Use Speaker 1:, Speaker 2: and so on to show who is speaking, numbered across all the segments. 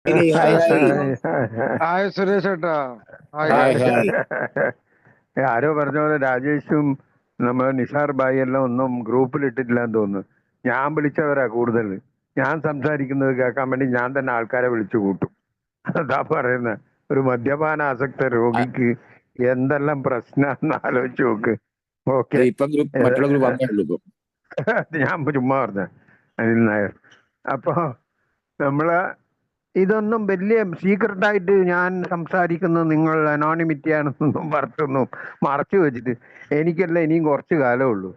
Speaker 1: ഇനി hi hi
Speaker 2: hi Suresh ഏട്ടാ. Hi
Speaker 1: hi
Speaker 2: hi.
Speaker 1: Hi.
Speaker 3: ആരോ പറഞ്ഞ പോലെ രാജേഷും നമ്മൾ നിസാർ ഭായി എല്ലാം ഒന്നും ഗ്രൂപ്പിൽ ഇട്ടിട്ടില്ലാന്ന് തോന്നുന്നു. ഞാൻ വിളിച്ചവരാ കൂടുതൽ. ഞാൻ സംസാരിക്കുന്നത് കേൾക്കാൻ വേണ്ടി ഞാൻ തന്നെ ആൾക്കാരെ വിളിച്ചു കൂട്ടും. അതാ പറയുന്ന ഒരു മദ്യപാന ആസക്ത രോഗിക്ക് എന്തെല്ലാം പ്രശ്നമാണെന്ന് ആലോചിച്ച് നോക്ക്. ഓക്കെ,
Speaker 1: ഇപ്പം ഗ്രൂപ്പ് മറ്റുള്ള ഗ്രൂപ്പ് വന്നേ ഉള്ളൂ ഇപ്പം.
Speaker 3: ഞാൻ ചുമ്മാ പറഞ്ഞ അനിൽ നായർ. അപ്പൊ നമ്മള് ഇതൊന്നും വലിയ സീക്രട്ടായിട്ട് ഞാൻ സംസാരിക്കുന്നത് നിങ്ങൾ അനോണിമിറ്റി ആണെന്നൊന്നും പറഞ്ഞൊന്നും മറച്ചു വെച്ചിട്ട് എനിക്കല്ല ഇനിയും കുറച്ച് കാലമേ ഉള്ളൂ.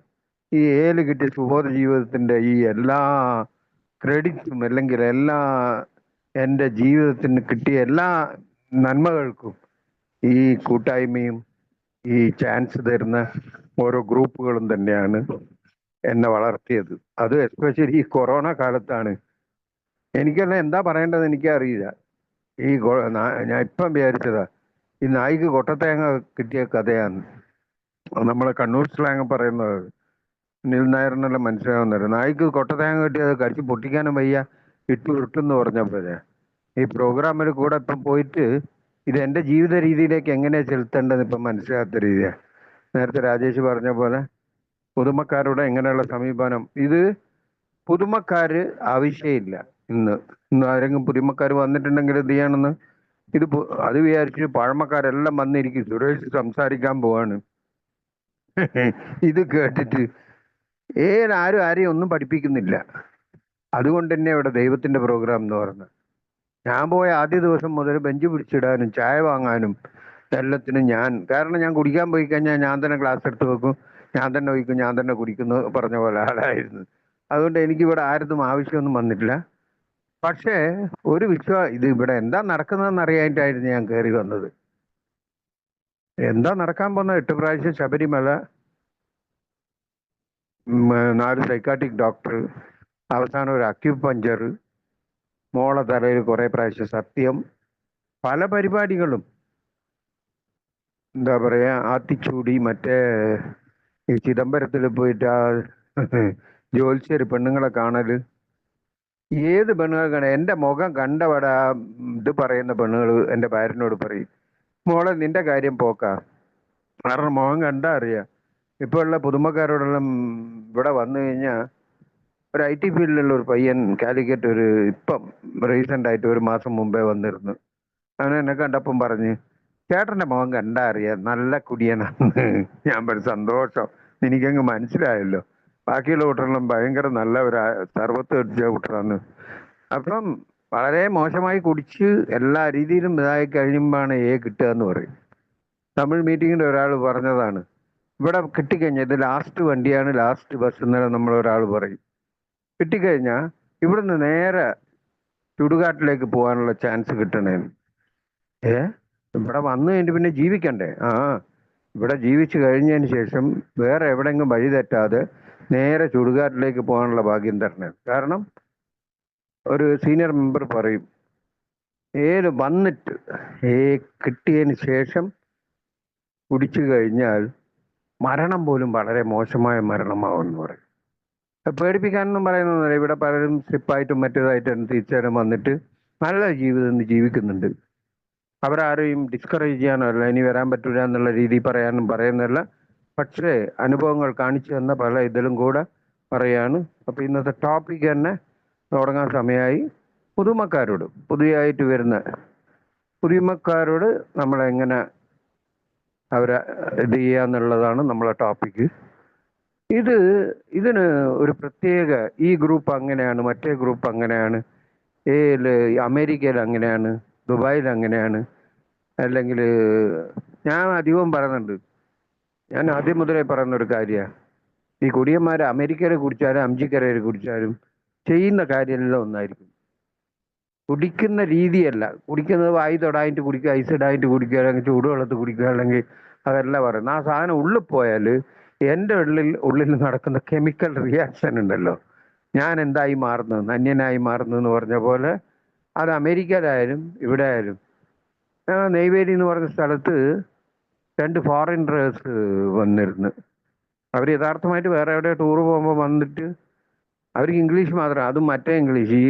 Speaker 3: ഈ ഏല് കിട്ടിയ സുബോധ ജീവിതത്തിന്റെ ഈ എല്ലാ ക്രെഡിറ്റ്സും അല്ലെങ്കിൽ എല്ലാ എൻ്റെ ജീവിതത്തിന് കിട്ടിയ എല്ലാ നന്മകൾക്കും ഈ കൂട്ടായ്മയും ഈ ചാൻസ് തരുന്ന ഓരോ ഗ്രൂപ്പുകളും തന്നെയാണ് എന്നെ വളർത്തിയത്. അത് എസ്പെഷ്യലി ഈ കൊറോണ കാലത്താണ്. എനിക്കെല്ലാം എന്താ പറയേണ്ടത് എനിക്കറിയില്ല. ഞാൻ ഇപ്പം വിചാരിച്ചതാ ഈ നായിക്ക് കൊട്ടത്തേങ്ങ കിട്ടിയ കഥയാണ്. നമ്മളെ കണ്ണൂർ സ്ലാങ് പറയുന്നത് നിൽ നായറിനെല്ലാം മനസ്സിലാവുന്നത്. നായിക്ക് കൊട്ടത്തേങ്ങ കിട്ടിയത് കടിച്ച് പൊട്ടിക്കാനും വയ്യ, ഇട്ട് ഉരുട്ടെന്ന് പറഞ്ഞപ്പോഴേ ഈ പ്രോഗ്രാമിൽ കൂടെ ഇപ്പം പോയിട്ട് ഇത് എൻ്റെ ജീവിത രീതിയിലേക്ക് എങ്ങനെയാണ് ചെലുത്തേണ്ടതെന്ന് ഇപ്പം മനസ്സിലാത്ത രീതിയാണ്. നേരത്തെ രാജേഷ് പറഞ്ഞ പോലെ പുതുമക്കാരുടെ എങ്ങനെയുള്ള സമീപനം, ഇത് പുതുമക്കാര് ആവശ്യമില്ല. ഇന്ന് ആരെങ്കിലും പുതുമക്കാർ വന്നിട്ടുണ്ടെങ്കിൽ എന്ത് ചെയ്യണമെന്ന് അത് വിചാരിച്ച് പഴമക്കാരെല്ലാം വന്നിരിക്കും. സുരേഷ് സംസാരിക്കാൻ പോവാണ്. ഇത് കേട്ടിട്ട് ആരും ആരെയും ഒന്നും പഠിപ്പിക്കുന്നില്ല. അതുകൊണ്ട് തന്നെ ഇവിടെ ദൈവത്തിന്റെ പ്രോഗ്രാം എന്ന് പറഞ്ഞത്. ഞാൻ പോയ ആദ്യ ദിവസം മുതൽ ബെഞ്ച് പിടിച്ചിടാനും ചായ വാങ്ങാനും എല്ലാത്തിനും കാരണം ഞാൻ കുടിക്കാൻ പോയി കഴിഞ്ഞാൽ ഞാൻ തന്നെ ഗ്ലാസ് എടുത്ത് വെക്കും, ഞാൻ തന്നെ ഒഴിക്കും, ഞാൻ തന്നെ കുടിക്കുന്നു പറഞ്ഞ പോലെ ആളായിരുന്നു. അതുകൊണ്ട് എനിക്കിവിടെ ആരതും ആവശ്യമൊന്നും വന്നിട്ടില്ല. പക്ഷേ ഒരു ഇത് ഇവിടെ എന്താ നടക്കുന്നതെന്ന് അറിയാനായിട്ടായിരുന്നു ഞാൻ കയറി വന്നത്. എന്താ നടക്കാൻ പോകുന്നത്? 8 പ്രാവശ്യം ശബരിമല, 4 സൈക്കാട്രിക് ഡോക്ടർ, അവസാനം ഒരു അക്യുപഞ്ചർ, മോളെ തലയിൽ കുറെ പ്രാവശ്യം സത്യം, പല പരിപാടികളും. എന്താ പറയാ, ആത്തിച്ചൂടി, മറ്റേ ഈ ചിദംബരത്തിൽ പോയിട്ട് ആ ജോത്സ്യര് പെണ്ണുങ്ങളെ കാണല്, ഏത് പെണ്ണുങ്ങൾ കാണാൻ എൻ്റെ മുഖം കണ്ടവിടെ ഇത് പറയുന്ന പെണ്ണുകൾ എൻ്റെ ഭാര്യനോട് പറയും, മോളെ നിന്റെ കാര്യം പോക്കാ. കാരണം മുഖം കണ്ടാ അറിയാം. ഇപ്പോൾ ഉള്ള പുതുമക്കാരോടെല്ലാം ഇവിടെ വന്നു കഴിഞ്ഞാൽ ഒരു IT ഫീൽഡിലുള്ള ഒരു പയ്യൻ കാലിക്കറ്റ് ഇപ്പം റീസെൻ്റ് ആയിട്ട് 1 മാസം മുമ്പേ വന്നിരുന്നു. അവൻ എന്നെ കണ്ടപ്പം പറഞ്ഞ്, ചേട്ടൻ്റെ മുഖം കണ്ടാ അറിയാം നല്ല കുടിയനാന്ന്. ഞാൻ പറഞ്ഞു സന്തോഷം, എനിക്കങ്ങ് മനസ്സിലായല്ലോ. ബാക്കിയുള്ള കൂട്ടരെല്ലാം ഭയങ്കര നല്ല ഒരു സർവത്ത് അടിച്ച കൂട്ടരാണ്. അപ്പം വളരെ മോശമായി കുടിച്ച് എല്ലാ രീതിയിലും ഇതായി കഴിയുമ്പോഴാണ് കിട്ടുക എന്ന് പറയും. തമിഴ് മീറ്റിങ്ങിൽ ഒരാൾ പറഞ്ഞതാണ്, ഇവിടെ കിട്ടിക്കഴിഞ്ഞാൽ ഇത് ലാസ്റ്റ് വണ്ടിയാണ്, ലാസ്റ്റ് ബസ് എന്നല്ല നമ്മൾ ഒരാൾ പറയും. കിട്ടിക്കഴിഞ്ഞാൽ ഇവിടുന്ന് നേരെ ചുടുകാട്ടിലേക്ക് പോകാനുള്ള ചാൻസ് കിട്ടണേന്ന്. ഇവിടെ വന്നു കഴിഞ്ഞിട്ട് പിന്നെ ജീവിക്കണ്ടേ? ഇവിടെ ജീവിച്ചു കഴിഞ്ഞതിന് ശേഷം വേറെ എവിടെയെങ്കിലും വഴി തെറ്റാതെ നേരെ ചുടുകാട്ടിലേക്ക് പോകാനുള്ള ഭാഗ്യം തരണേ. കാരണം ഒരു സീനിയർ മെമ്പർ പറയും, വന്നിട്ട് കിട്ടിയതിന് ശേഷം കുടിച്ചു കഴിഞ്ഞാൽ മരണം പോലും വളരെ മോശമായ മരണമാവെന്ന് പറയും. പേടിപ്പിക്കാനൊന്നും പറയുന്നൊന്നുമില്ല. ഇവിടെ പലരും സ്ലിപ്പായിട്ടും മറ്റേതായിട്ടും തിരിച്ചേരം വന്നിട്ട് നല്ല ജീവിതം ജീവിക്കുന്നുണ്ട്. അവരാരെയും ഡിസ്കറേജ് ചെയ്യാനല്ല, ഇനി വരാൻ പറ്റില്ല എന്നുള്ള രീതിയിൽ പറയുന്നില്ല. പക്ഷേ അനുഭവങ്ങൾ കാണിച്ചു തന്ന പല ഇതിലും കൂടെ പറയാണ്. അപ്പോൾ ഇന്നത്തെ ടോപ്പിക് തന്നെ തുടങ്ങാൻ സമയമായി. പുതിയതായിട്ട് വരുന്ന പുതുമക്കാരോട് നമ്മളെങ്ങനെ അവരെ ഇത് ചെയ്യാന്നുള്ളതാണ് നമ്മളെ ടോപ്പിക്ക്. ഇതിന് ഒരു പ്രത്യേക, ഈ ഗ്രൂപ്പ് അങ്ങനെയാണ്, മറ്റേ ഗ്രൂപ്പ് അങ്ങനെയാണ്, അമേരിക്കയിൽ അങ്ങനെയാണ്, ദുബായിൽ അങ്ങനെയാണ്, അല്ലെങ്കിൽ ഞാൻ അധികവും പറയുന്നുണ്ട്. ഞാൻ ആദ്യം മുതലേ പറയുന്ന ഒരു കാര്യമാണ്, ഈ കുടിയന്മാർ അമേരിക്കയിൽ കുടിച്ചാലും അംജിക്കരയിൽ കുടിച്ചാലും ചെയ്യുന്ന കാര്യമെല്ലാം ഒന്നായിരിക്കും. കുടിക്കുന്ന രീതിയല്ല, കുടിക്കുന്നത് വായി തൊടായിട്ട് കുടിക്കുക, ഐസ് ഇടായിട്ട് കുടിക്കുക, അല്ലെങ്കിൽ ചൂടുവെള്ളത്ത് കുടിക്കുക, അല്ലെങ്കിൽ അതല്ല പറയുന്നത്. ആ സാധനം ഉള്ളിൽ പോയാൽ എൻ്റെ ഉള്ളിൽ നടക്കുന്ന കെമിക്കൽ റിയാക്ഷൻ ഉണ്ടല്ലോ, ഞാൻ എന്തായി മാറുന്നത്, അന്യനായി മാറുന്നതെന്ന് പറഞ്ഞ പോലെ അത് അമേരിക്കയിലായാലും ഇവിടെ ആയാലും. നെയ്വേലി എന്ന് പറഞ്ഞ സ്ഥലത്ത് 2 ഫോറിനേഴ്സ് വന്നിരുന്നു. അവർ യഥാർത്ഥമായിട്ട് വേറെ എവിടെ ടൂർ പോകുമ്പോൾ വന്നിട്ട് അവർക്ക് ഇംഗ്ലീഷ് മാത്രം, അതും മറ്റേ ഇംഗ്ലീഷ്, ഈ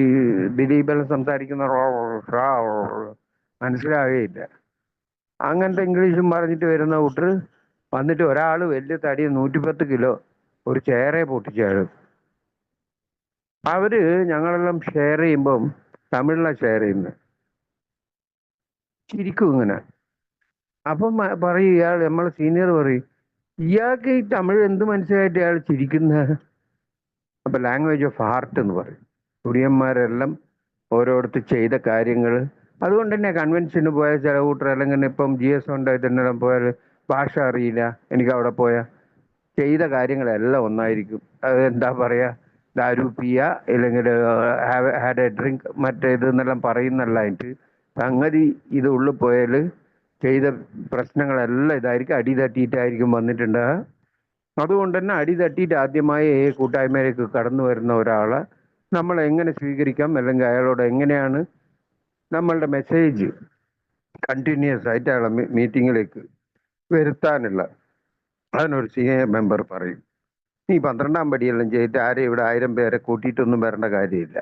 Speaker 3: ദിലീപെല്ലാം സംസാരിക്കുന്ന മനസ്സിലാവുകയില്ല. അങ്ങനത്തെ ഇംഗ്ലീഷും പറഞ്ഞിട്ട് വരുന്ന കൂട്ടർ വന്നിട്ട് ഒരാൾ വലിയ തടി 110 കിലോ ഒരു ചെയറെ പൊട്ടിച്ചാണ്. അവര് ഞങ്ങളെല്ലാം ഷെയർ ചെയ്യുമ്പം തമിഴിലാണ് ഷെയർ ചെയ്യുന്നത്. ചിരിക്കും ഇങ്ങനെ. അപ്പം പറയും ഇയാൾ, നമ്മളെ സീനിയർ പറയും, ഇയാൾക്ക് ഈ തമിഴ് എന്ത് മനസ്സിലായിട്ട് ഇയാൾ ചിരിക്കുന്നത്? അപ്പൊ ലാംഗ്വേജ് ഓഫ് ഹാർട്ട് എന്ന് പറയും. കുടിയന്മാരെല്ലാം ഓരോരുത്തർ ചെയ്ത കാര്യങ്ങൾ. അതുകൊണ്ട് തന്നെ കൺവെൻഷന് പോയ ചില കൂട്ടർ അല്ലെങ്കിൽ ഇപ്പം GS ഉണ്ടായിട്ടെല്ലാം പോയാൽ ഭാഷ അറിയില്ല, എനിക്ക് അവിടെ പോയാൽ ചെയ്ത കാര്യങ്ങളെല്ലാം ഒന്നായിരിക്കും. അത് എന്താ പറയാ, ദാരു പിയ ഇല്ലെങ്കിൽ ഹാഡ് എ ഡ്രിങ്ക് മറ്റേത് എന്നെല്ലാം പറയുന്നല്ലായിട്ട് സംഗതി ഇത് ഉള്ളിൽ പോയാൽ ചെയ്ത പ്രശ്നങ്ങളെല്ലാം ഇതായിരിക്കും, അടി തട്ടിയിട്ടായിരിക്കും വന്നിട്ടുണ്ട്. അതുകൊണ്ട് തന്നെ അടി തട്ടിയിട്ട് ആദ്യമായി കൂട്ടായ്മയിലേക്ക് കടന്നു വരുന്ന ഒരാളെ നമ്മൾ എങ്ങനെ സ്വീകരിക്കാം, അല്ലെങ്കിൽ അയാളോട് എങ്ങനെയാണ് നമ്മളുടെ മെസ്സേജ് കണ്ടിന്യൂസ് ആയിട്ട് അയാളെ മീറ്റിങ്ങിലേക്ക് വരുത്താനുള്ള, അതിനൊരു CA മെമ്പർ പറയും, നീ 12-ാം പടിയെല്ലാം ചെയ്തിട്ട് ആരെയും ഇവിടെ 1000 പേരെ കൂട്ടിയിട്ടൊന്നും വരേണ്ട കാര്യമില്ല.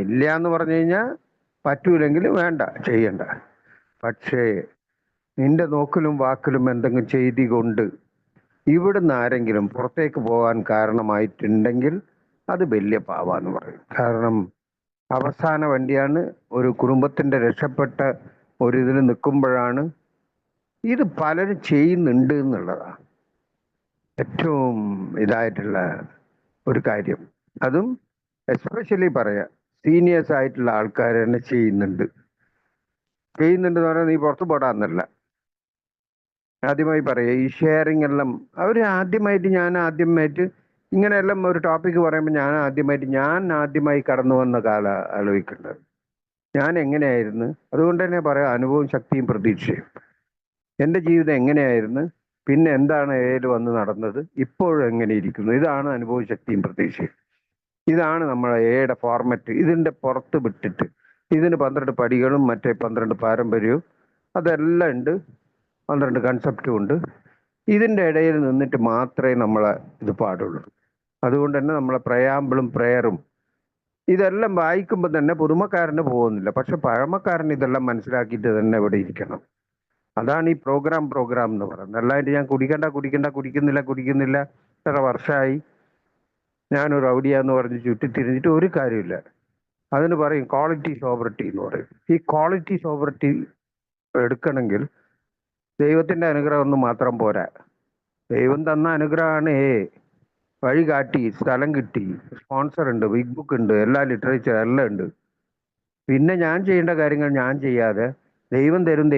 Speaker 3: ഇല്ല എന്ന് പറഞ്ഞു കഴിഞ്ഞാൽ പറ്റൂലെങ്കിൽ വേണ്ട, ചെയ്യണ്ട. പക്ഷേ നിന്റെ നോക്കിലും വാക്കിലും എന്തെങ്കിലും ചെയ്തി കൊണ്ട് ഇവിടുന്ന് ആരെങ്കിലും പുറത്തേക്ക് പോകാൻ കാരണമായിട്ടുണ്ടെങ്കിൽ അത് വലിയ പാവാന്ന് പറയും. കാരണം അവസാന വണ്ടിയാണ്. ഒരു കുടുംബത്തിന്റെ രക്ഷപ്പെട്ട ഒരിതിൽ നിൽക്കുമ്പോഴാണ് ഇത് പലരും ചെയ്യുന്നുണ്ട് എന്നുള്ളതാണ് ഏറ്റവും ഇതായിട്ടുള്ള ഒരു കാര്യം. അതും എസ്പെഷ്യലി പറയാം, സീനിയേഴ്സ് ആയിട്ടുള്ള ആൾക്കാർ തന്നെ ചെയ്യുന്നുണ്ട് എന്ന് പറഞ്ഞാൽ നീ പുറത്തു പോടാന്നല്ല. ആദ്യമായി പറയാം, ഈ ഷെയറിങ് എല്ലാം അവർ ആദ്യമായിട്ട് ഇങ്ങനെയെല്ലാം ഒരു ടോപ്പിക്ക് പറയുമ്പോൾ ഞാൻ ആദ്യമായി കടന്നു വന്ന കാലം ആലോചിക്കേണ്ടത്. ഞാൻ എങ്ങനെയായിരുന്നു, അതുകൊണ്ട് തന്നെ പറയാം, അനുഭവവും ശക്തിയും പ്രതീക്ഷയും. എൻ്റെ ജീവിതം എങ്ങനെയായിരുന്നു, പിന്നെ എന്താണ് വന്ന് നടന്നത്, ഇപ്പോഴും എങ്ങനെ ഇരിക്കുന്നു, ഇതാണ് അനുഭവ ശക്തിയും പ്രതീക്ഷയും. ഇതാണ് നമ്മളെ എയുടെ ഫോർമാറ്റ്. ഇതിൻ്റെ പുറത്ത് വിട്ടിട്ട് ഇതിന് 12 പടികളും മറ്റേ 12 പാരമ്പര്യവും അതെല്ലാം ഉണ്ട്, 12 കൺസെപ്റ്റും ഉണ്ട്. ഇതിൻ്റെ ഇടയിൽ നിന്നിട്ട് മാത്രമേ നമ്മളെ ഇത് പാടുള്ളൂ. അതുകൊണ്ട് തന്നെ നമ്മളെ പ്രയാമ്പിളും പ്രയറും ഇതെല്ലാം വായിക്കുമ്പോൾ തന്നെ പുതുമക്കാരന് പോകുന്നില്ല, പക്ഷെ പഴമക്കാരൻ ഇതെല്ലാം മനസ്സിലാക്കിയിട്ട് തന്നെ ഇവിടെ ഇരിക്കണം. അതാണ് ഈ പ്രോഗ്രാം എന്ന് പറയുന്നത്. അല്ലാണ്ട് ഞാൻ കുടിക്കുന്നില്ല എത്ര വർഷമായി ഞാനൊരു റൗഡിയാന്ന് പറഞ്ഞ് ചുറ്റിത്തിരിഞ്ഞിട്ട് ഒരു കാര്യമില്ല. അതിന് പറയും ക്വാളിറ്റി സോബറിറ്റി എന്ന് പറയും. ഈ ക്വാളിറ്റി സോബറിറ്റി എടുക്കണമെങ്കിൽ ദൈവത്തിന്റെ അനുഗ്രഹം ഒന്നും മാത്രം പോരാ. ദൈവം തന്ന അനുഗ്രഹമാണ് വഴി കാട്ടി, സ്ഥലം കിട്ടി, സ്പോൺസർ ഉണ്ട്, ബിഗ് ബുക്ക് ഉണ്ട്, എല്ലാ ലിറ്ററേച്ചർ എല്ലാം ഉണ്ട്. പിന്നെ ഞാൻ ചെയ്യേണ്ട കാര്യങ്ങൾ ഞാൻ ചെയ്യാതെ ദൈവം തരും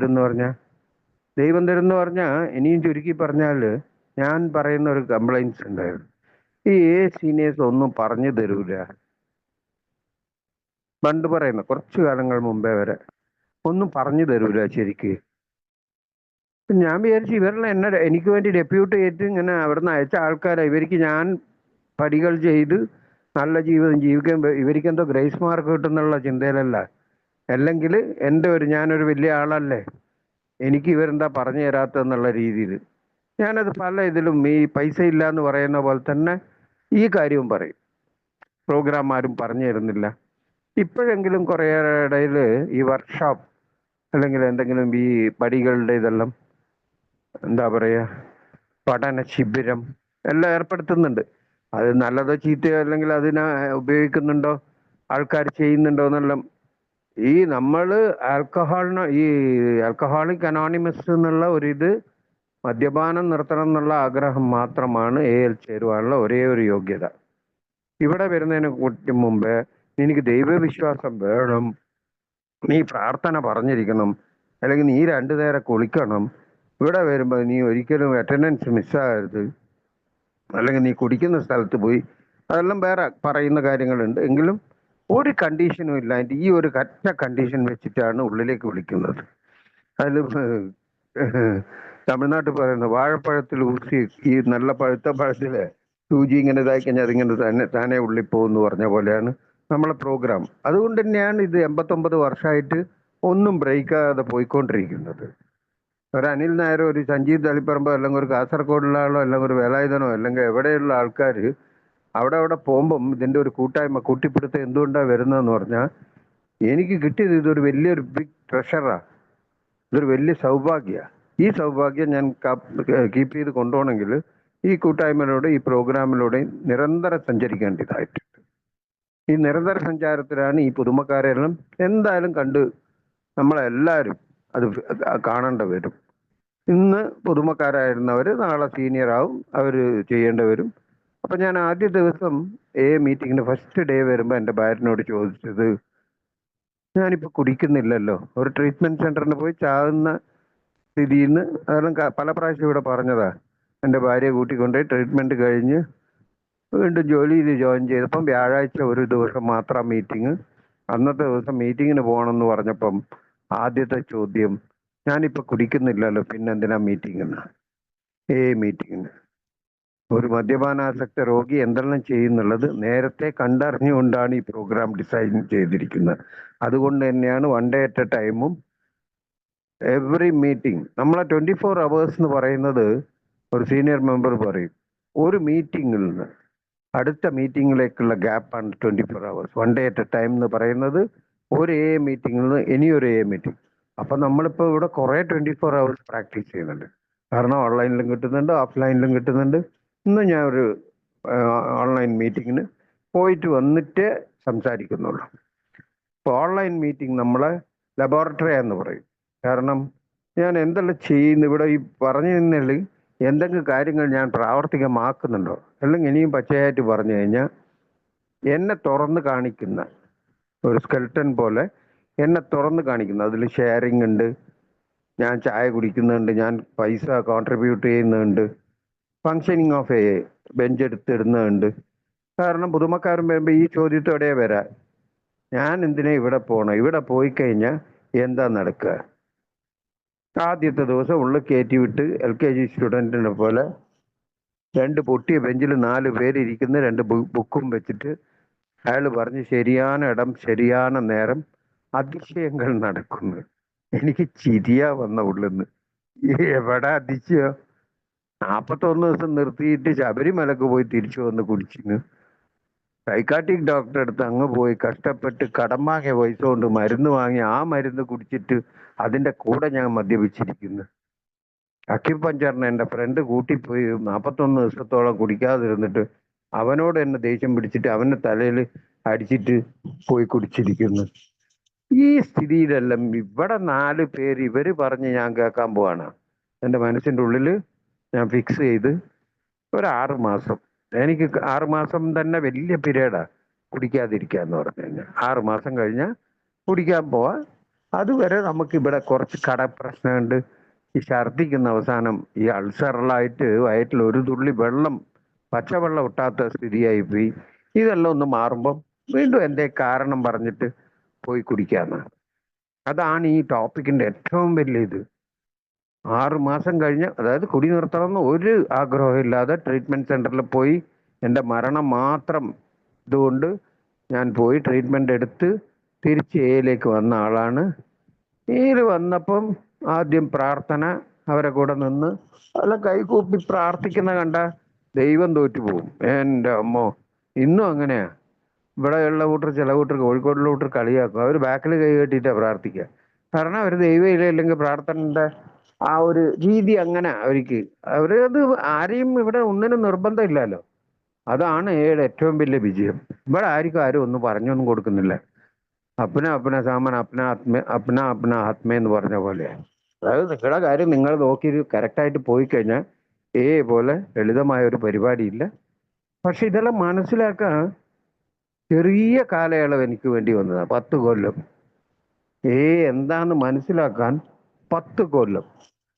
Speaker 3: എന്ന് പറഞ്ഞാൽ ഇനിയും ചുരുക്കി പറഞ്ഞാൽ ഞാൻ പറയുന്ന ഒരു കംപ്ലൈൻസ് ഉണ്ടായിരുന്നു. ഈ സീനിയേഴ്സ് ഒന്നും പറഞ്ഞു തരൂല. പണ്ട് പറയുന്ന കുറച്ചു കാലങ്ങൾ മുമ്പേ വരെ ഒന്നും പറഞ്ഞു തരൂല ശരിക്ക്. ഞാൻ വിചാരിച്ചു ഇവരെല്ലാം എനിക്ക് വേണ്ടി ഡെപ്യൂട്ട് ചെയ്തിട്ട് ഇങ്ങനെ അവിടുന്ന് അയച്ച ആൾക്കാരെ, ഇവർക്ക് ഞാൻ പടികൾ ചെയ്ത് നല്ല ജീവിതം ജീവിക്കാൻ ഇവർക്ക് എന്തോ ഗ്രേസ് മാർക്ക് കിട്ടുന്നുള്ള ചിന്തയിലല്ല. അല്ലെങ്കിൽ ഞാനൊരു വലിയ ആളല്ലേ, എനിക്ക് ഇവരെന്താ പറഞ്ഞു തരാത്തെന്നുള്ള രീതിയിൽ ഞാനത് പല ഇതിലും ഈ പൈസ ഇല്ല എന്ന് പറയുന്ന പോലെ തന്നെ ഈ കാര്യവും പറയും. പ്രോഗ്രാം ആരും പറഞ്ഞു തരുന്നില്ല. ഇപ്പോഴെങ്കിലും കുറേ ഇടയിൽ ഈ വർക്ക്ഷോപ്പ് അല്ലെങ്കിൽ എന്തെങ്കിലും ഈ പടികളുടെ ഇതെല്ലാം എന്താ പറയുക, പഠന ശിബിരം എല്ലാം ഏർപ്പെടുത്തുന്നുണ്ട്. അത് നല്ലതോ ചീത്തയോ അല്ലെങ്കിൽ അതിനെ ഉപയോഗിക്കുന്നുണ്ടോ ആൾക്കാർ ചെയ്യുന്നുണ്ടോ എന്നെല്ലാം. നമ്മൾ ആൽക്കഹോളിക് അനോണിമസ് എന്നുള്ള ഒരിത്, മദ്യപാനം നിർത്തണം എന്നുള്ള ആഗ്രഹം മാത്രമാണ് ചേരുവാനുള്ള ഒരേ ഒരു യോഗ്യത. ഇവിടെ വരുന്നതിന് മുമ്പേ നിനക്ക് ദൈവവിശ്വാസം വേണം, നീ പ്രാർത്ഥന പറഞ്ഞിരിക്കണം, അല്ലെങ്കിൽ നീ 2 നേരം കുളിക്കണം, ഇവിടെ വരുമ്പോൾ നീ ഒരിക്കലും അറ്റൻഡൻസ് മിസ്സാകരുത്, അല്ലെങ്കിൽ നീ കുടിക്കുന്ന സ്ഥലത്ത് പോയി, അതെല്ലാം വേറെ പറയുന്ന കാര്യങ്ങളുണ്ട്. എങ്കിലും ഒരു കണ്ടീഷനും ഇല്ലാണ്ട് ഈ ഒരു കറ്റ കണ്ടീഷൻ വെച്ചിട്ടാണ് ഉള്ളിലേക്ക് വിളിക്കുന്നത്. അതിൽ തമിഴ്നാട്ടിൽ പറയുന്നത് വാഴപ്പഴത്തിൽ ഊസി, ഈ നല്ല പഴുത്ത പഴത്തില് സൂചി ഇങ്ങനെ ഇതായി കഴിഞ്ഞാൽ അതിങ്ങനെ താനെ ഉള്ളിൽ പോകുമെന്ന് പറഞ്ഞ പോലെയാണ് നമ്മളെ പ്രോഗ്രാം. അതുകൊണ്ട് തന്നെയാണ് ഇത് 89 വർഷമായിട്ട് ഒന്നും ബ്രേക്കാതെ പോയിക്കൊണ്ടിരിക്കുന്നത്. ഒരു അനിൽ നായരോ ഒരു സഞ്ജീവ് തളിപ്പറമ്പോ അല്ലെങ്കിൽ ഒരു കാസർഗോഡുള്ള ആളോ അല്ലെങ്കിൽ ഒരു വേലായുധനോ അല്ലെങ്കിൽ എവിടെയുള്ള ആൾക്കാർ അവിടെ പോകുമ്പം ഇതിൻ്റെ ഒരു കൂട്ടായ്മ കൂട്ടിപ്പിടുത്തം എന്തുകൊണ്ടാണ് വരുന്നതെന്ന് പറഞ്ഞാൽ എനിക്ക് കിട്ടിയത് ഇതൊരു വലിയൊരു ബിഗ് ട്രഷറാണ്. ഇതൊരു വലിയ സൗഭാഗ്യമാണ്. ഈ സൗഭാഗ്യം ഞാൻ കീപ്പ് ചെയ്ത് കൊണ്ടുപോകണമെങ്കിൽ ഈ കൂട്ടായ്മയിലൂടെ ഈ പ്രോഗ്രാമിലൂടെ നിരന്തരം സഞ്ചരിക്കേണ്ടതായിട്ടുണ്ട്. ഈ നിരന്തര സഞ്ചാരത്തിലാണ് ഈ പുതുമക്കാരെല്ലാം എന്തായാലും കണ്ട് നമ്മളെല്ലാവരും അത് കാണേണ്ട വരും. ഇന്ന് പുതുമക്കാരായിരുന്നവർ നാളെ സീനിയറാവും, അവർ ചെയ്യേണ്ടി വരും. അപ്പം ഞാൻ ആദ്യ ദിവസം മീറ്റിങ്ങിന് ഫസ്റ്റ് ഡേ വരുമ്പോൾ എൻ്റെ ഭാര്യനോട് ചോദിച്ചത്, ഞാനിപ്പോൾ കുടിക്കുന്നില്ലല്ലോ, ഒരു ട്രീറ്റ്മെൻറ്റ് സെൻറ്ററിന് പോയി ചാകുന്ന സ്ഥിതിയിൽ നിന്ന് അതെല്ലാം പല പ്രാവശ്യം ഇവിടെ പറഞ്ഞതാ. എൻ്റെ ഭാര്യയെ കൂട്ടിക്കൊണ്ടുപോയി ട്രീറ്റ്മെൻറ്റ് കഴിഞ്ഞ് വീണ്ടും ജോലിയിൽ ജോയിൻ ചെയ്തപ്പം വ്യാഴാഴ്ച ഒരു ദിവസം മാത്രം മീറ്റിംഗ്. അന്നത്തെ ദിവസം മീറ്റിങ്ങിന് പോകണമെന്ന് പറഞ്ഞപ്പം ആദ്യത്തെ ചോദ്യം, ഞാനിപ്പോൾ കുടിക്കുന്നില്ലല്ലോ പിന്നെന്തിനാ മീറ്റിങ്ങിന്? മീറ്റിങ്ങിന് ഒരു മദ്യപാനാസക്ത രോഗി എന്തെല്ലാം ചെയ്യുന്നുള്ളത് നേരത്തെ കണ്ടറിഞ്ഞുകൊണ്ടാണ് ഈ പ്രോഗ്രാം ഡിസൈൻ ചെയ്തിരിക്കുന്നത്. അതുകൊണ്ട് തന്നെയാണ് വൺ ഡേ അറ്റ് എ ടൈമും എവറി മീറ്റിംഗ് നമ്മളെ 24 hours എന്ന് പറയുന്നത്. ഒരു സീനിയർ മെമ്പർ പറയും, ഒരു മീറ്റിങ്ങിൽ നിന്ന് അടുത്ത മീറ്റിങ്ങിലേക്കുള്ള ഗ്യാപ്പാണ് 24 hours. One day at A time എന്ന് പറയുന്നത് ഒരു മീറ്റിങ്ങിൽ നിന്ന് ഇനിയൊരു മീറ്റിംഗ്. അപ്പം നമ്മളിപ്പോൾ ഇവിടെ കുറേ 24 hours പ്രാക്ടീസ് ചെയ്യുന്നുണ്ട്. കാരണം ഓൺലൈനിലും കിട്ടുന്നുണ്ട്, ഓഫ്ലൈനിലും കിട്ടുന്നുണ്ട്. ഇന്ന് ഞാൻ ഒരു ഓൺലൈൻ മീറ്റിങ്ങിന് പോയിട്ട് വന്നിട്ട് സംസാരിക്കുന്നുള്ളൂ. ഇപ്പോൾ ഓൺലൈൻ മീറ്റിംഗ് നമ്മളെ ലബോറട്ടറി എന്ന് പറയും. കാരണം ഞാൻ എന്തെല്ലാം ചെയ്യുന്നു ഇവിടെ ഈ പറഞ്ഞു തന്നില്ല, എന്തെങ്കിലും കാര്യങ്ങൾ ഞാൻ പ്രാവർത്തികമാക്കുന്നുണ്ടോ, അല്ലെങ്കിൽ ഇനിയും പച്ചയായിട്ട് പറഞ്ഞു കഴിഞ്ഞാൽ എന്നെ തുറന്ന് കാണിക്കുന്ന ഒരു സ്കെൽട്ടൻ പോലെ എന്നെ തുറന്ന് കാണിക്കുന്ന, അതിൽ ഷെയറിങ് ഉണ്ട്, ഞാൻ ചായ കുടിക്കുന്നുണ്ട്, ഞാൻ പൈസ കോൺട്രിബ്യൂട്ട് ചെയ്യുന്നുണ്ട്, ഫങ്ഷനിങ് ഓഫ് ബെഞ്ച് എടുത്തിടുന്നുണ്ട്. കാരണം പുതുമക്കാരൻ വരുമ്പോൾ ഈ ചോദ്യത്തോടെ വരാം, ഞാൻ എന്തിനാ ഇവിടെ പോകണം, ഇവിടെ പോയി കഴിഞ്ഞാൽ എന്താ നടക്കുക? ആദ്യത്തെ ദിവസം ഉള്ളിൽ കയറ്റി വിട്ട് LKG സ്റ്റുഡൻറ്റിനെ പോലെ 2 പൊട്ടിയ ബെഞ്ചിൽ 4 പേരിരിക്കുന്ന 2 ബുക്കും വെച്ചിട്ട് അയാൾ പറഞ്ഞ് ശരിயான ഇടം ശരിயான നേരം അതിശയങ്ങൾ നടക്കുന്നു. എനിക്ക് ചിരിയാ വന്ന ഉള്ളിന്ന്. എവിടെ അതിശയോ? 41 ദിവസം നിർത്തിയിട്ട് ശബരിമലക്ക് പോയി തിരിച്ചു വന്ന് കുടിച്ചിന്. സൈക്കാട്രിക് ഡോക്ടറെ അടുത്ത് അങ്ങ് പോയി കഷ്ടപ്പെട്ട് കടം വാങ്ങിയ പൈസ കൊണ്ട് മരുന്ന് വാങ്ങി ആ മരുന്ന് കുടിച്ചിട്ട് അതിൻ്റെ കൂടെ ഞാൻ മദ്യപിച്ചിരിക്കുന്നു. അക്യുപഞ്ചറിന് എൻ്റെ ഫ്രണ്ട് കൂട്ടിപ്പോയി 41 ദിവസത്തോളം കുടിക്കാതിരുന്നിട്ട് അവനോട് എന്നെ ദേഷ്യം പിടിച്ചിട്ട് അവൻ്റെ തലയിൽ അടിച്ചിട്ട് പോയി കുടിച്ചിരിക്കുന്നു. ഈ സ്ഥിതിയിലെല്ലാം ഇവിടെ 4 പേര് ഇവർ പറഞ്ഞ് ഞാൻ കേൾക്കാൻ പോവാണ്. എൻ്റെ മനസ്സിൻ്റെ ഉള്ളിൽ ഞാൻ ഫിക്സ് ചെയ്ത് ഒരു 6 മാസം, എനിക്ക് 6 മാസം തന്നെ വലിയ പീരീഡാണ് കുടിക്കാതിരിക്കുക എന്ന് പറഞ്ഞു കഴിഞ്ഞാൽ. 6 മാസം കഴിഞ്ഞാൽ കുടിക്കാൻ പോവാം. അതുവരെ നമുക്കിവിടെ കുറച്ച് കടപ്രശ്നമുണ്ട്. ഈ ഛർദിക്കുന്ന അവസാനം ഈ അൾസറലായിട്ട് വയറ്റിൽ ഒരു തുള്ളി വെള്ളം, പച്ചവെള്ളം ഒട്ടാത്ത സ്ഥിതിയായിപ്പോയി. ഇതെല്ലാം ഒന്ന് മാറുമ്പം വീണ്ടും എൻ്റെ കാരണം പറഞ്ഞിട്ട് പോയി കുടിക്കാമെന്നാണ്. അതാണ് ഈ ടോപ്പിക്കിൻ്റെ ഏറ്റവും വലിയ ഇത്. 6 മാസം കഴിഞ്ഞ്, അതായത് കുടി നിർത്തണമെന്ന് ഒരു ആഗ്രഹമില്ലാതെ ട്രീറ്റ്മെൻറ്റ് സെൻറ്ററിൽ പോയി എൻ്റെ മരണം മാത്രം ഇതുകൊണ്ട് ഞാൻ പോയി ട്രീറ്റ്മെൻറ്റ് എടുത്ത് തിരിച്ച് എയിലേക്ക് വന്ന ആളാണ്. എയിൽ വന്നപ്പം ആദ്യം പ്രാർത്ഥന, അവരെ കൂടെ നിന്ന് അതെല്ലാം കൈകൂപ്പി പ്രാർത്ഥിക്കുന്ന കണ്ട ദൈവം തോറ്റുപോകും. എൻ്റെ അമ്മോ, ഇന്നും അങ്ങനെയാ. ഇവിടെയുള്ള കൂട്ടർ, ചില കൂട്ടർ, കോഴിക്കോടുള്ള കൂട്ടർ കളിയാക്കും. അവർ ബാക്കിൽ കൈ കെട്ടിയിട്ടാണ് പ്രാർത്ഥിക്കുക. കാരണം അവർ ദൈവം ഇല്ലെങ്കിൽ പ്രാർത്ഥനയുടെ ആ ഒരു രീതി അങ്ങനെ അവർക്ക്. അത് ആരെയും ഇവിടെ ഒന്നിനും നിർബന്ധമില്ലല്ലോ. അതാണ് ഏറ്റവും വലിയ വിജയം. ഇവിടെ ആരും ഒന്നും പറഞ്ഞൊന്നും കൊടുക്കുന്നില്ല. അപ്ന അപ്ന സാമാൻ അപ്ന ആത്മ എന്ന് പറഞ്ഞ പോലെ. അതായത് നിങ്ങളുടെ കാര്യം നിങ്ങൾ നോക്കി കറക്റ്റായിട്ട് പോയി കഴിഞ്ഞാൽ പോലെ ലളിതമായ ഒരു പരിപാടിയില്ല. പക്ഷെ ഇതെല്ലാം മനസ്സിലാക്കാൻ ചെറിയ കാലയളവ് എനിക്ക് വേണ്ടി വന്നതാണ്. 10 കൊല്ലം. എന്താന്ന് മനസ്സിലാക്കാൻ 10 കൊല്ലം.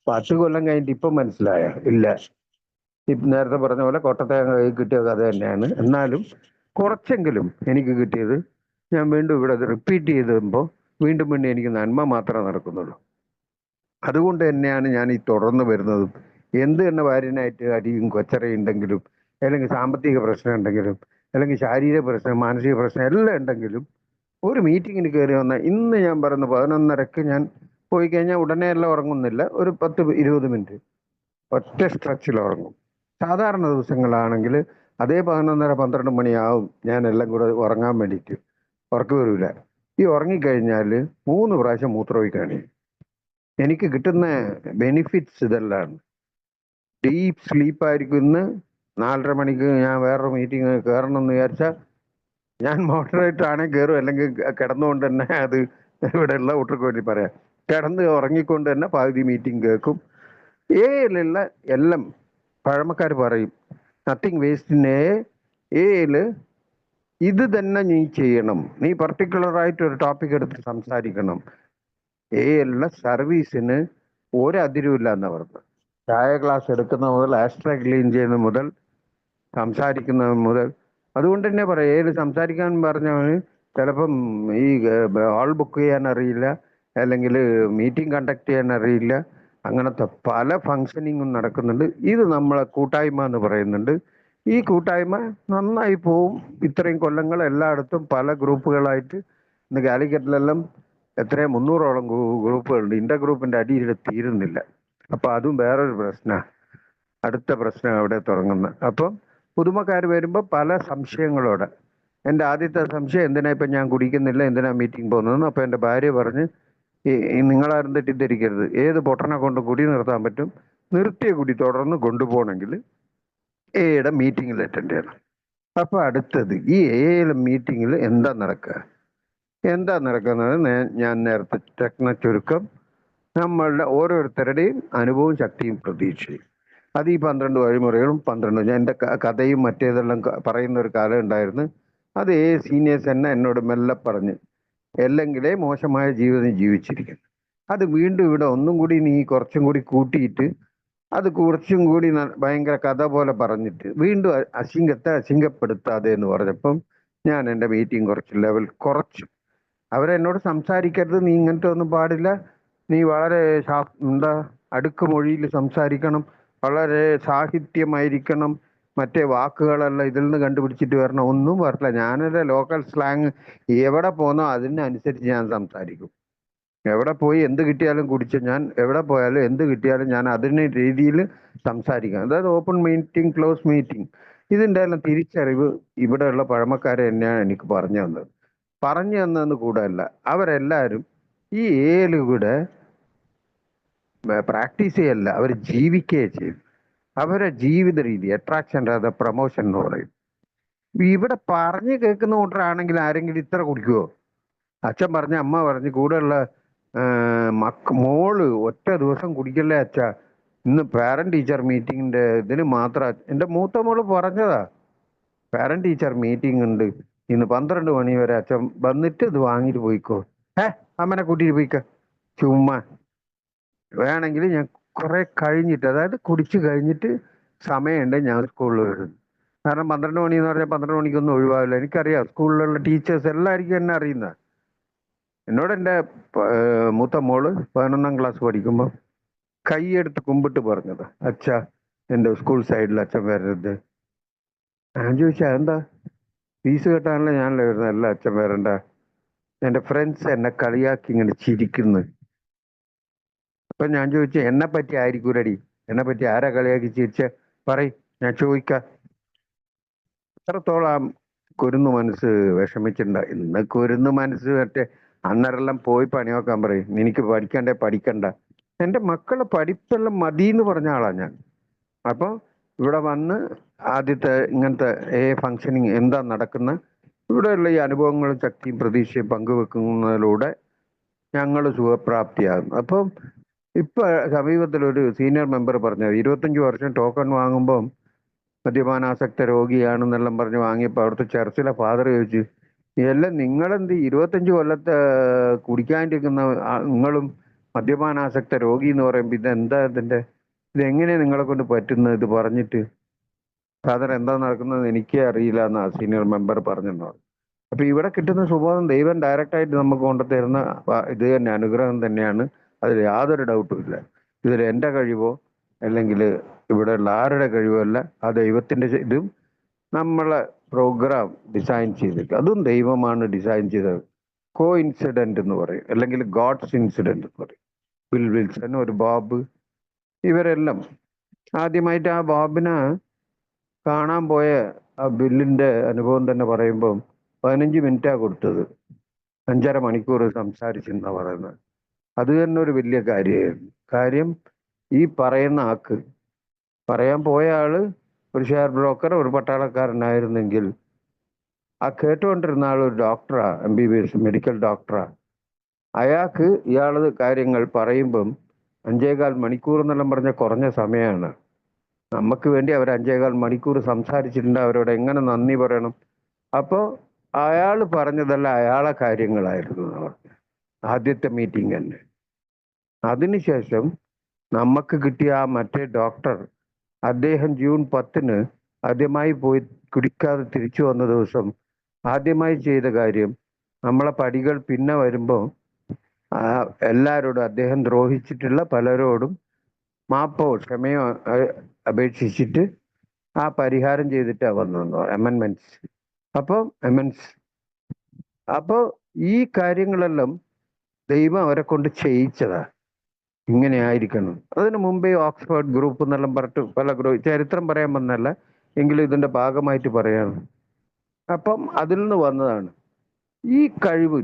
Speaker 3: 10 കൊല്ലം കഴിഞ്ഞിട്ട് ഇപ്പം മനസ്സിലായ ഇല്ല. ഇപ്പം നേരത്തെ പറഞ്ഞ പോലെ കൊട്ടത്തേങ്ങ കിട്ടിയ കഥ തന്നെയാണ്. എന്നാലും കുറച്ചെങ്കിലും എനിക്ക് കിട്ടിയത് ഞാൻ വീണ്ടും ഇവിടെ റിപ്പീറ്റ് ചെയ്തുമ്പോൾ വീണ്ടും എനിക്ക് നന്മ മാത്രമേ നടക്കുന്നുള്ളൂ. അതുകൊണ്ട് തന്നെയാണ് ഞാൻ ഈ തുടർന്ന് വരുന്നതും. എന്ത് തന്നെ ഭാര്യനായിട്ട് അടിയും കൊച്ചറയുണ്ടെങ്കിലും, അല്ലെങ്കിൽ സാമ്പത്തിക പ്രശ്നം ഉണ്ടെങ്കിലും, അല്ലെങ്കിൽ ശാരീരിക പ്രശ്നം, മാനസിക പ്രശ്നം എല്ലാം ഉണ്ടെങ്കിലും ഒരു മീറ്റിങ്ങിന് കയറി വന്നാൽ, ഇന്ന് ഞാൻ പറയുന്നു 11:30 ഞാൻ പോയി കഴിഞ്ഞാൽ ഉടനെ എല്ലാം ഉറങ്ങുന്നില്ല, ഒരു 10-20 മിനിറ്റ് ഒറ്റ സ്ട്രെച്ചിൽ ഉറങ്ങും. സാധാരണ ദിവസങ്ങളാണെങ്കിൽ അതേ 11:30 മണിയാവും ഞാൻ എല്ലാം കൂടെ ഉറങ്ങാൻ വേണ്ടിയിട്ട്. ഉറക്കം വരില്ല. ഈ ഉറങ്ങിക്കഴിഞ്ഞാൽ 3 പ്രാവശ്യം മൂത്രമൊഴിക്കാണ്. എനിക്ക് കിട്ടുന്ന ബെനിഫിറ്റ്സ് ഇതെല്ലാം. ഡീപ്പ് സ്ലീപ്പായിരിക്കും. ഇന്ന് 4:30 മണിക്ക് ഞാൻ വേറൊരു മീറ്റിംഗ് കയറണം എന്ന് വിചാരിച്ചാൽ ഞാൻ മോഡറേറ്റർ ആണെങ്കിൽ കയറും, അല്ലെങ്കിൽ കിടന്നുകൊണ്ട് തന്നെ അത് ഇവിടെയുള്ള കൂട്ടർക്ക് വേണ്ടി പറയാം, കിടന്ന് ഉറങ്ങിക്കൊണ്ട് തന്നെ പകുതി മീറ്റിംഗ് കേൾക്കും. ഏയിലുള്ള എല്ലാം പഴമക്കാർ പറയും നത്തിങ് വേസ്റ്റ് ഇൻ ഏയില് ഇത് തന്നെ നീ ചെയ്യണം. നീ പർട്ടിക്കുലറായിട്ട് ഒരു ടോപ്പിക് എടുത്ത് സംസാരിക്കണം. ഏയിലുള്ള സർവീസിന് ഒരതിരുമില്ല എന്നാ പറഞ്ഞത്. ചായ ഗ്ലാസ് എടുക്കുന്ന മുതൽ ആസ്ട്ര ക്ലീൻ ചെയ്യുന്ന മുതൽ സംസാരിക്കുന്നത് മുതൽ. അതുകൊണ്ട് തന്നെ പറയാം, ഏത് സംസാരിക്കാൻ പറഞ്ഞവന് ചിലപ്പം ഈ ഹാൾ ബുക്ക് ചെയ്യാൻ അറിയില്ല, അല്ലെങ്കിൽ മീറ്റിംഗ് കണ്ടക്ട് ചെയ്യാൻ അറിയില്ല. അങ്ങനത്തെ പല ഫങ്ഷനിങ്ങും നടക്കുന്നുണ്ട്. ഇത് നമ്മളെ കൂട്ടായ്മ എന്ന് പറയുന്നുണ്ട്. ഈ കൂട്ടായ്മ നന്നായി പോവും. ഇത്രയും കൊല്ലങ്ങൾ എല്ലായിടത്തും പല ഗ്രൂപ്പുകളായിട്ട്. ഇന്ന് കാലിക്കറ്റിലെല്ലാം എത്രയും 300ഓളം ഗ്രൂപ്പുകളുണ്ട്. ഇന്റർ ഗ്രൂപ്പിന്റെ അടിയിൽ തീരുന്നില്ല. അപ്പൊ അതും വേറൊരു പ്രശ്നമാണ്. അടുത്ത പ്രശ്നം അവിടെ തുടങ്ങുന്നത്. അപ്പം പുതുമക്കാർ വരുമ്പോൾ പല സംശയങ്ങളോടെ. എൻ്റെ ആദ്യത്തെ സംശയം, എന്തിനാ ഇപ്പം ഞാൻ കുടിക്കുന്നില്ല, എന്തിനാ മീറ്റിംഗ് പോകുന്നതെന്ന്. അപ്പോൾ എൻ്റെ ഭാര്യ പറഞ്ഞ്, ഈ നിങ്ങളാരും തെറ്റിദ്ധരിക്കരുത്, ഏത് പൊട്ടനെ കൊണ്ട് കുടി നിർത്താൻ പറ്റും. നിർത്തിയ കുടി തുടർന്ന് കൊണ്ടുപോകണമെങ്കിൽ എയുടെ മീറ്റിങ്ങിൽ അറ്റൻഡ് ചെയ്യണം. അപ്പോൾ അടുത്തത്, ഈ എയുടെ മീറ്റിങ്ങിൽ എന്താ നടക്കുന്നത് ഞാൻ നേരത്തെ ടെക്ന ചുരുക്കം നമ്മളുടെ ഓരോരുത്തരുടെയും അനുഭവവും ശക്തിയും പ്രതീക്ഷയും. അത് ഈ 12 വഴിമുറകളും 12 ഞാൻ എൻ്റെ കഥയും മറ്റേതെല്ലാം പറയുന്ന ഒരു കാലം ഉണ്ടായിരുന്നു. അത് സീനിയേഴ്സ് തന്നെ എന്നോട് മെല്ലെ പറഞ്ഞ്, അല്ലെങ്കിലേ മോശമായ ജീവിതം ജീവിച്ചിരിക്കുന്നു. അത് വീണ്ടും ഇവിടെ ഒന്നും കൂടി നീ കുറച്ചും കൂടി കൂട്ടിയിട്ട് അത് കുറച്ചും കൂടി ഭയങ്കര കഥ പോലെ പറഞ്ഞിട്ട് വീണ്ടും അസിംഗപ്പെടുത്താതെ എന്ന് പറഞ്ഞപ്പം ഞാൻ എൻ്റെ മീറ്റിംഗ് കുറച്ച് ലെവൽ കുറച്ചു. അവരെന്നോട് സംസാരിക്കരുത്, നീ ഇങ്ങനത്തെ ഒന്നും പാടില്ല, നീ വളരെ എന്താ അടുക്കുമൊഴിയിൽ സംസാരിക്കണം, വളരെ സാഹിത്യമായിരിക്കണം, മറ്റേ വാക്കുകളെല്ലാം ഇതിൽ നിന്ന് കണ്ടുപിടിച്ചിട്ട് വരണം, ഒന്നും പറഞ്ഞില്ല. ഞാനൊരു ലോക്കൽ സ്ലാങ് എവിടെ പോന്നോ അതിനനുസരിച്ച് ഞാൻ സംസാരിക്കും. എവിടെ പോയി എന്ത് കിട്ടിയാലും കുടിച്ച് ഞാൻ എവിടെ പോയാലും എന്ത് കിട്ടിയാലും ഞാൻ അതിന് രീതിയിൽ സംസാരിക്കാം. അതായത് ഓപ്പൺ മീറ്റിംഗ്, ക്ലോസ് മീറ്റിംഗ്, ഇതിൻ്റെ എല്ലാം തിരിച്ചറിവ് ഇവിടെയുള്ള പഴമക്കാരെ തന്നെയാണ് എനിക്ക് പറഞ്ഞു തന്നതെന്ന് കൂടല്ല, അവരെല്ലാവരും ഈ ഏലുകൂടെ പ്രാക്ടീസ് ചെയ്യല്ല, അവർ ജീവിക്കുകയെ ചെയ്യും. അവരെ ജീവിത രീതി അട്രാക്ഷൻ അല്ലാതെ പ്രൊമോഷൻ എന്ന് പറയും. ഇവിടെ പറഞ്ഞു കേൾക്കുന്ന കൂട്ടരാണെങ്കിൽ ആരെങ്കിലും ഇത്ര കുടിക്കുവോ? അച്ഛൻ പറഞ്ഞ, അമ്മ പറഞ്ഞ്, കൂടെയുള്ള മോള് ഒറ്റ ദിവസം കുടിക്കല്ലേ അച്ഛ, ഇന്ന് പാരന്റ് ടീച്ചർ മീറ്റിങ്ങിന്റെ ഇതിന് മാത്രം എൻ്റെ മൂത്ത മോള് പറഞ്ഞതാ, പാരന്റ് ടീച്ചർ മീറ്റിംഗ് ഉണ്ട് ഇന്ന് 12 മണി വരെ, അച്ഛൻ വന്നിട്ട് ഇത് വാങ്ങിട്ട് പോയിക്കോ. അമ്മനെ കൂട്ടിയിട്ട് പോയിക്ക, ചുമ്മാ. വേണമെങ്കിൽ ഞാൻ കുറെ കഴിഞ്ഞിട്ട്, അതായത് കുടിച്ചു കഴിഞ്ഞിട്ട് സമയമുണ്ട് ഞാൻ സ്കൂളിൽ വരുന്നു. കാരണം 12 മണി എന്ന് പറഞ്ഞാൽ 12 മണിക്കൊന്നും ഒഴിവാവില്ല. എനിക്കറിയാം, സ്കൂളിലുള്ള ടീച്ചേഴ്സ് എല്ലാവർക്കും എന്നെ അറിയുന്ന. എന്നോട് എൻ്റെ മൂത്ത മോള് 11ാം ക്ലാസ് പഠിക്കുമ്പോൾ കൈയെടുത്ത് കുമ്പിട്ട് പറഞ്ഞത്, അച്ഛ എൻ്റെ സ്കൂൾ സൈഡിൽ അച്ഛൻ വരരുത്. ഞാൻ ചോദിച്ചാൽ എന്താ, ഫീസ് കെട്ടാനല്ലേ ഞാനല്ലേ വരുന്നത്, അല്ല അച്ഛൻ വരണ്ട, എൻ്റെ ഫ്രണ്ട്സ് എന്നെ കളിയാക്കി ഇങ്ങനെ ചിരിക്കുന്നു. അപ്പൊ ഞാൻ ചോദിച്ചു, എന്നെ പറ്റി ആയിരിക്കൂലടി, എന്നെ പറ്റി ആരാ കളിയാക്കി ചിരിച്ച, പറയും, ഞാൻ ചോദിക്കാം. എത്രത്തോളം കുരുന്നു മനസ്സ് വിഷമിച്ചിട്ടുണ്ട. ഇന്ന് കുരുന്നു മനസ്സ് മറ്റേ അന്നേരെല്ലാം പോയി പണി നോക്കാൻ പറയും, എനിക്ക് പഠിക്കണ്ട. എൻ്റെ മക്കളെ പഠിപ്പെല്ലാം മതി എന്ന് പറഞ്ഞ ആളാ ഞാൻ. അപ്പോൾ ഇവിടെ വന്ന് ആദ്യത്തെ ഇങ്ങനത്തെ ഫങ്ഷനിങ് എന്താ നടക്കുന്ന, ഇവിടെയുള്ള ഈ അനുഭവങ്ങളും ശക്തിയും പ്രതീക്ഷയും പങ്കുവെക്കുന്നതിലൂടെ ഞങ്ങൾ സുഖപ്രാപ്തിയാകുന്നു. അപ്പം ഇപ്പൊ സമീപത്തിലൊരു സീനിയർ മെമ്പർ പറഞ്ഞത്, 25 വർഷം ടോക്കൺ വാങ്ങുമ്പം മദ്യപാനാസക്ത രോഗിയാണെന്നെല്ലാം പറഞ്ഞ് വാങ്ങിയപ്പോൾ അവിടുത്തെ ചർച്ചിലെ ഫാദർ ചോദിച്ചു, എല്ലാം നിങ്ങളെന്ത് 25 കൊല്ലത്തെ കുടിക്കാണ്ടിരിക്കുന്ന നിങ്ങളും മദ്യപാനാസക്ത രോഗി എന്ന് പറയുമ്പോൾ ഇതെന്താ ഇതെങ്ങനെ നിങ്ങളെ കൊണ്ട് പറ്റുന്നത് ഇത് പറഞ്ഞിട്ട്? ഫാദർ എന്താ നടക്കുന്നത് എനിക്കേ അറിയില്ല എന്നാ സീനിയർ മെമ്പർ പറഞ്ഞെന്നു. അപ്പൊ ഇവിടെ കിട്ടുന്ന സുബോധം ദൈവം ഡയറക്റ്റായിട്ട് നമുക്ക് കൊണ്ടുതരുന്ന ഇത് തന്നെ, അനുഗ്രഹം തന്നെയാണ്. അതിൽ യാതൊരു ഡൗട്ടും ഇല്ല. ഇതിൽ എൻ്റെ കഴിവോ അല്ലെങ്കിൽ ഇവിടെയുള്ള ആരുടെ കഴിവോ അല്ല, ആ ദൈവത്തിൻ്റെ ഇതും നമ്മളെ പ്രോഗ്രാം ഡിസൈൻ ചെയ്തിട്ട് അതും ദൈവമാണ് ഡിസൈൻ ചെയ്തത്. കോ ഇൻസിഡന്റ് എന്ന് പറയും, അല്ലെങ്കിൽ ഗോഡ്സ് ഇൻസിഡന്റ് എന്ന് പറയും. ബിൽ വിൽസൺ, ഒരു ബോബ്, ഇവരെല്ലാം ആദ്യമായിട്ട് ആ ബോബിനെ കാണാൻ പോയ ആ ബില്ലിൻ്റെ അനുഭവം തന്നെ പറയുമ്പം 15 മിനിറ്റാണ് കൊടുത്തത്, 5.5 മണിക്കൂർ സംസാരിച്ചെന്നാണ് പറയുന്നത്. അത് തന്നെ ഒരു വലിയ കാര്യമായിരുന്നു. കാര്യം ഈ പറയുന്ന ആൾക്ക്, പറയാൻ പോയ ആള് ഒരു ഷെയർ ബ്രോക്കർ, ഒരു പട്ടാളക്കാരനായിരുന്നെങ്കിൽ ആ കേട്ടുകൊണ്ടിരുന്ന ആൾ ഒരു ഡോക്ടറാ, MBBS മെഡിക്കൽ ഡോക്ടറാ. അയാൾക്ക് ഇയാൾ കാര്യങ്ങൾ പറയുമ്പം 5.25 മണിക്കൂർ എന്നെല്ലാം പറഞ്ഞ കുറഞ്ഞ സമയമാണ്. നമുക്ക് വേണ്ടി അവർ 5.25 മണിക്കൂർ സംസാരിച്ചിട്ടുണ്ട്. അവരോട് എങ്ങനെ നന്ദി പറയണം. അപ്പോൾ അയാൾ പറഞ്ഞതല്ല അയാളെ കാര്യങ്ങളായിരുന്നു എന്ന് പറഞ്ഞു ആദ്യത്തെ മീറ്റിംഗ് തന്നെ. അതിനുശേഷം നമുക്ക് കിട്ടിയ ആ മറ്റേ ഡോക്ടർ, അദ്ദേഹം ജൂൺ 10 ആദ്യമായി പോയി കുടിക്കാതെ തിരിച്ചു വന്ന ദിവസം ആദ്യമായി ചെയ്ത കാര്യം, നമ്മളെ പടികൾ പിന്നെ വരുമ്പോൾ എല്ലാവരോടും, അദ്ദേഹം ദ്രോഹിച്ചിട്ടുള്ള പലരോടും മാപ്പോ ക്ഷമയോ അപേക്ഷിച്ചിട്ട് ആ പരിഹാരം ചെയ്തിട്ടാണ് വന്നതെന്ന് പറയും, അമെൻമെന്റ്സ്. അപ്പോൾ അപ്പോൾ ഈ കാര്യങ്ങളെല്ലാം ദൈവം അവരെ കൊണ്ട് ചെയ്യിച്ചതാ, ഇങ്ങനെ ആയിരിക്കണം. അതിനു മുമ്പേ ഓക്സ്ഫോർഡ് ഗ്രൂപ്പ് എന്നെല്ലാം പറഞ്ഞിട്ട് പല ചരിത്രം പറയാൻ വന്നല്ല, എങ്കിലും ഇതിന്റെ ഭാഗമായിട്ട് പറയാണ്. അപ്പം അതിൽ നിന്ന് വന്നതാണ് ഈ കഴിവ്.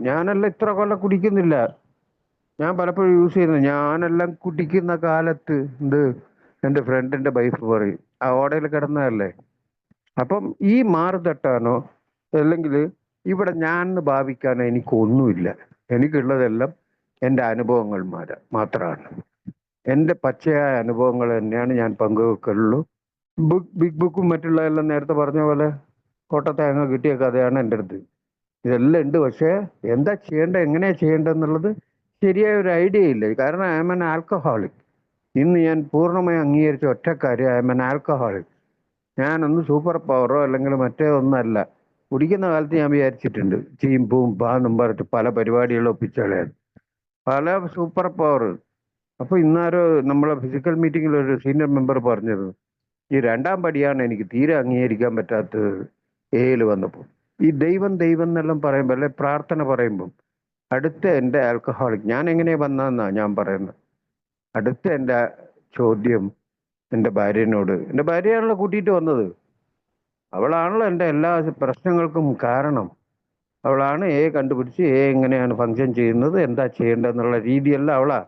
Speaker 3: ഞാനെല്ലാം ഇത്ര കൊല്ലം കുടിക്കുന്നില്ല, ഞാൻ പലപ്പോഴും യൂസ് ചെയ്യുന്നത്. ഞാനെല്ലാം കുടിക്കുന്ന കാലത്ത് എൻ്റെ ഫ്രണ്ടിന്റെ വൈഫ് പറയും, ആ ഓടയിൽ കിടന്നതല്ലേ. അപ്പം ഈ മാറ് തട്ടാനോ അല്ലെങ്കിൽ ഇവിടെ ഞാൻ ഭാവിക്കാനോ എനിക്കൊന്നുമില്ല. എനിക്കുള്ളതെല്ലാം എൻ്റെ അനുഭവങ്ങൾ മാത്രമാണ്. എൻ്റെ പച്ചയായ അനുഭവങ്ങൾ തന്നെയാണ് ഞാൻ പങ്കുവെക്കുള്ളൂ. ബിഗ് ബുക്കും മറ്റുള്ളതെല്ലാം നേരത്തെ പറഞ്ഞ പോലെ കോട്ടത്തേങ്ങ കിട്ടിയ കഥയാണ് എൻ്റെ അടുത്ത്. ഇതെല്ലാം ഉണ്ട്, പക്ഷേ എന്താ ചെയ്യേണ്ടത്, എങ്ങനെയാ ചെയ്യേണ്ടതെന്നുള്ളത് ശരിയായ ഒരു ഐഡിയ ഇല്ല. കാരണം ഐ എം ആൻ ആൽക്കഹോളിക്. ഇന്ന് ഞാൻ പൂർണ്ണമായി അംഗീകരിച്ച ഒറ്റ കാര്യം, ഐ എം ആൻ ആൽക്കഹോളിക്. ഞാനൊന്നും സൂപ്പർ പവറോ അല്ലെങ്കിൽ മറ്റേ ഒന്നല്ല. കുടിക്കുന്ന കാലത്ത് ഞാൻ വിചാരിച്ചിട്ടുണ്ട്, ചീം പൂം പാന്നും പറഞ്ഞിട്ട് പല പരിപാടികളും ഒപ്പിച്ചളയാൻ, പല സൂപ്പർ പവർ. അപ്പോൾ ഇന്നാരോ നമ്മളെ ഫിസിക്കൽ മീറ്റിങ്ങിൽ ഒരു സീനിയർ മെമ്പർ പറഞ്ഞത്, ഈ 2ാം പടിയാണ് എനിക്ക് തീരെ അംഗീകരിക്കാൻ പറ്റാത്തത് ഏല് വന്നപ്പോൾ. ഈ ദൈവം എന്നെല്ലാം പറയുമ്പോൾ, അല്ലെ പ്രാർത്ഥന പറയുമ്പം, അടുത്ത എൻ്റെ ആൽക്കഹോളിക് ഞാൻ എങ്ങനെ വന്നതെന്നാ ഞാൻ പറയുന്നത്. അടുത്ത എൻ്റെ ചോദ്യം എൻ്റെ ഭാര്യനോട്, എൻ്റെ ഭാര്യയാണല്ലോ കൂട്ടിയിട്ട് വന്നത്, അവളാണല്ലോ എൻ്റെ എല്ലാ പ്രശ്നങ്ങൾക്കും കാരണം. അവളാണ് കണ്ടുപിടിച്ച് എങ്ങനെയാണ് ഫങ്ഷൻ ചെയ്യുന്നത്, എന്താ ചെയ്യേണ്ടതെന്നുള്ള രീതിയെല്ലാം അവളാ.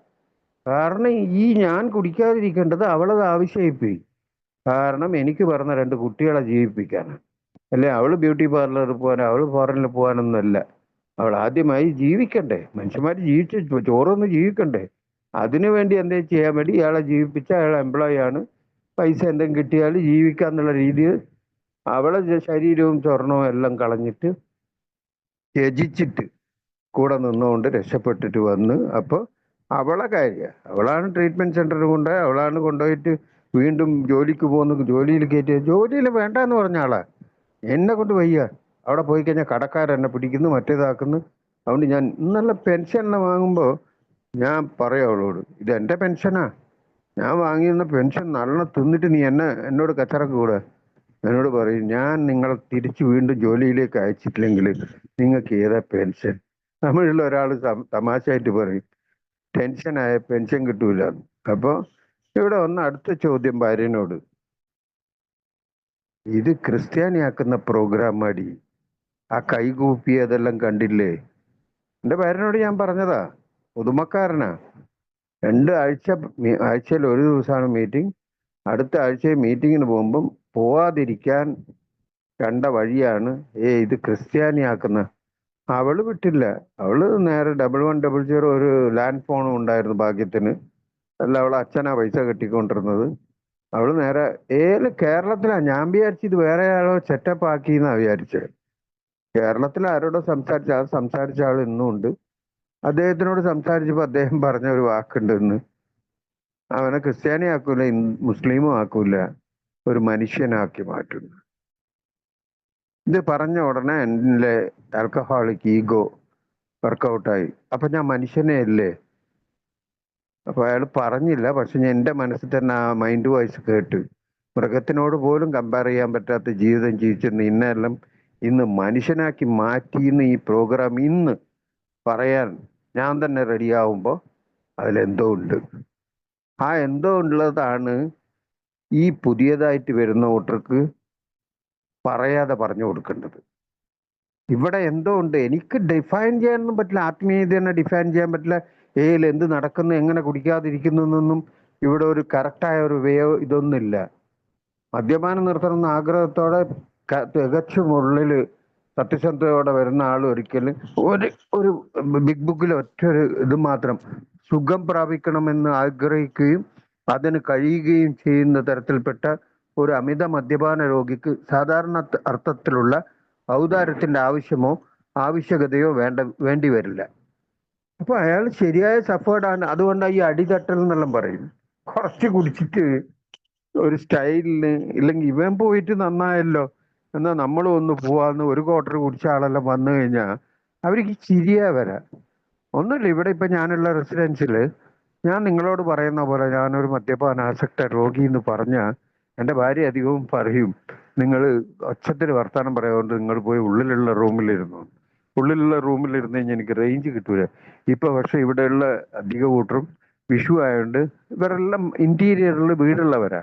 Speaker 3: കാരണം ഈ ഞാൻ കുടിക്കാതിരിക്കേണ്ടത് അവളത് ആവശ്യമായിപ്പോയി. കാരണം എനിക്ക് പറഞ്ഞ 2 കുട്ടികളെ ജീവിപ്പിക്കാനാണ്. അല്ലെ അവൾ ബ്യൂട്ടി പാർലറിൽ പോകാൻ, അവൾ ഫോറിനിൽ പോകാനൊന്നുമല്ല. അവൾ ആദ്യമായി ജീവിക്കണ്ടേ, മനുഷ്യന്മാർ ജീവിച്ച് ചോറൊന്ന് ജീവിക്കണ്ടേ. അതിനു വേണ്ടി എന്തെങ്കിലും ചെയ്യാൻ വേണ്ടി ഇയാളെ ജീവിപ്പിച്ച അയാൾ എംപ്ലോയി ആണ്, പൈസ എന്തെങ്കിലും കിട്ടിയാൽ ജീവിക്കാന്നുള്ള രീതിയിൽ അവളെ ശരീരവും സ്വർണവും എല്ലാം കളഞ്ഞിട്ട് ത്യജിച്ചിട്ട് കൂടെ നിന്നുകൊണ്ട് രക്ഷപ്പെട്ടിട്ട് വന്ന്. അപ്പോൾ അവളെ അവളാണ് ട്രീറ്റ്മെന്റ് സെന്ററിൽ കൊണ്ടുപോയി, അവളാണ് കൊണ്ടുപോയിട്ട് വീണ്ടും ജോലിക്ക് പോകുന്നു, ജോലിയിൽ കയറ്റി. ജോലിയിൽ വേണ്ടെന്ന് പറഞ്ഞ ആളാ, എന്നെ കൊണ്ട് വയ്യ, അവിടെ പോയി കഴിഞ്ഞാൽ കടക്കാരെന്നെ പിടിക്കുന്നു, മറ്റേതാക്കുന്നു. അതുകൊണ്ട് ഞാൻ ഇന്നല്ല പെൻഷനെല്ലാം വാങ്ങുമ്പോൾ ഞാൻ പറയാം അവളോട്, ഇത് എൻ്റെ പെൻഷനാ, ഞാൻ വാങ്ങിയിരുന്ന പെൻഷൻ നല്ലോണം തിന്നിട്ട് നീ എന്നോട് കച്ചറക്ക് കൂടെ. എന്നോട് പറയും, ഞാൻ നിങ്ങളെ തിരിച്ച് വീണ്ടും ജോലിയിലേക്ക് അയച്ചിട്ടില്ലെങ്കിൽ നിങ്ങൾക്ക് ഏതാ പെൻഷൻ. തമിഴിൽ ഒരാൾ തമാശയായിട്ട് പറയും, ടെൻഷനായ പെൻഷൻ കിട്ടൂല. അപ്പോൾ ഇവിടെ വന്ന അടുത്ത ചോദ്യം ഭാര്യനോട്, ഇത് ക്രിസ്ത്യാനിയാക്കുന്ന പ്രോഗ്രാം മടി, ആ കൈകൂപ്പി അതെല്ലാം കണ്ടില്ലേ. എൻ്റെ ഭാര്യനോട് ഞാൻ പറഞ്ഞതാ, പുതുമക്കാരനാ, 2 ആഴ്ചയിൽ ഒരു ദിവസമാണ് മീറ്റിംഗ്. അടുത്ത ആഴ്ച മീറ്റിങ്ങിന് പോകുമ്പം പോവാതിരിക്കാൻ കണ്ട വഴിയാണ് ഇത് ക്രിസ്ത്യാനിയാക്കുന്ന. അവള് വിട്ടില്ല, അവള് നേരെ 1100 ഒരു ലാൻഡ് ഫോണും ഉണ്ടായിരുന്നു ഭാഗ്യത്തിന്. അല്ല, അവളെ അച്ഛനാ പൈസ കെട്ടിക്കൊണ്ടിരുന്നത്. അവള് നേരെ കേരളത്തിലാ. ഞാൻ വിചാരിച്ചു ഇത് വേറെ ആളോ സെറ്റപ്പ് ആക്കിന്നാ വിചാരിച്ചത്. കേരളത്തിൽ ആരോടോ സംസാരിച്ച ആൾ ഇന്നും ഉണ്ട്. അദ്ദേഹത്തിനോട് സംസാരിച്ചപ്പോൾ അദ്ദേഹം പറഞ്ഞ ഒരു വാക്കുണ്ട്, ഇന്ന് അവനെ ക്രിസ്ത്യാനി ആക്കൂല, മുസ്ലിമും ആക്കൂല, ഒരു മനുഷ്യനാക്കി മാറ്റുന്നു. ഇത് പറഞ്ഞ ഉടനെ എൻ്റെ ആൽക്കഹോളിക് ഈഗോ വർക്കൗട്ടായി. അപ്പൊ ഞാൻ മനുഷ്യനെ അല്ലേ. അപ്പൊ അയാൾ പറഞ്ഞില്ല, പക്ഷെ ഞാൻ എൻ്റെ മനസ്സിൽ തന്നെ ആ മൈൻഡ് വോയിസ് കേട്ട്, മൃഗത്തിനോട് പോലും കമ്പയർ ചെയ്യാൻ പറ്റാത്ത ജീവിതം ജീവിച്ചിരുന്ന ഇന്നെല്ലാം ഇന്ന് മനുഷ്യനാക്കി മാറ്റിയെന്ന് ഈ പ്രോഗ്രാം ഇന്ന് പറയാൻ ഞാൻ തന്നെ റെഡിയാവുമ്പോൾ അതിലെന്തോ ഉണ്ട്. ആ എന്തോ ഉള്ളതാണ് ഈ പുതിയതായിട്ട് വരുന്ന വോട്ടർക്ക് പറയാതെ പറഞ്ഞു കൊടുക്കേണ്ടത്. ഇവിടെ എന്തോ ഉണ്ട്, എനിക്ക് ഡിഫൈൻ ചെയ്യാനൊന്നും പറ്റില്ല, ആത്മീയതയെ ഡിഫൈൻ ചെയ്യാൻ പറ്റില്ല. ഏതിൽ എന്ത് നടക്കുന്നു, എങ്ങനെ കുടിക്കാതിരിക്കുന്നു എന്നൊന്നും ഇവിടെ ഒരു കറക്റ്റായ ഒരു വേയോ ഇതൊന്നുമില്ല. മദ്യപാനം നിർത്തണമെന്ന ആഗ്രഹത്തോടെ തികച്ചും ഉള്ളിൽ സത്യസന്ധതയോടെ വരുന്ന ആൾ ഒരിക്കലും ഒരു ഒരു ബിഗ് ബുക്കിൽ ഒറ്റ ഒരു ഇത് മാത്രം സുഖം പ്രാപിക്കണമെന്ന് ആഗ്രഹിക്കുകയും അതിന് കഴിയുകയും ചെയ്യുന്ന തരത്തിൽപ്പെട്ട ഒരു അമിത മദ്യപാന രോഗിക്ക് സാധാരണ അർത്ഥത്തിലുള്ള ഔദാര്യത്തിന്റെ ആവശ്യമോ ആവശ്യകതയോ വേണ്ടി വരില്ല. അപ്പൊ അയാൾ ശരിയായ സഫേർഡാണ്. അതുകൊണ്ടാണ് ഈ അടിതട്ടൽ എന്നെല്ലാം പറയും. കുറച്ച് കുടിച്ചിട്ട് ഒരു സ്റ്റൈലിന്, ഇല്ലെങ്കിൽ ഇവൻ പോയിട്ട് നന്നായല്ലോ എന്നാൽ നമ്മളും ഒന്ന് പോവാന്ന് ഒരു ക്വാർട്ടർ കുടിച്ച ആളെല്ലാം വന്നു കഴിഞ്ഞാൽ അവർക്ക് ചിരിയാ വരാം. ഒന്നുമില്ല, ഇവിടെ ഇപ്പൊ ഞാനുള്ള റെസിഡൻസില് ഞാൻ നിങ്ങളോട് പറയുന്ന പോലെ ഞാനൊരു മദ്യപാനാസക്ത രോഗി എന്ന് പറഞ്ഞാൽ എൻ്റെ ഭാര്യ അധികവും പറയും, നിങ്ങൾ ഒച്ചത്തിൽ വർത്താനം പറയാതുകൊണ്ട് നിങ്ങൾ പോയി ഉള്ളിലുള്ള റൂമിലിരുന്നു. ഉള്ളിലുള്ള റൂമിലിരുന്ന് കഴിഞ്ഞാൽ എനിക്ക് റേഞ്ച് കിട്ടൂല. ഇപ്പൊ പക്ഷെ ഇവിടെയുള്ള അധിക കൂട്ടരും വിഷു ആയതുകൊണ്ട് ഇവരെല്ലാം ഇന്റീരിയറിൽ വീടുള്ളവരാ.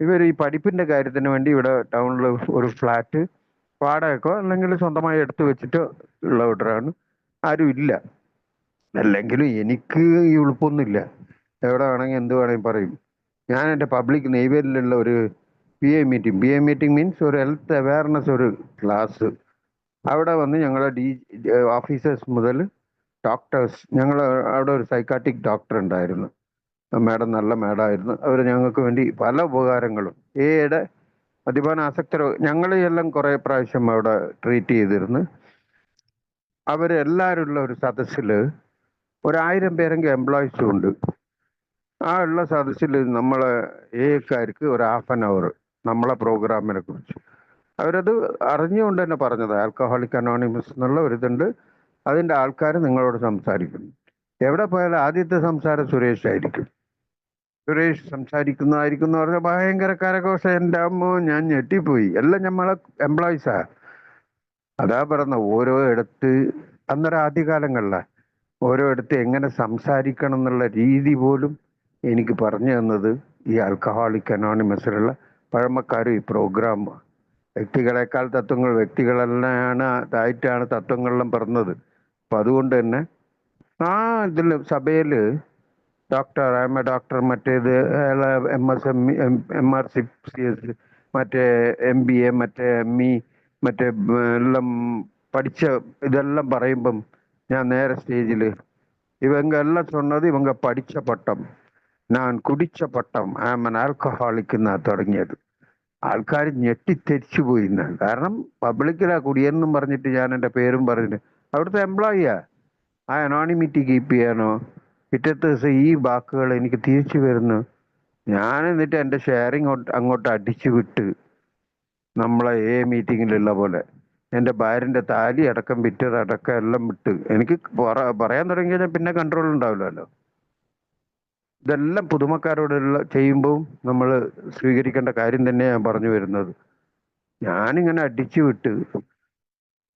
Speaker 3: ഇവർ ഈ പഠിപ്പിന്റെ കാര്യത്തിന് വേണ്ടി ഇവിടെ ടൗണിൽ ഒരു ഫ്ലാറ്റ് വാടകയ്ക്കോ അല്ലെങ്കിൽ സ്വന്തമായി എടുത്തു വെച്ചിട്ട് ഉള്ളവരാണ്. ആരും ഇല്ല. അല്ലെങ്കിലും എനിക്ക് ഈ ഉളുപ്പൊന്നുമില്ല. എവിടെ വേണമെങ്കിൽ എന്ത് വേണമെങ്കിൽ പറയും. ഞാൻ എൻ്റെ പബ്ലിക് നെയ്വേലിലുള്ള ഒരു പി ഐ മീറ്റിംഗ് മീൻസ് ഒരു ഹെൽത്ത് അവയർനെസ് ഒരു ക്ലാസ്, അവിടെ വന്ന് ഞങ്ങളുടെ ഓഫീസേഴ്സ് മുതൽ ഡോക്ടേഴ്സ്, ഞങ്ങൾ അവിടെ ഒരു സൈക്കാട്രിക് ഡോക്ടർ ഉണ്ടായിരുന്നു. മാഡം നല്ല മാഡമായിരുന്നു. അവർ ഞങ്ങൾക്ക് വേണ്ടി പല ഉപകാരങ്ങളും ഏടെ മദ്യപാനാസക്തരോ ഞങ്ങളെയെല്ലാം കുറേ പ്രാവശ്യം അവിടെ ട്രീറ്റ് ചെയ്തിരുന്നു. അവരെല്ലാവരും ഉള്ള ഒരു സദസ്സിൽ 1000 പേരെങ്കിലും എംപ്ലോയീസും ഉണ്ട്. ആ ഉള്ള സദസ്സിൽ നമ്മളെ ഏക്കാർക്ക് ഒരു ഹാഫ് ആൻ അവർ നമ്മളെ പ്രോഗ്രാമിനെ കുറിച്ച് അവരത് അറിഞ്ഞുകൊണ്ട് തന്നെ പറഞ്ഞത്. ആൽക്കഹോളിക് അനോണിമസ് എന്നുള്ള ഒരിതുണ്ട്, അതിൻ്റെ ആൾക്കാർ നിങ്ങളോട് സംസാരിക്കുന്നു. എവിടെ പോയാലും ആദ്യത്തെ സംസാരം സുരേഷ് ആയിരിക്കും. സുരേഷ് സംസാരിക്കുന്നതായിരിക്കും എന്ന് പറഞ്ഞാൽ ഭയങ്കര കരഘോഷം. എൻ്റെ അമ്മോ, ഞാൻ ഞെട്ടിപ്പോയി. എല്ലാം നമ്മളെ എംപ്ലോയീസാ. അതാ പറഞ്ഞ ഓരോ ഇടത്ത് അന്നേരം ആദ്യകാലങ്ങളിലാണ് ഓരോ ഇടത്ത് എങ്ങനെ സംസാരിക്കണം എന്നുള്ള രീതി പോലും എനിക്ക് പറഞ്ഞു തന്നത് ഈ ആൽക്കഹോളിക് അനോണിമസിലുള്ള പഴമക്കാരും ഈ പ്രോഗ്രാം. വ്യക്തികളെക്കാൾ തത്വങ്ങൾ, വ്യക്തികളെല്ലാം ആയിട്ടാണ് തത്വങ്ങളെല്ലാം പറഞ്ഞത്. അപ്പം അതുകൊണ്ട് തന്നെ ആ ഇതിൽ സഭയിൽ ഡോക്ടർ ആം എ ഡോക്ടർ, മറ്റേത് MRCCS, മറ്റേ MBA, മറ്റേ ME, മറ്റേ എല്ലാം പഠിച്ച ഇതെല്ലാം പറയുമ്പം ഞാൻ നേരെ സ്റ്റേജിൽ ഇവങ്ക എല്ലാം சொன்னது ഇവങ്ക പഠിച്ച പട്ടം, ഞാൻ കുടിച്ച പട്ടം, ആം എൻ ആൽക്കഹോളിക് എന്നാ തുടങ്ങിയത്. ആൾക്കാർ ഞെട്ടിത്തെരിച്ചു പോയിന്ന്. കാരണം പബ്ലിക്കിലാ കുടിയെന്നും പറഞ്ഞിട്ട് ഞാൻ എൻ്റെ പേരും പറഞ്ഞിട്ട് അവിടുത്തെ എംപ്ലോയിയാ. ആ അനോണിമിറ്റി കീപ്പ് ചെയ്യാനോ പിറ്റത്തെ ദിവസം ഈ വാക്കുകൾ എനിക്ക് തിരിച്ചു വരുന്നു. ഞാൻ എന്നിട്ട് എൻ്റെ ഷെയറിങ് അങ്ങോട്ട് അടിച്ചു വിട്ട് നമ്മളെ മീറ്റിങ്ങിലുള്ള പോലെ എൻ്റെ ഭാര്യൻ്റെ താലി അടക്കം വിറ്റതടക്കം എല്ലാം വിട്ട് എനിക്ക് പറയാൻ തുടങ്ങി കഴിഞ്ഞാൽ പിന്നെ കൺട്രോൾ ഉണ്ടാവില്ലല്ലോ. ഇതെല്ലാം പുതുമക്കാരോടുള്ള ചെയ്യുമ്പോൾ നമ്മൾ സ്വീകരിക്കേണ്ട കാര്യം തന്നെ ഞാൻ പറഞ്ഞു വരുന്നത്. ഞാനിങ്ങനെ അടിച്ചു വിട്ട്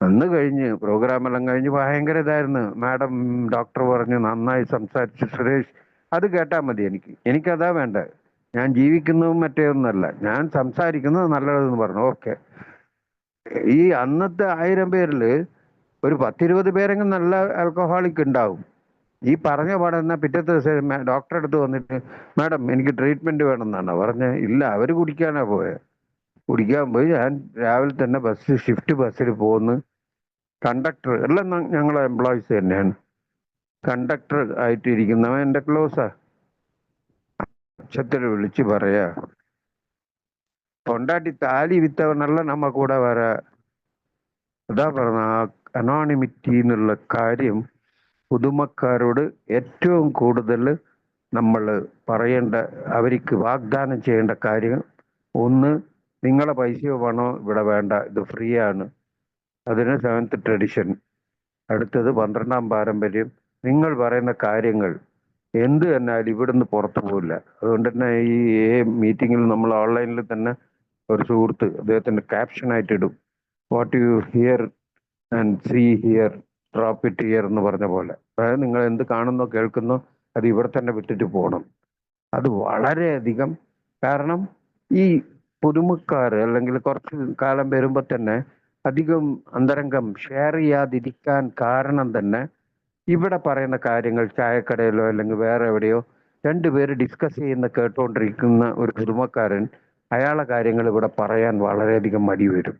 Speaker 3: അന്ന് കഴിഞ്ഞ് പ്രോഗ്രാമെല്ലാം കഴിഞ്ഞ് ഭയങ്കര ഇതായിരുന്നു. മാഡം ഡോക്ടർ പറഞ്ഞു നന്നായി സംസാരിച്ചു സുരേഷ്. അത് കേട്ടാൽ മതി. എനിക്കതാ വേണ്ട. ഞാൻ ജീവിക്കുന്നതും മറ്റേ ഒന്നല്ല, ഞാൻ സംസാരിക്കുന്നത് നല്ലതെന്ന് പറഞ്ഞു. ഓക്കെ. ഈ അന്നത്തെ 1000 പേരിൽ ഒരു 10-20 പേരെങ്കിലും നല്ല ആൽക്കഹോളിക് ഉണ്ടാവും. ഈ പറഞ്ഞ പാടുന്ന പിറ്റത്തെ ദിവസം ഡോക്ടറെ അടുത്ത് വന്നിട്ട് മാഡം എനിക്ക് ട്രീറ്റ്മെന്റ് വേണമെന്നാണ് പറഞ്ഞത്. ഇല്ല, അവർ കുടിക്കാൻ പോയി. ഞാൻ രാവിലെ തന്നെ ഷിഫ്റ്റ് ബസ്സിൽ പോന്ന് കണ്ടക്ടർ എല്ലാം ഞങ്ങളെ എംപ്ലോയീസ് തന്നെയാണ്. കണ്ടക്ടർ ആയിട്ടിരിക്കുന്നവൻ എൻ്റെ ക്ലോസാ. ഉച്ചത്തിൽ വിളിച്ച് പറയാ, പൊണ്ടാട്ടി താലി വിത്തവനെല്ലാം നമ്മ കൂടെ വരാ. അതാ പറഞ്ഞ ആ അനോണിമിറ്റി എന്നുള്ള കാര്യം പുതുമക്കാരോട് ഏറ്റവും കൂടുതൽ നമ്മൾ പറയേണ്ട, അവർക്ക് വാഗ്ദാനം ചെയ്യേണ്ട കാര്യങ്ങൾ. ഒന്ന്, നിങ്ങളെ പൈസയോ പണോ ഇവിടെ വേണ്ട, ഇത് ഫ്രീ ആണ്. അതിന് 7th ട്രഡിഷൻ. അടുത്തത് 12ാം പാരമ്പര്യം. നിങ്ങൾ പറയുന്ന കാര്യങ്ങൾ എന്ത് തന്നാലും ഇവിടുന്ന് പുറത്തു പോകില്ല. അതുകൊണ്ട് തന്നെ ഈ മീറ്റിങ്ങിൽ നമ്മൾ ഓൺലൈനിൽ തന്നെ ഒരു സുഹൃത്ത് അദ്ദേഹത്തിന്റെ ക്യാപ്ഷനായിട്ട് ഇടും, what you hear and see here drop it here എന്ന് പറഞ്ഞ പോലെ. അതായത് നിങ്ങൾ എന്ത് കാണുന്നോ കേൾക്കുന്നോ അത് ഇവിടെ തന്നെ വിട്ടിട്ട് പോകണം. അത് വളരെയധികം. കാരണം ഈ പുതുമക്കാർ അല്ലെങ്കിൽ കുറച്ച് കാലം വരുമ്പോൾ തന്നെ അധികം അന്തരംഗം ഷെയർ ചെയ്യാതിരിക്കാൻ കാരണം തന്നെ ഇവിടെ പറയുന്ന കാര്യങ്ങൾ ചായക്കടയിലോ അല്ലെങ്കിൽ വേറെ എവിടെയോ രണ്ടുപേര് ഡിസ്കസ് ചെയ്യുന്ന കേട്ടുകൊണ്ടിരിക്കുന്ന ഒരു പുതുമക്കാരൻ അയാളെ കാര്യങ്ങൾ ഇവിടെ പറയാൻ വളരെയധികം മടി വരും.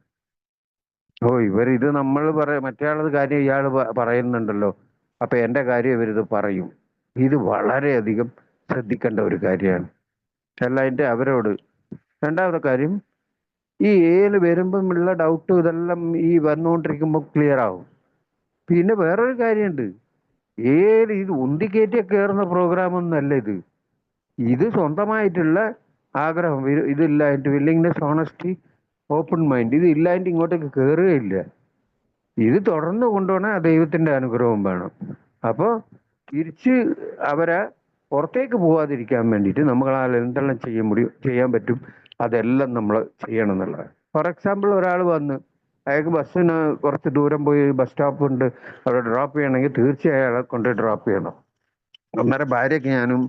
Speaker 3: ഓ ഇത് നമ്മൾ മറ്റേയാളത് കാര്യം ഇയാൾ പറയുന്നുണ്ടല്ലോ, അപ്പൊ എൻ്റെ കാര്യം ഇവരിത് പറയും. ഇത് വളരെയധികം ശ്രദ്ധിക്കേണ്ട ഒരു കാര്യമാണ്. അല്ല അവരോട്. രണ്ടാമത്തെ കാര്യം, ഈ ഏല് വരുമ്പം ഉള്ള ഡൗട്ട് ഇതെല്ലാം ഈ വന്നുകൊണ്ടിരിക്കുമ്പോൾ ക്ലിയർ ആവും. പിന്നെ വേറൊരു കാര്യമുണ്ട്, ഇത് ഉന്തിക്കയറ്റിയ കയറുന്ന പ്രോഗ്രാം ഒന്നല്ല ഇത്. ഇത് സ്വന്തമായിട്ടുള്ള ആഗ്രഹം, ഇതില്ലായിട്ട് വില്ലിങ്നെസ്, ഓണസ്റ്റി, ഓപ്പൺ മൈൻഡ്, ഇത് ഇല്ലായിട്ട് ഇങ്ങോട്ടേക്ക് കയറുകയില്ല. ഇത് തുടർന്ന് കൊണ്ടുപോകണ ദൈവത്തിന്റെ അനുഗ്രഹവും വേണം. അപ്പോൾ തിരിച്ച് അവരെ പുറത്തേക്ക് പോകാതിരിക്കാൻ വേണ്ടിയിട്ട് നമ്മളാൽ എന്തെല്ലാം ചെയ്യാൻ പറ്റും അതെല്ലാം നമ്മൾ ചെയ്യണം എന്നുള്ളത്. ഫോർ എക്സാമ്പിൾ, ഒരാൾ വന്ന് അയാൾക്ക് ബസ്സിന് കുറച്ച് ദൂരം പോയി ബസ് സ്റ്റോപ്പ് ഉണ്ട്, അവിടെ ഡ്രോപ്പ് ചെയ്യണമെങ്കിൽ തീർച്ചയായും അയാളെ കൊണ്ട് ഡ്രോപ്പ് ചെയ്യണം. അന്നേരം ഭാര്യയ്ക്ക് ഞാനും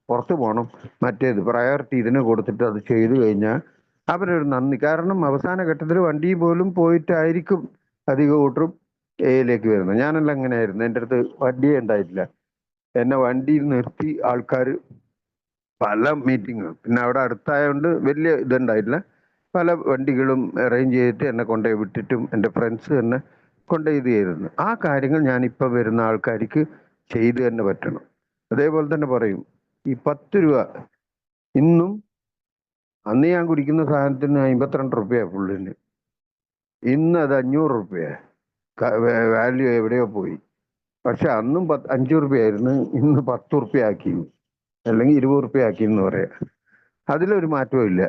Speaker 3: പുറത്ത് പോകണം, മറ്റേത് പ്രയോറിറ്റി ഇതിന് കൊടുത്തിട്ട് അത് ചെയ്തു കഴിഞ്ഞാൽ അവരൊരു നന്ദി. കാരണം അവസാന ഘട്ടത്തിൽ വണ്ടി പോലും പോയിട്ടായിരിക്കും അധികം കൂട്ടരും എയിലേക്ക് വരുന്നത്. ഞാനെല്ലാം അങ്ങനെയായിരുന്നു, എൻ്റെ അടുത്ത് വണ്ടിയേ ഉണ്ടായിട്ടില്ല. എന്നെ വണ്ടിയിൽ നിർത്തി ആൾക്കാർ പല മീറ്റിങ്ങും, പിന്നെ അവിടെ അടുത്തായതുകൊണ്ട് വലിയ ഇതുണ്ടായിട്ടില്ല, പല വണ്ടികളും അറേഞ്ച് ചെയ്തിട്ട് എന്നെ കൊണ്ടുപോയി വിട്ടിട്ടും എൻ്റെ ഫ്രണ്ട്സ് തന്നെ കൊണ്ടുപോയി ഇത് ചെയ്തിരുന്നു. ആ കാര്യങ്ങൾ ഞാനിപ്പോൾ വരുന്ന ആൾക്കാർക്ക് ചെയ്ത് തന്നെ പറ്റണം. അതേപോലെ തന്നെ പറയും, ഈ 10 രൂപ ഇന്നും, അന്ന് ഞാൻ കുടിക്കുന്ന സാധനത്തിന് 52 റുപ്യ ഫുള്ളിന്, ഇന്ന് അത് 500 റുപ്യ. വാല്യൂ എവിടെയോ പോയി. പക്ഷെ അന്നും 5 റുപ്യായിരുന്നു, ഇന്ന് 10 റുപ്യ ആക്കി, അല്ലെങ്കിൽ 20 റുപ്യ ആക്കി എന്ന് പറയാം. അതിലൊരു മാറ്റവും ഇല്ല.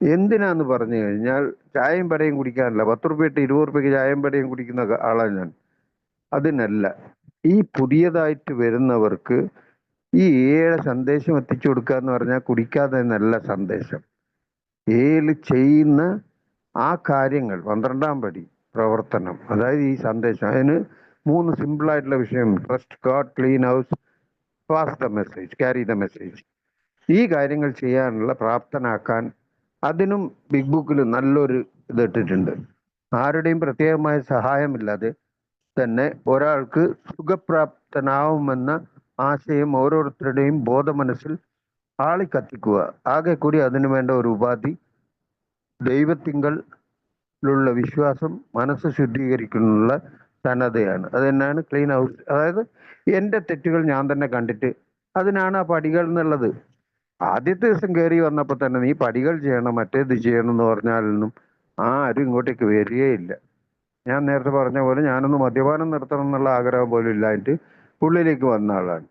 Speaker 3: എന്തിനാന്ന് പറഞ്ഞു കഴിഞ്ഞാൽ ചായയും പടയും കുടിക്കാനല്ല. 10 റുപ്യ ഇട്ട് 20 റുപ്യക്ക് ചായയും പടയും കുടിക്കുന്ന ആളാണ് ഞാൻ. അതിനല്ല. ഈ പുതിയതായിട്ട് വരുന്നവർക്ക് ഈ ഏഴ് സന്ദേശം എത്തിച്ചു കൊടുക്കുക എന്ന് പറഞ്ഞാൽ കുടിക്കാതെ നല്ല സന്ദേശം. ഏഴ് ചെയ്യുന്ന ആ കാര്യങ്ങൾ, 12ാം പടി പ്രവർത്തനം, അതായത് ഈ സന്ദേശം. അതിന് 3 സിമ്പിളായിട്ടുള്ള വിഷയം: trust God, clean house, pass the message, carry the message. ഈ കാര്യങ്ങൾ ചെയ്യാനുള്ള പ്രാപ്തനാക്കാൻ അതിനും ബിഗ് ബുക്കിൽ നല്ലൊരു ഇതിട്ടിട്ടുണ്ട്. ആരുടെയും പ്രത്യേകമായ സഹായമില്ലാതെ തന്നെ ഒരാൾക്ക് സുഖപ്രാപ്തനാവുമെന്ന ആശയം ഓരോരുത്തരുടെയും ബോധമനസ്സിൽ ആളിക്കത്തിക്കുക. ആകെ കൂടി അതിനു വേണ്ട ഒരു ഉപാധി ദൈവത്തിങ്കലുള്ള വിശ്വാസം, മനസ്സ് ശുദ്ധീകരിക്കാനുള്ള സന്നദ്ധയാണ്. അത് തന്നെയാണ് ക്ലീൻ ഹൗസ്. അതായത് എൻ്റെ തെറ്റുകൾ ഞാൻ തന്നെ കണ്ടിട്ട്, അതിനാണ് ആ പടികൾ എന്നുള്ളത്. ആദ്യത്തെ ദിവസം കയറി വന്നപ്പോൾ തന്നെ നീ പടികൾ ചെയ്യണം, മറ്റേത് ചെയ്യണം എന്ന് പറഞ്ഞാലൊന്നും ആരും ഇങ്ങോട്ടേക്ക് വരികയില്ല. ഞാൻ നേരത്തെ പറഞ്ഞ പോലെ ഞാനൊന്ന് മദ്യപാനം നിർത്തണം എന്നുള്ള ആഗ്രഹം പോലും ഇല്ലായിട്ട് ഉള്ളിലേക്ക് വന്ന ആളാണ്.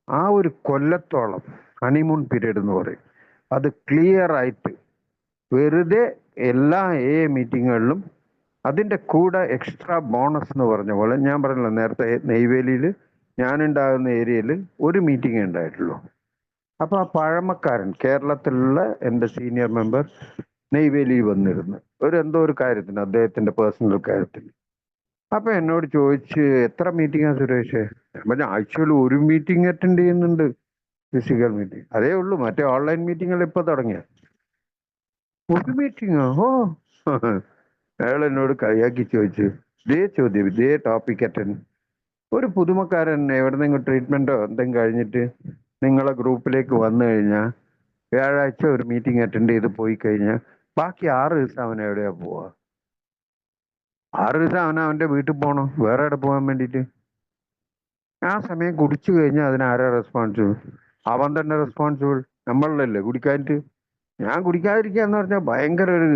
Speaker 3: ആ ഒരു കൊല്ലത്തോളം ഹണിമൂൺ പീരീഡ് എന്ന് പറയും, അത് ക്ലിയർ ആയിട്ട് വെറുതെ എല്ലാ മീറ്റിങ്ങുകളിലും അതിൻ്റെ കൂടെ എക്സ്ട്രാ ബോണസ് എന്ന് പറഞ്ഞ പോലെ, ഞാൻ പറഞ്ഞല്ലോ നേരത്തെ നെയ്വേലിയിൽ ഞാനുണ്ടാകുന്ന ഏരിയയിൽ ഒരു മീറ്റിംഗ് ഉണ്ടായിട്ടുള്ളൂ. അപ്പോൾ ആ പഴമക്കാരൻ, കേരളത്തിലുള്ള എൻ്റെ സീനിയർ മെമ്പർ നെയ്വേലി വന്നിരുന്നു എന്തോ ഒരു കാര്യത്തിന്, അദ്ദേഹത്തിൻ്റെ പേഴ്സണൽ കാര്യത്തിന്. അപ്പൊ എന്നോട് ചോദിച്ച്, എത്ര മീറ്റിംഗാ സുരേഷ്? ഞാൻ പറഞ്ഞു, ആഴ്ചയിൽ ഒരു മീറ്റിംഗ് അറ്റൻഡ് ചെയ്യുന്നുണ്ട്, ഫിസിക്കൽ മീറ്റിംഗ്. അതേ ഉള്ളൂ, മറ്റേ ഓൺലൈൻ മീറ്റിംഗുകൾ ഇപ്പൊ തുടങ്ങിയ. ഒരു മീറ്റിംഗോ? ഓ. അയാൾ എന്നോട് കളിയാക്കി ചോദിച്ചു, ഇതേ ചോദ്യം, ഇതേ ടോപ്പിക് അറ്റൻഡ്. ഒരു പുതുമക്കാരൻ എവിടെന്നെങ്കിലും ട്രീറ്റ്മെന്റോ എന്തെങ്കിലും കഴിഞ്ഞിട്ട് നിങ്ങളെ ഗ്രൂപ്പിലേക്ക് വന്നു കഴിഞ്ഞാൽ, വ്യാഴാഴ്ച ഒരു മീറ്റിംഗ് അറ്റൻഡ് ചെയ്ത് പോയി കഴിഞ്ഞാൽ ബാക്കി 6 ദിവസം അവൻ എവിടെയാ പോവാ? 6 ദിവസം അവൻ്റെ വീട്ടിൽ പോകണം, വേറെ എവിടെ പോകാൻ വേണ്ടിയിട്ട്? ആ സമയം കുടിച്ചു കഴിഞ്ഞാൽ അതിനാരാ റെസ്പോൺസിബിൾ? അവൻ തന്നെ റെസ്പോൺസിബിൾ, നമ്മളല്ലേ കുടിക്കാനിട്ട്. ഞാൻ കുടിക്കാതിരിക്കുക എന്ന് പറഞ്ഞാൽ ഭയങ്കര ഒരു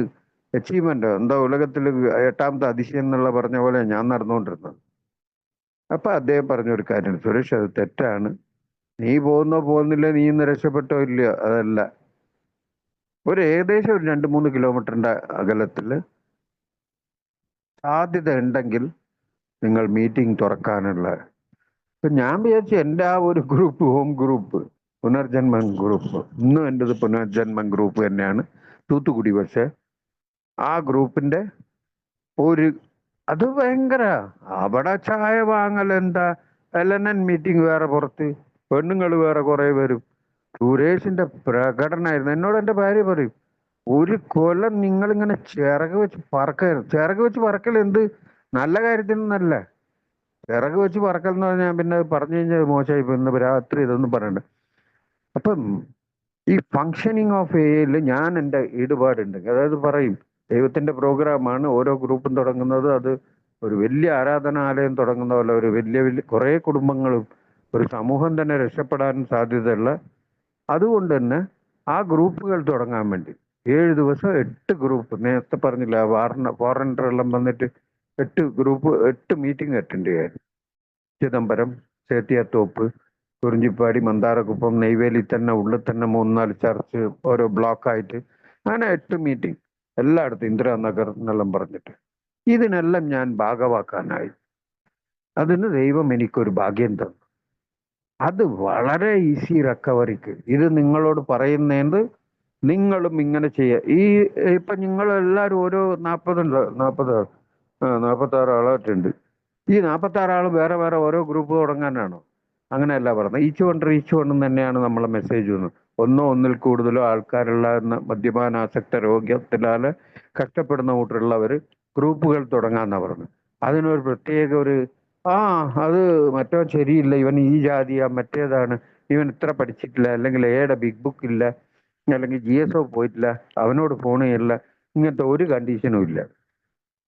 Speaker 3: അച്ചീവ്മെന്റ്, എന്താ ഉലകത്തിൽ 8ാമത്തെ അതിശയം എന്നുള്ള പറഞ്ഞ പോലെ ഞാൻ നടന്നുകൊണ്ടിരുന്നത്. അപ്പൊ അദ്ദേഹം പറഞ്ഞൊരു കാര്യം, സുരേഷ് അത് തെറ്റാണ്, നീ പോകുന്നില്ല, നീ ഇന്ന് രക്ഷപ്പെട്ടോ ഇല്ലയോ, അതല്ല. ഏകദേശം ഒരു 2-3 കിലോമീറ്ററിന്റെ അകലത്തിൽ സാധ്യത ഉണ്ടെങ്കിൽ നിങ്ങൾ മീറ്റിംഗ് തുറക്കാനുള്ള. ഇപ്പൊ ഞാൻ വിചാരിച്ചു എൻ്റെ ആ ഒരു ഗ്രൂപ്പ്, ഹോം ഗ്രൂപ്പ്, പുനർജന്മം ഗ്രൂപ്പ്, ഇന്നും എൻ്റെത് പുനർജന്മം ഗ്രൂപ്പ് തന്നെയാണ്, തൂത്തുക്കുടി. പക്ഷെ ആ ഗ്രൂപ്പിന്റെ അത് ഭയങ്കര, അവിടെ ചായ വാങ്ങൽ എന്താ, LNN മീറ്റിംഗ് വേറെ പുറത്ത്, പെണ്ണുങ്ങൾ വേറെ കുറെ വരും. സുരേഷിന്റെ പ്രകടനമായിരുന്നു. എന്നോട് എൻ്റെ ഭാര്യ പറയും, ഒരു കൊല്ലം നിങ്ങളിങ്ങനെ ചിറക് വെച്ച് പറക്കരുത്. ചിറക് വെച്ച് പറക്കൽ എന്ത് നല്ല കാര്യത്തിനൊന്നല്ല. ചിറക് വെച്ച് പറക്കൽ എന്ന് പറഞ്ഞാൽ പിന്നെ പറഞ്ഞു കഴിഞ്ഞാൽ മോശമായി. ഇപ്പൊ ഇന്ന് രാത്രി ഇതൊന്നും പറയണ്ട. അപ്പം ഈ ഫങ്ഷനിങ് ഓഫ് എയിൽ ഞാൻ എൻ്റെ ഇടപാടുണ്ട്. അതായത് പറയും, ദൈവത്തിന്റെ പ്രോഗ്രാമാണ് ഓരോ ഗ്രൂപ്പും തുടങ്ങുന്നത്. അത് ഒരു വലിയ ആരാധനാലയം തുടങ്ങുന്ന പോലെ ഒരു വലിയ വലിയ കുറേ കുടുംബങ്ങളും ഒരു സമൂഹം തന്നെ രക്ഷപ്പെടാൻ സാധ്യതയുള്ള. അതുകൊണ്ട് തന്നെ ആ ഗ്രൂപ്പുകൾ തുടങ്ങാൻ വേണ്ടി 7 ദിവസം 8 ഗ്രൂപ്പ്, നേരത്തെ പറഞ്ഞില്ല ഫോറിനർ എല്ലാം വന്നിട്ട് 8 ഗ്രൂപ്പ് 8 മീറ്റിംഗ് അറ്റൻഡ് ചെയ്യാൻ. ചിദംബരം, ചേത്തിയാത്തോപ്പ്, കുറിഞ്ചിപ്പാടി, മന്ദാരക്കുപ്പം, നെയ്വേലി തന്നെ ഉള്ളിൽ തന്നെ 3-4 ചർച്ച് ഓരോ ബ്ലോക്കായിട്ട് അങ്ങനെ 8 മീറ്റിംഗ് എല്ലായിടത്തും, ഇന്ദിരാനഗർ എന്നെല്ലാം പറഞ്ഞിട്ട്. ഇതിനെല്ലാം ഞാൻ ഭാഗവാക്കാനായി. അതിന് ദൈവം എനിക്കൊരു ഭാഗ്യം തന്നു. അത് വളരെ ഈസി റിക്കവറിക്ക്. ഇത് നിങ്ങളോട് പറയുന്നതിന് നിങ്ങളും ഇങ്ങനെ ചെയ്യുക. ഇപ്പൊ നിങ്ങൾ എല്ലാവരും ഓരോ 46 ആളായിട്ടുണ്ട്. ഈ 46 ആൾ വേറെ വേറെ ഓരോ ഗ്രൂപ്പ് തുടങ്ങാനാണോ? അങ്ങനെയല്ല പറഞ്ഞത്. ഈച്ച് വണ്ണും തന്നെയാണ് നമ്മളെ മെസ്സേജ് വന്നത്. ഒന്നിൽ കൂടുതലോ ആൾക്കാരുള്ള മദ്യപാനാസക്ത രോഗത്തിലാല് കഷ്ടപ്പെടുന്ന കൂട്ടുള്ളവർ ഗ്രൂപ്പുകൾ തുടങ്ങാന്നാ പറഞ്ഞത്. അതിനൊരു പ്രത്യേക ഒരു അത് മറ്റോ ശരിയില്ല, ഇവൻ ഈ ജാതിയാ, മറ്റേതാണ്, ഇവൻ ഇത്ര പഠിച്ചിട്ടില്ല, അല്ലെങ്കിൽ എയുടെ ബിഗ് ബുക്ക് ഇല്ല, അല്ലെങ്കിൽ GSO പോയിട്ടില്ല, അവനോട് ഫോൺ ചെയ്യില്ല, ഇങ്ങനത്തെ ഒരു കണ്ടീഷനും ഇല്ല.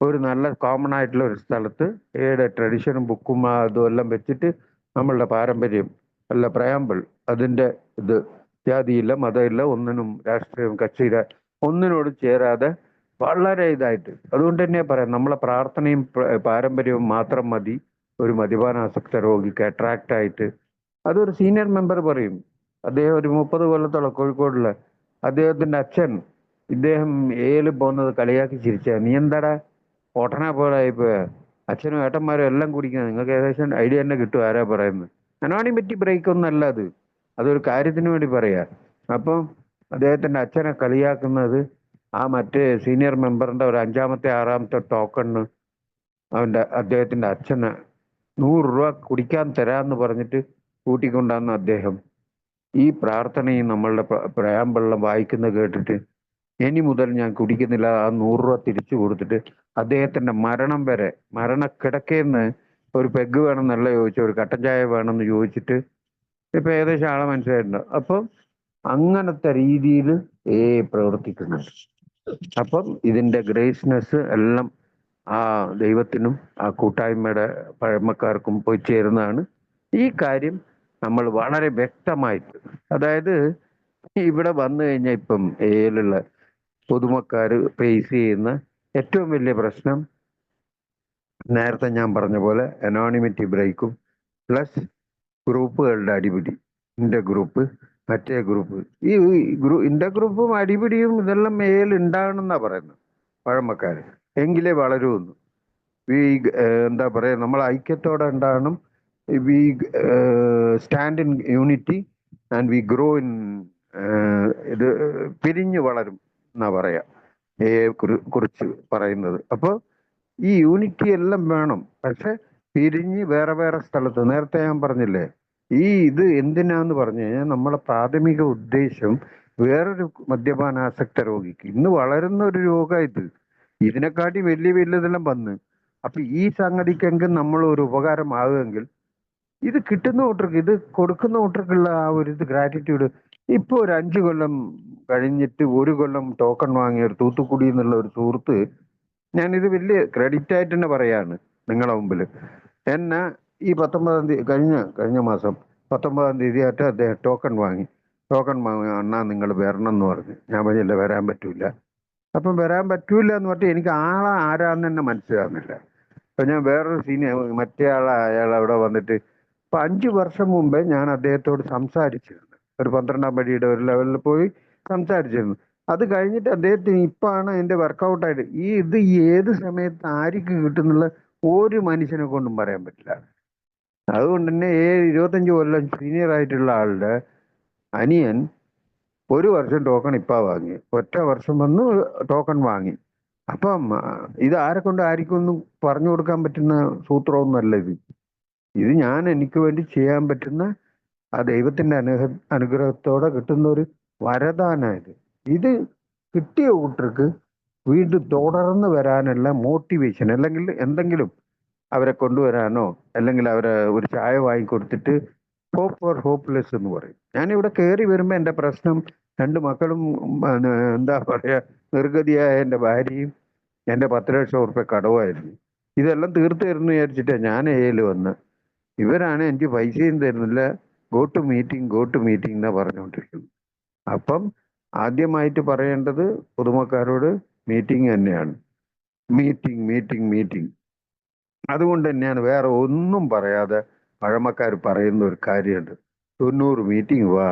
Speaker 3: ഒരു നല്ല കോമൺ ആയിട്ടുള്ള ഒരു സ്ഥലത്ത് ഏടെ ട്രഡീഷനും ബുക്കും അതും എല്ലാം വെച്ചിട്ട് നമ്മളുടെ പാരമ്പര്യം അല്ല പ്രയാമ്പിൾ, അതിൻ്റെ ഇത് ജാതിയില്ല, മതമില്ല, ഒന്നിനും രാഷ്ട്രീയം കക്ഷിയില്ല, ഒന്നിനോട് ചേരാതെ വളരെ ഇതായിട്ട്. അതുകൊണ്ട് തന്നെ പറയാം, നമ്മളെ പ്രാർത്ഥനയും പാരമ്പര്യവും മാത്രം മതി ഒരു മദ്യപാനാസക്ത രോഗിക്ക് അട്രാക്റ്റ് ആയിട്ട്. അതൊരു സീനിയർ മെമ്പർ പറയും. അദ്ദേഹം ഒരു 30 കൊല്ലത്തോളം കോഴിക്കോടുള്ള അദ്ദേഹത്തിന്റെ അച്ഛൻ, ഇദ്ദേഹം ഏല് പോകുന്നത് കളിയാക്കി ചിരിച്ച, നീ എന്താടാ ഓട്ടനെ പോലെ ഇപ്പൊ അച്ഛനും ഏട്ടന്മാരും എല്ലാം കുടിക്കുന്നത്, നിങ്ങൾക്ക് ഏകദേശം ഐഡിയ തന്നെ കിട്ടും ആരാ പറയുന്നത്. അനോണിമിറ്റി ബ്രേക്ക് ഒന്നല്ല അത്, അതൊരു കാര്യത്തിന് വേണ്ടി പറയാ. അപ്പം അദ്ദേഹത്തിന്റെ അച്ഛനെ കളിയാക്കുന്നത് ആ മറ്റേ സീനിയർ മെമ്പറിന്റെ ഒരു 5-ാമത്തെ 6-ാമത്തെ ടോക്കണ് അദ്ദേഹത്തിന്റെ അച്ഛന് 100 രൂപ കുടിക്കാൻ തരാന്ന് പറഞ്ഞിട്ട് കൂട്ടിക്കൊണ്ടാന്ന് അദ്ദേഹം ഈ പ്രാർത്ഥനയും നമ്മളുടെ പ്രയാമ്പെള്ളം വായിക്കുന്നത് കേട്ടിട്ട്, ഇനി മുതൽ ഞാൻ കുടിക്കുന്നില്ല, ആ 100 രൂപ തിരിച്ചു കൊടുത്തിട്ട് അദ്ദേഹത്തിന്റെ മരണം വരെ, മരണക്കിടക്കേന്ന് ഒരു പെഗ് വേണമെന്നല്ല ചോദിച്ചു, ഒരു കട്ടൻ ചായ വേണമെന്ന് ചോദിച്ചിട്ട് ഇപ്പൊ ഏകദേശം ആളെ മനസ്സിലായിട്ടുണ്ട്. അപ്പം അങ്ങനത്തെ രീതിയിൽ പ്രവർത്തിക്കുന്നുണ്ട്. അപ്പം ഇതിന്റെ ഗ്രേസ്നെസ് എല്ലാം ആ ദൈവത്തിനും ആ കൂട്ടായ്മയുടെ പഴമക്കാർക്കും പോയി ചേരുന്നതാണ്. ഈ കാര്യം നമ്മൾ വളരെ വ്യക്തമായിട്ട്, അതായത് ഇവിടെ വന്നു കഴിഞ്ഞാൽ ഇപ്പം ഏലുള്ള പൊതുമക്കാര് ഫേസ് ചെയ്യുന്ന ഏറ്റവും വലിയ പ്രശ്നം നേരത്തെ ഞാൻ പറഞ്ഞ പോലെ അനോണിമിറ്റി ബ്രേക്കും പ്ലസ് ഗ്രൂപ്പുകളുടെ അടിപിടി. ഇന്റെ ഗ്രൂപ്പ്, മറ്റേ ഗ്രൂപ്പ്, ഈ ഇന്റെ ഗ്രൂപ്പും അടിപിടിയും ഇതെല്ലാം ഉണ്ടാകണമെന്നാ പറയുന്നത് പഴമക്കാര്. എങ്കിലേ വളരുമെന്ന്. എന്താ പറയാ, നമ്മൾ ഐക്യത്തോടെ ഉണ്ടാകണം. We stand in unity and we grow in, ഇത് പിരിഞ്ഞു വളരും എന്നാ പറയാ കുറിച്ച് പറയുന്നത്. അപ്പോൾ ഈ യൂണിറ്റി എല്ലാം വേണം. പക്ഷെ പിരിഞ്ഞ് വേറെ വേറെ സ്ഥലത്ത്, നേരത്തെ ഞാൻ പറഞ്ഞില്ലേ, ഇത് എന്തിനാന്ന് പറഞ്ഞു കഴിഞ്ഞാൽ നമ്മളെ പ്രാഥമിക ഉദ്ദേശം വേറൊരു മദ്യപാനാസക്ത രോഗിക്ക്, ഇന്ന് വളരുന്ന ഒരു രോഗമായിട്ട് ഇതിനെക്കാട്ടി വലിയ വലിയതെല്ലാം വന്ന്, അപ്പൊ ഈ സംഗതിക്കെങ്കിൽ നമ്മൾ ഒരു ഉപകാരമാകുമെങ്കിൽ, ഇത് കിട്ടുന്ന കൂട്ടർക്ക്, ഇത് കൊടുക്കുന്ന കൂട്ടർക്കുള്ള ആ ഒരു ഇത് ഗ്രാറ്റിറ്റ്യൂഡ്. ഇപ്പൊ ഒരു 5 കൊല്ലം കഴിഞ്ഞിട്ട് 1 കൊല്ലം ടോക്കൺ വാങ്ങിയ ഒരു തൂത്തുക്കുടി എന്നുള്ള ഒരു സുഹൃത്ത്, ഞാനിത് വലിയ ക്രെഡിറ്റ് ആയിട്ട് തന്നെ പറയാണ് നിങ്ങളുടെ മുമ്പിൽ. എന്നെ ഈ 19-ാം തീയതി കഴിഞ്ഞ മാസം 19-ാം തീയതി ആയിട്ട് അദ്ദേഹം ടോക്കൺ വാങ്ങി അണ്ണാ നിങ്ങൾ വരണം എന്ന് പറഞ്ഞു. ഞാൻ പറഞ്ഞില്ല, വരാൻ പറ്റൂല. അപ്പം വരാൻ പറ്റൂല എന്ന് പറഞ്ഞിട്ട് എനിക്ക് ആരാന്ന് തന്നെ മനസ്സിലാകുന്നില്ല. അപ്പൊ ഞാൻ വേറൊരു മറ്റേ അയാൾ അവിടെ വന്നിട്ട്, ഇപ്പൊ 5 വർഷം മുമ്പേ ഞാൻ അദ്ദേഹത്തോട് സംസാരിച്ചിരുന്നു. ഒരു 12-ാം പടിയുടെ ഒരു ലെവലിൽ പോയി സംസാരിച്ചിരുന്നു. അത് കഴിഞ്ഞിട്ട് അദ്ദേഹത്തിന് ഇപ്പാണ് അതിന്റെ വർക്കൗട്ടായിട്ട് ഇത് ഏത് സമയത്ത് ആർക്ക് കിട്ടുന്നുള്ള ഒരു മനുഷ്യനെ കൊണ്ടും പറയാൻ പറ്റില്ല. അതുകൊണ്ട് തന്നെ 25 കൊല്ലം സീനിയർ ആയിട്ടുള്ള ആളുടെ അനിയൻ 1 വർഷം ടോക്കൺ ഇപ്പാ വാങ്ങി, ഒറ്റ വർഷം വന്ന് ടോക്കൺ വാങ്ങി. അപ്പം ഇത് ആരെ കൊണ്ട് ആർക്കൊന്നും പറഞ്ഞു കൊടുക്കാൻ പറ്റുന്ന സൂത്രമൊന്നുമല്ല ഇത് ഞാൻ എനിക്ക് വേണ്ടി ചെയ്യാൻ പറ്റുന്ന ആ ദൈവത്തിന്റെ അനുഗ്രഹത്തോടെ കിട്ടുന്ന ഒരു വരദാനായത്. ഇത് കിട്ടിയ കൂട്ടർക്ക് വീണ്ടും തുടർന്ന് വരാനുള്ള മോട്ടിവേഷൻ, അല്ലെങ്കിൽ എന്തെങ്കിലും അവരെ കൊണ്ടുവരാനോ, അല്ലെങ്കിൽ അവരെ ഒരു ചായ വാങ്ങിക്കൊടുത്തിട്ട് ഹോപ്പ് ഫോർ ഹോപ്പ്ലെസ് എന്ന് പറയും. ഞാനിവിടെ കയറി വരുമ്പോൾ എൻ്റെ പ്രശ്നം 2 മക്കളും, എന്താ പറയുക, നിർഗതിയായ എൻ്റെ ഭാര്യയും എൻ്റെ 10 ലക്ഷം ഉറുപ്പ്യ കടവായിരുന്നു. ഇതെല്ലാം തീർത്ത് തരുന്നു വിചാരിച്ചിട്ടാണ് ഞാൻ ഏല് വന്ന്. ഇവരാണ് എനിക്ക് പൈസയും തരുന്നില്ല, ഗോ ടു മീറ്റിംഗ് എന്നാ പറഞ്ഞുകൊണ്ടിരിക്കുന്നത്. അപ്പം ആദ്യമായിട്ട് പറയേണ്ടത് പൊതുമക്കാരോട് മീറ്റിംഗ് തന്നെയാണ്. മീറ്റിംഗ്. അതുകൊണ്ട് തന്നെയാണ് വേറെ ഒന്നും പറയാതെ പഴമക്കാർ പറയുന്ന ഒരു കാര്യമുണ്ട്, 90 മീറ്റിംഗ് വാ.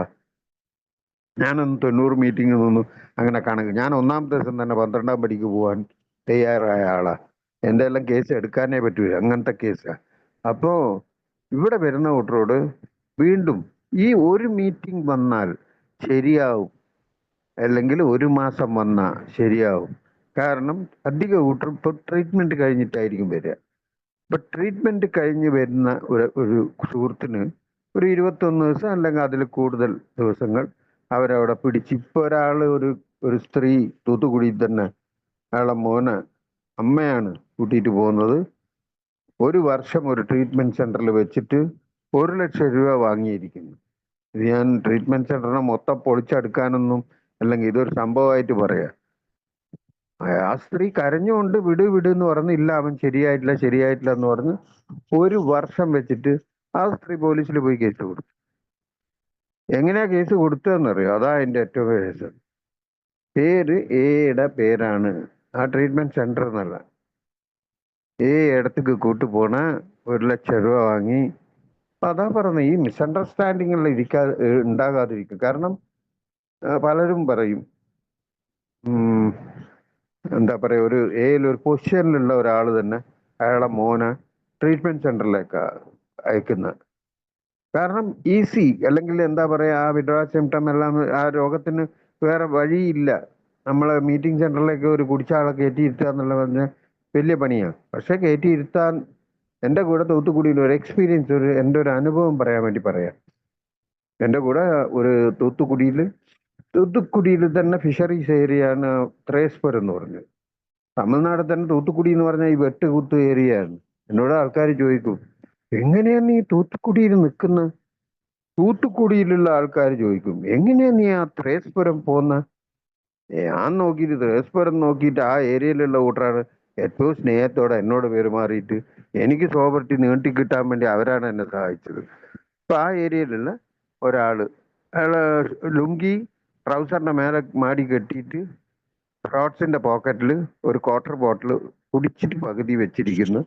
Speaker 3: ഞാനൊന്നും 90 മീറ്റിംഗ് ഒന്നും അങ്ങനെ കണക്ക്, ഞാൻ 1-ാമത്തെ ദിവസം തന്നെ 12-ാം പടിക്ക് പോകാൻ തയ്യാറായ ആളാ. എൻ്റെ എല്ലാം കേസ് എടുക്കാനേ പറ്റൂല, അങ്ങനത്തെ കേസാ. അപ്പോ ഇവിടെ വരുന്ന കൂട്ടരോട് വീണ്ടും ഈ ഒരു മീറ്റിംഗ് വന്നാൽ ശരിയാവും, അല്ലെങ്കിൽ 1 മാസം വന്നാൽ ശരിയാവും. കാരണം അധിക കൂട്ടർ ഇപ്പോൾ ട്രീറ്റ്മെന്റ് കഴിഞ്ഞിട്ടായിരിക്കും വരിക. ഇപ്പൊ ട്രീറ്റ്മെന്റ് കഴിഞ്ഞ് വരുന്ന ഒരു സുഹൃത്തിന് ഒരു 21 ദിവസം അല്ലെങ്കിൽ അതിൽ കൂടുതൽ ദിവസങ്ങൾ അവരവിടെ പിടിച്ച്, ഇപ്പൊ ഒരു സ്ത്രീ തൂത്തുക്കുടിയിൽ തന്നെ അയാളെ മോനെ അമ്മയാണ് കൂട്ടിയിട്ട് പോകുന്നത്. 1 വർഷം ഒരു ട്രീറ്റ്മെന്റ് സെന്ററിൽ വെച്ചിട്ട് 1 ലക്ഷം രൂപ വാങ്ങിയിരിക്കുന്നു. ഇത് ഞാൻ ട്രീറ്റ്മെന്റ് സെന്ററിനെ മൊത്തം പൊളിച്ചെടുക്കാനൊന്നും, അല്ലെങ്കിൽ ഇതൊരു സംഭവമായിട്ട് പറയാ. ആ സ്ത്രീ കരഞ്ഞുകൊണ്ട് വിട് എന്ന് പറഞ്ഞ്, ഇല്ല അവൻ ശരിയായിട്ടില്ല എന്ന് പറഞ്ഞ് 1 വർഷം വെച്ചിട്ട് ആ സ്ത്രീ പോലീസിൽ പോയി കേസ് കൊടുത്തു. എങ്ങനെയാ കേസ് കൊടുത്തതെന്നറിയോ? അതാ അതിന്റെ ഏറ്റവും കേസ്. പേര് എയുടെ പേരാണ്, ആ ട്രീറ്റ്മെന്റ് സെന്റർ എന്നല്ല. ഇടത്തേക്ക് കൂട്ടുപോണ 1 ലക്ഷം രൂപ വാങ്ങി. അപ്പൊ അതാ പറഞ്ഞത്, ഈ മിസ്അണ്ടർസ്റ്റാൻഡിങ്ങൾ ഉണ്ടാകാതിരിക്കും. കാരണം പലരും പറയും, എന്താ പറയുക, ഒരു ഒരു പൊസിഷനിലുള്ള ഒരാൾ തന്നെ അയാളെ മോനെ ട്രീറ്റ്മെന്റ് സെന്ററിലേക്ക് അയക്കുന്നത്. കാരണം ഈസി, അല്ലെങ്കിൽ എന്താ പറയുക, ആ വിഡ്രോവൽ സിംറ്റം എല്ലാം, ആ രോഗത്തിന് വേറെ വഴിയില്ല. നമ്മളെ മീറ്റിംഗ് സെന്ററിലേക്ക് ഒരു കുടിച്ച ആളെ കയറ്റിയിരുത്തുക എന്നുള്ള പറഞ്ഞാൽ വലിയ പണിയാണ്. പക്ഷെ കയറ്റിയിരുത്താൻ എൻ്റെ കൂടെ തൂത്തുക്കുടിയിൽ ഒരു എക്സ്പീരിയൻസ്, എൻ്റെ ഒരു അനുഭവം പറയാൻ വേണ്ടി പറയാം. എൻ്റെ കൂടെ ഒരു തൂത്തുക്കുടിയിൽ തന്നെ ഫിഷറീസ് ഏരിയയാണ് ത്രേസ്പുരം എന്ന് പറഞ്ഞത്. തമിഴ്നാട് തന്നെ തൂത്തുക്കുടി എന്ന് പറഞ്ഞാൽ ഈ വെട്ടുകുത്ത് ഏരിയയാണ്. എന്നോട് ആൾക്കാർ ചോദിക്കും, എങ്ങനെയാ നീ തൂത്തുക്കുടിയിൽ നിൽക്കുന്നത്? തൂത്തുക്കുടിയിലുള്ള ആൾക്കാർ ചോദിക്കും, എങ്ങനെയാ നീ ആ ത്രേസ്പുരം പോന്ന? ഞാൻ നോക്കിയിട്ട് ത്രേസ്പുരം നോക്കിയിട്ട് ആ ഏരിയയിലുള്ള കൂട്ടറാണ് ഏറ്റവും സ്നേഹത്തോടെ എന്നോട് പെരുമാറിയിട്ട് എനിക്ക് സോബർട്ടി നീട്ടി കിട്ടാൻ വേണ്ടി അവരാണ് എന്നെ സഹായിച്ചത്. അപ്പൊ ആ ഏരിയയിലുള്ള ഒരാള്, അയാള് ലുങ്കി ട്രൗസറിന്റെ മേലെ മാടി കെട്ടിയിട്ട് ഷോർട്സിന്റെ പോക്കറ്റിൽ ഒരു ക്വാർട്ടർ ബോട്ടിൽ കുടിച്ചിട്ട് പകുതി വെച്ചിരിക്കുന്നു.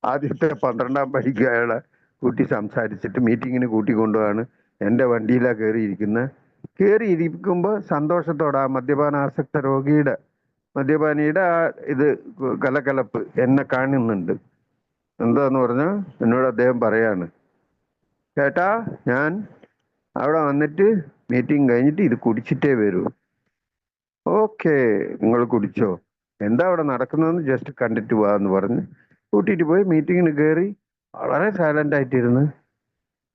Speaker 3: ആദ്യത്തെ 12-ാം പടിക്ക് അയാളെ കൂട്ടി സംസാരിച്ചിട്ട് മീറ്റിങ്ങിന് കൂട്ടിക്കൊണ്ടുപോവാണ്. എൻ്റെ വണ്ടിയിലാണ് കയറിയിരിക്കുമ്പോൾ സന്തോഷത്തോടെ ആ മദ്യപാനാസക്ത മദ്യപാനിയുടെ ആ കലകലപ്പ് എന്നെ കാണുന്നുണ്ട്. എന്താന്ന് പറഞ്ഞാൽ എന്നോട് അദ്ദേഹം പറയാണ്, ചേട്ടാ ഞാൻ അവിടെ വന്നിട്ട് മീറ്റിംഗ് കഴിഞ്ഞിട്ട് ഇത് കുടിച്ചിട്ടേ വരൂ. ഓക്കെ, നിങ്ങൾ കുടിച്ചോ, എന്താ അവിടെ നടക്കുന്നതെന്ന് ജസ്റ്റ് കണ്ടിട്ട് പോവാന്ന് പറഞ്ഞ് കൂട്ടിയിട്ട് പോയി മീറ്റിങ്ങിന് കയറി. വളരെ സൈലന്റ് ആയിട്ടിരുന്ന്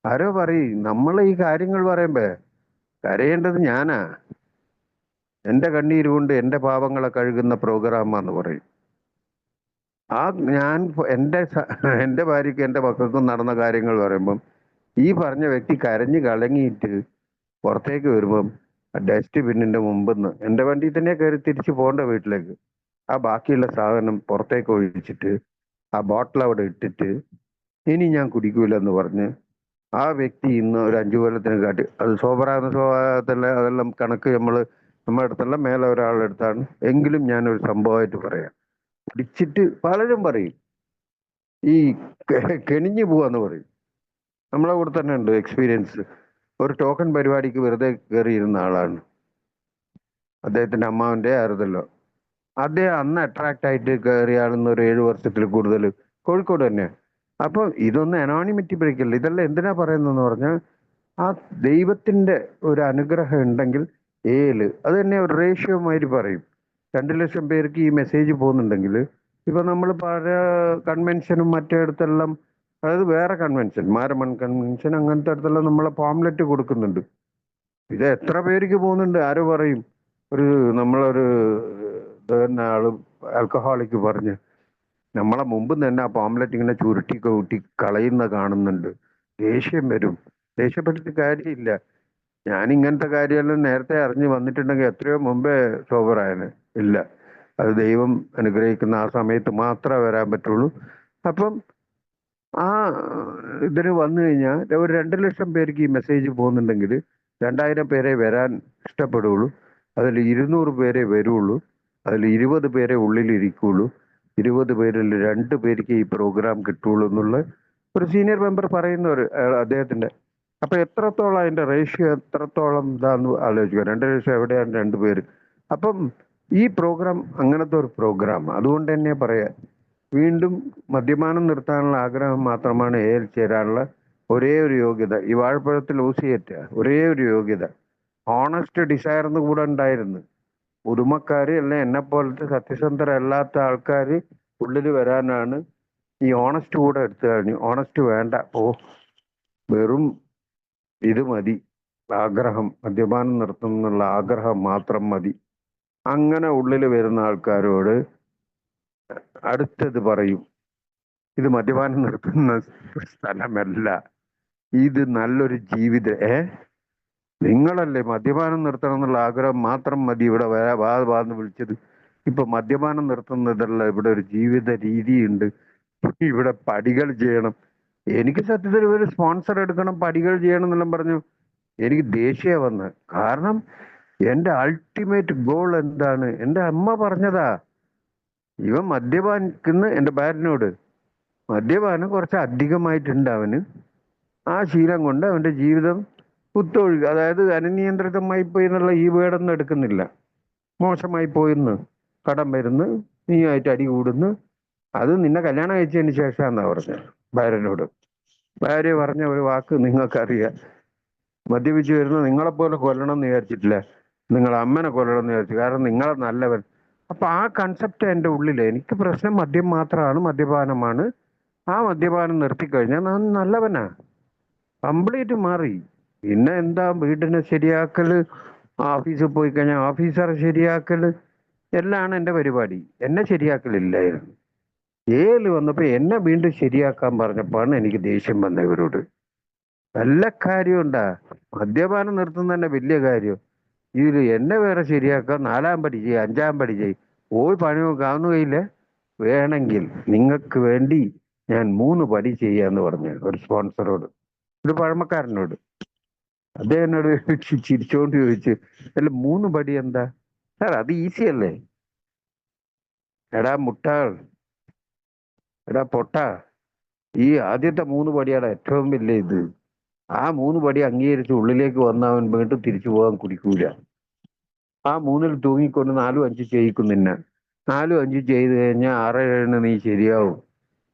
Speaker 3: ആരോ പറയും, നമ്മൾ ഈ കാര്യങ്ങൾ പറയുമ്പോ കരയേണ്ടത് ഞാനാ, എൻ്റെ കണ്ണീര് കൊണ്ട് എൻ്റെ പാപങ്ങളെ കഴുകുന്ന പ്രോഗ്രാമാന്ന് പറയും. ഞാൻ എൻ്റെ ഭാര്യയ്ക്ക് എൻ്റെ മക്കൾക്കും നടന്ന കാര്യങ്ങൾ പറയുമ്പം ഈ പറഞ്ഞ വ്യക്തി കരഞ്ഞു കലങ്ങിയിട്ട് പുറത്തേക്ക് വരുമ്പം ഡസ്റ്റ് ബിന്നിന്റെ മുമ്പിന്ന് എൻ്റെ വണ്ടിയിൽ തന്നെ കയറി തിരിച്ചു പോകേണ്ട വീട്ടിലേക്ക്, ആ ബാക്കിയുള്ള സാധനം പുറത്തേക്ക് ഒഴിച്ചിട്ട് ആ ബോട്ടിൽ അവിടെ ഇട്ടിട്ട് ഇനി ഞാൻ കുടിക്കൂലെന്ന് പറഞ്ഞ് ആ വ്യക്തി ഇന്ന് ഒരു 5 കൊല്ലത്തിന് കാട്ടി, അത് സോബറാകുന്ന സ്വഭാവത്തിലെ അതെല്ലാം കണക്ക് നമ്മുടെ അടുത്തല്ല, മേലെ ഒരാളെടുത്താണ്. എങ്കിലും ഞാനൊരു സംഭവമായിട്ട് പറയാം. കുടിച്ചിട്ട് പലരും പറയും ഈ കെണിഞ്ഞു പോവാന്ന് പറയും. നമ്മളെ കൂടെ തന്നെ ഉണ്ട് എക്സ്പീരിയൻസ്. ഒരു ടോക്കൺ പരിപാടിക്ക് വെറുതെ കയറിയിരുന്ന ആളാണ്. അദ്ദേഹത്തിന്റെ അമ്മാവന്റെ ആയിരുന്നല്ലോ. അദ്ദേഹം അന്ന് അട്രാക്ട് ആയിട്ട് കയറിയ ആളെന്ന് ഒരു 7 വർഷത്തിൽ കൂടുതൽ കോഴിക്കോട് തന്നെ. അപ്പൊ ഇതൊന്നും അനോണിമിറ്റി ബ്രേക്ക് അല്ല. ഇതെല്ലാം എന്തിനാ പറയുന്നതെന്ന് പറഞ്ഞാൽ, ആ ദൈവത്തിന്റെ ഒരു അനുഗ്രഹം ഉണ്ടെങ്കിൽ അത് തന്നെ ഒരു റേഷ്യോ മാതിരി പറയും. 2 ലക്ഷം പേർക്ക് ഈ മെസ്സേജ് പോകുന്നുണ്ടെങ്കിൽ, ഇപ്പൊ നമ്മൾ പല കൺവെൻഷനും മറ്റേടത്തെല്ലാം, അതായത് വേറെ കൺവെൻഷൻ, മാരമൺ കൺവെൻഷൻ, അങ്ങനത്തെ അടുത്തെല്ലാം നമ്മളെ പാംലെറ്റ് കൊടുക്കുന്നുണ്ട്. ഇത് എത്ര പേർക്ക് പോകുന്നുണ്ട്? ആരോ പറയും ഒരു നമ്മളൊരു ഇത് തന്നെ ആൽക്കഹോളിക്ക് പറഞ്ഞ് നമ്മളെ മുമ്പ് തന്നെ ആ പോംലെറ്റ് ഇങ്ങനെ ചുരുട്ടി കൂട്ടി കളയുന്ന കാണുന്നുണ്ട്. ദേഷ്യം വരും. ദേഷ്യപ്പെട്ടിട്ട് കാര്യമില്ല. ഞാൻ ഇങ്ങനത്തെ കാര്യമെല്ലാം നേരത്തെ അറിഞ്ഞ് വന്നിട്ടുണ്ടെങ്കിൽ എത്രയോ മുമ്പേ സോബറായന്. ഇല്ല, അത് ദൈവം അനുഗ്രഹിക്കുന്ന ആ സമയത്ത് മാത്രമേ വരാൻ പറ്റുള്ളൂ. അപ്പം ആ ഇതിന് വന്നു കഴിഞ്ഞാൽ ഒരു 2 ലക്ഷം പേർക്ക് ഈ മെസ്സേജ് പോകുന്നുണ്ടെങ്കിൽ 2000 പേരെ വരാൻ ഇഷ്ടപ്പെടുള്ളൂ. അതിൽ 200 പേരെ വരുള്ളൂ. അതിൽ 20 പേരെ ഉള്ളിലിരിക്കുള്ളൂ. 20 പേരിൽ 2 പേർക്ക് ഈ പ്രോഗ്രാം കിട്ടുള്ളൂ എന്നുള്ള ഒരു സീനിയർ മെമ്പർ പറയുന്ന ഒരു അദ്ദേഹത്തിന്റെ. അപ്പൊ എത്രത്തോളം അതിന്റെ റേഷ്യോ എത്രത്തോളം ഇതാന്ന് ആലോചിക്കുക. 2 ലക്ഷം എവിടെയാണ് 2 പേര്? അപ്പം ഈ പ്രോഗ്രാം അങ്ങനത്തെ ഒരു പ്രോഗ്രാം. അതുകൊണ്ട് തന്നെ പറയാ, വീണ്ടും മദ്യപാനം നിർത്താനുള്ള ആഗ്രഹം മാത്രമാണ് എയിൽ ചേരാനുള്ള ഒരേ ഒരു യോഗ്യത. ഈ വാഴപ്പഴത്തിൽ ഊസിയേറ്റ ഒരേ ഒരു യോഗ്യത ഓണസ്റ്റ് ഡിസയർ എന്ന് കൂടെ ഉണ്ടായിരുന്നു. പുതുമക്കാര് അല്ലെ എന്നെ പോലത്തെ സത്യസന്ധരല്ലാത്ത ആൾക്കാര് ഉള്ളിൽ വരാനാണ് ഈ ഓണസ്റ്റ് കൂടെ എടുത്തു കഴിഞ്ഞു. ഓണസ്റ്റ് വേണ്ട, വെറും ഇത് മതി. ആഗ്രഹം, മദ്യപാനം നിർത്തുന്നുള്ള ആഗ്രഹം മാത്രം മതി. അങ്ങനെ ഉള്ളിൽ വരുന്ന ആൾക്കാരോട് അടുത്തത് പറയും, ഇത് മദ്യപാനം നിർത്തുന്ന സ്ഥലമല്ല, ഇത് നല്ലൊരു ജീവിത നിങ്ങളല്ലേ മദ്യപാനം നിർത്തണം എന്നുള്ള ആഗ്രഹം മാത്രം മതി ഇവിടെ വാന്ന് വിളിച്ചത്. ഇപ്പൊ മദ്യപാനം നിർത്തുന്നതല്ല, ഇവിടെ ഒരു ജീവിത രീതിയുണ്ട്. ഇവിടെ പടികൾ ചെയ്യണം. എനിക്ക് സത്യത്തിൽ ഒരു സ്പോൺസർ എടുക്കണം, പടികൾ ചെയ്യണം എന്നെല്ലാം പറഞ്ഞു എനിക്ക് ദേഷ്യ വന്ന്. കാരണം എന്റെ അൾട്ടിമേറ്റ് ഗോൾ എന്താണ്? എന്റെ അമ്മ പറഞ്ഞതാ, ഇവൻ മദ്യപാനിക്കുന്ന എന്റെ ഭാര്യനോട്, മദ്യപാനം കുറച്ച് അധികമായിട്ടുണ്ട് അവന്. ആ ശീലം കൊണ്ട് അവന്റെ ജീവിതം കുത്തൊഴുക, അതായത് അനിയന്ത്രിതമായി പോയി എന്നുള്ള ഈ വേടൊന്നും എടുക്കുന്നില്ല. മോശമായി പോയിന്ന്, കടം വരുന്ന്, നീയായിട്ട് അടി കൂടുന്നു. അത് നിന്നെ കല്യാണം കഴിച്ചതിന് ശേഷമാണെന്നാ പറഞ്ഞത് ഭാര്യനോട്. ഭാര്യ പറഞ്ഞ ഒരു വാക്ക് നിങ്ങൾക്കറിയാം, മദ്യപിച്ച് വരുന്ന നിങ്ങളെപ്പോലെ കൊല്ലണം എന്ന് വിചാരിച്ചിട്ടില്ല, നിങ്ങളെ അമ്മനെ കൊല്ലണം എന്ന് വിചാരിച്ചു, കാരണം നിങ്ങളെ നല്ലവൻ. അപ്പൊ ആ കൺസെപ്റ്റ് എൻ്റെ ഉള്ളിൽ. എനിക്ക് പ്രശ്നം മദ്യം മാത്രമാണ്, മദ്യപാനമാണ്. ആ മദ്യപാനം നിർത്തിക്കഴിഞ്ഞാൽ ഞാൻ നല്ലവനാ, കംപ്ലീറ്റ് മാറി. പിന്നെ എന്താ, വീടിനെ ശരിയാക്കല്, ഓഫീസിൽ പോയി കഴിഞ്ഞാൽ ഓഫീസറെ ശരിയാക്കല് എല്ലാമാണ് എൻ്റെ പരിപാടി. എന്നെ ശരിയാക്കലില്ലായിരുന്നു. ഏല് വന്നപ്പോ എന്നെ വീണ്ടും ശരിയാക്കാൻ പറഞ്ഞപ്പോഴാണ് എനിക്ക് ദേഷ്യം വന്നത് ഇവരോട്. നല്ല കാര്യമുണ്ടാ, മദ്യപാനം നിർത്തുന്ന തന്നെ വലിയ കാര്യം. ഇതിൽ എന്നെ വേറെ ശരിയാക്കാൻ 4-ാം പടി ചെയ്യും, 5-ാം പടി ചെയ്യും. പോയി പണി കാണുകയില്ല. വേണമെങ്കിൽ നിങ്ങൾക്ക് വേണ്ടി ഞാൻ 3 പടി ചെയ്യാന്ന് പറഞ്ഞു ഒരു സ്പോൺസറോട്, ഒരു പഴമക്കാരനോട്. അദ്ദേഹം എന്നോട് ചിരിച്ചോണ്ട് ചോദിച്ചു, അല്ല 3 പടി എന്താ സാർ? അത് ഈസി അല്ലേ? എടാ മുട്ടാൾ, എടാ പൊട്ട, ഈ ആദ്യത്തെ 3 പടിയാണ് ഏറ്റവും വലിയ ഇത്. ആ 3 പടി അംഗീകരിച്ച് ഉള്ളിലേക്ക് വന്നവൻ വീണ്ടും തിരിച്ചു പോകാൻ കുടിക്കൂല. ആ 3-ൽ തൂങ്ങിക്കൊണ്ട് 4-ഉം 5-ഉം ചെയ്യിക്കും നിന്നെ. 4-ഉം 5-ഉം ചെയ്ത് കഴിഞ്ഞാൽ 6-7-ന് നീ ശരിയാവും.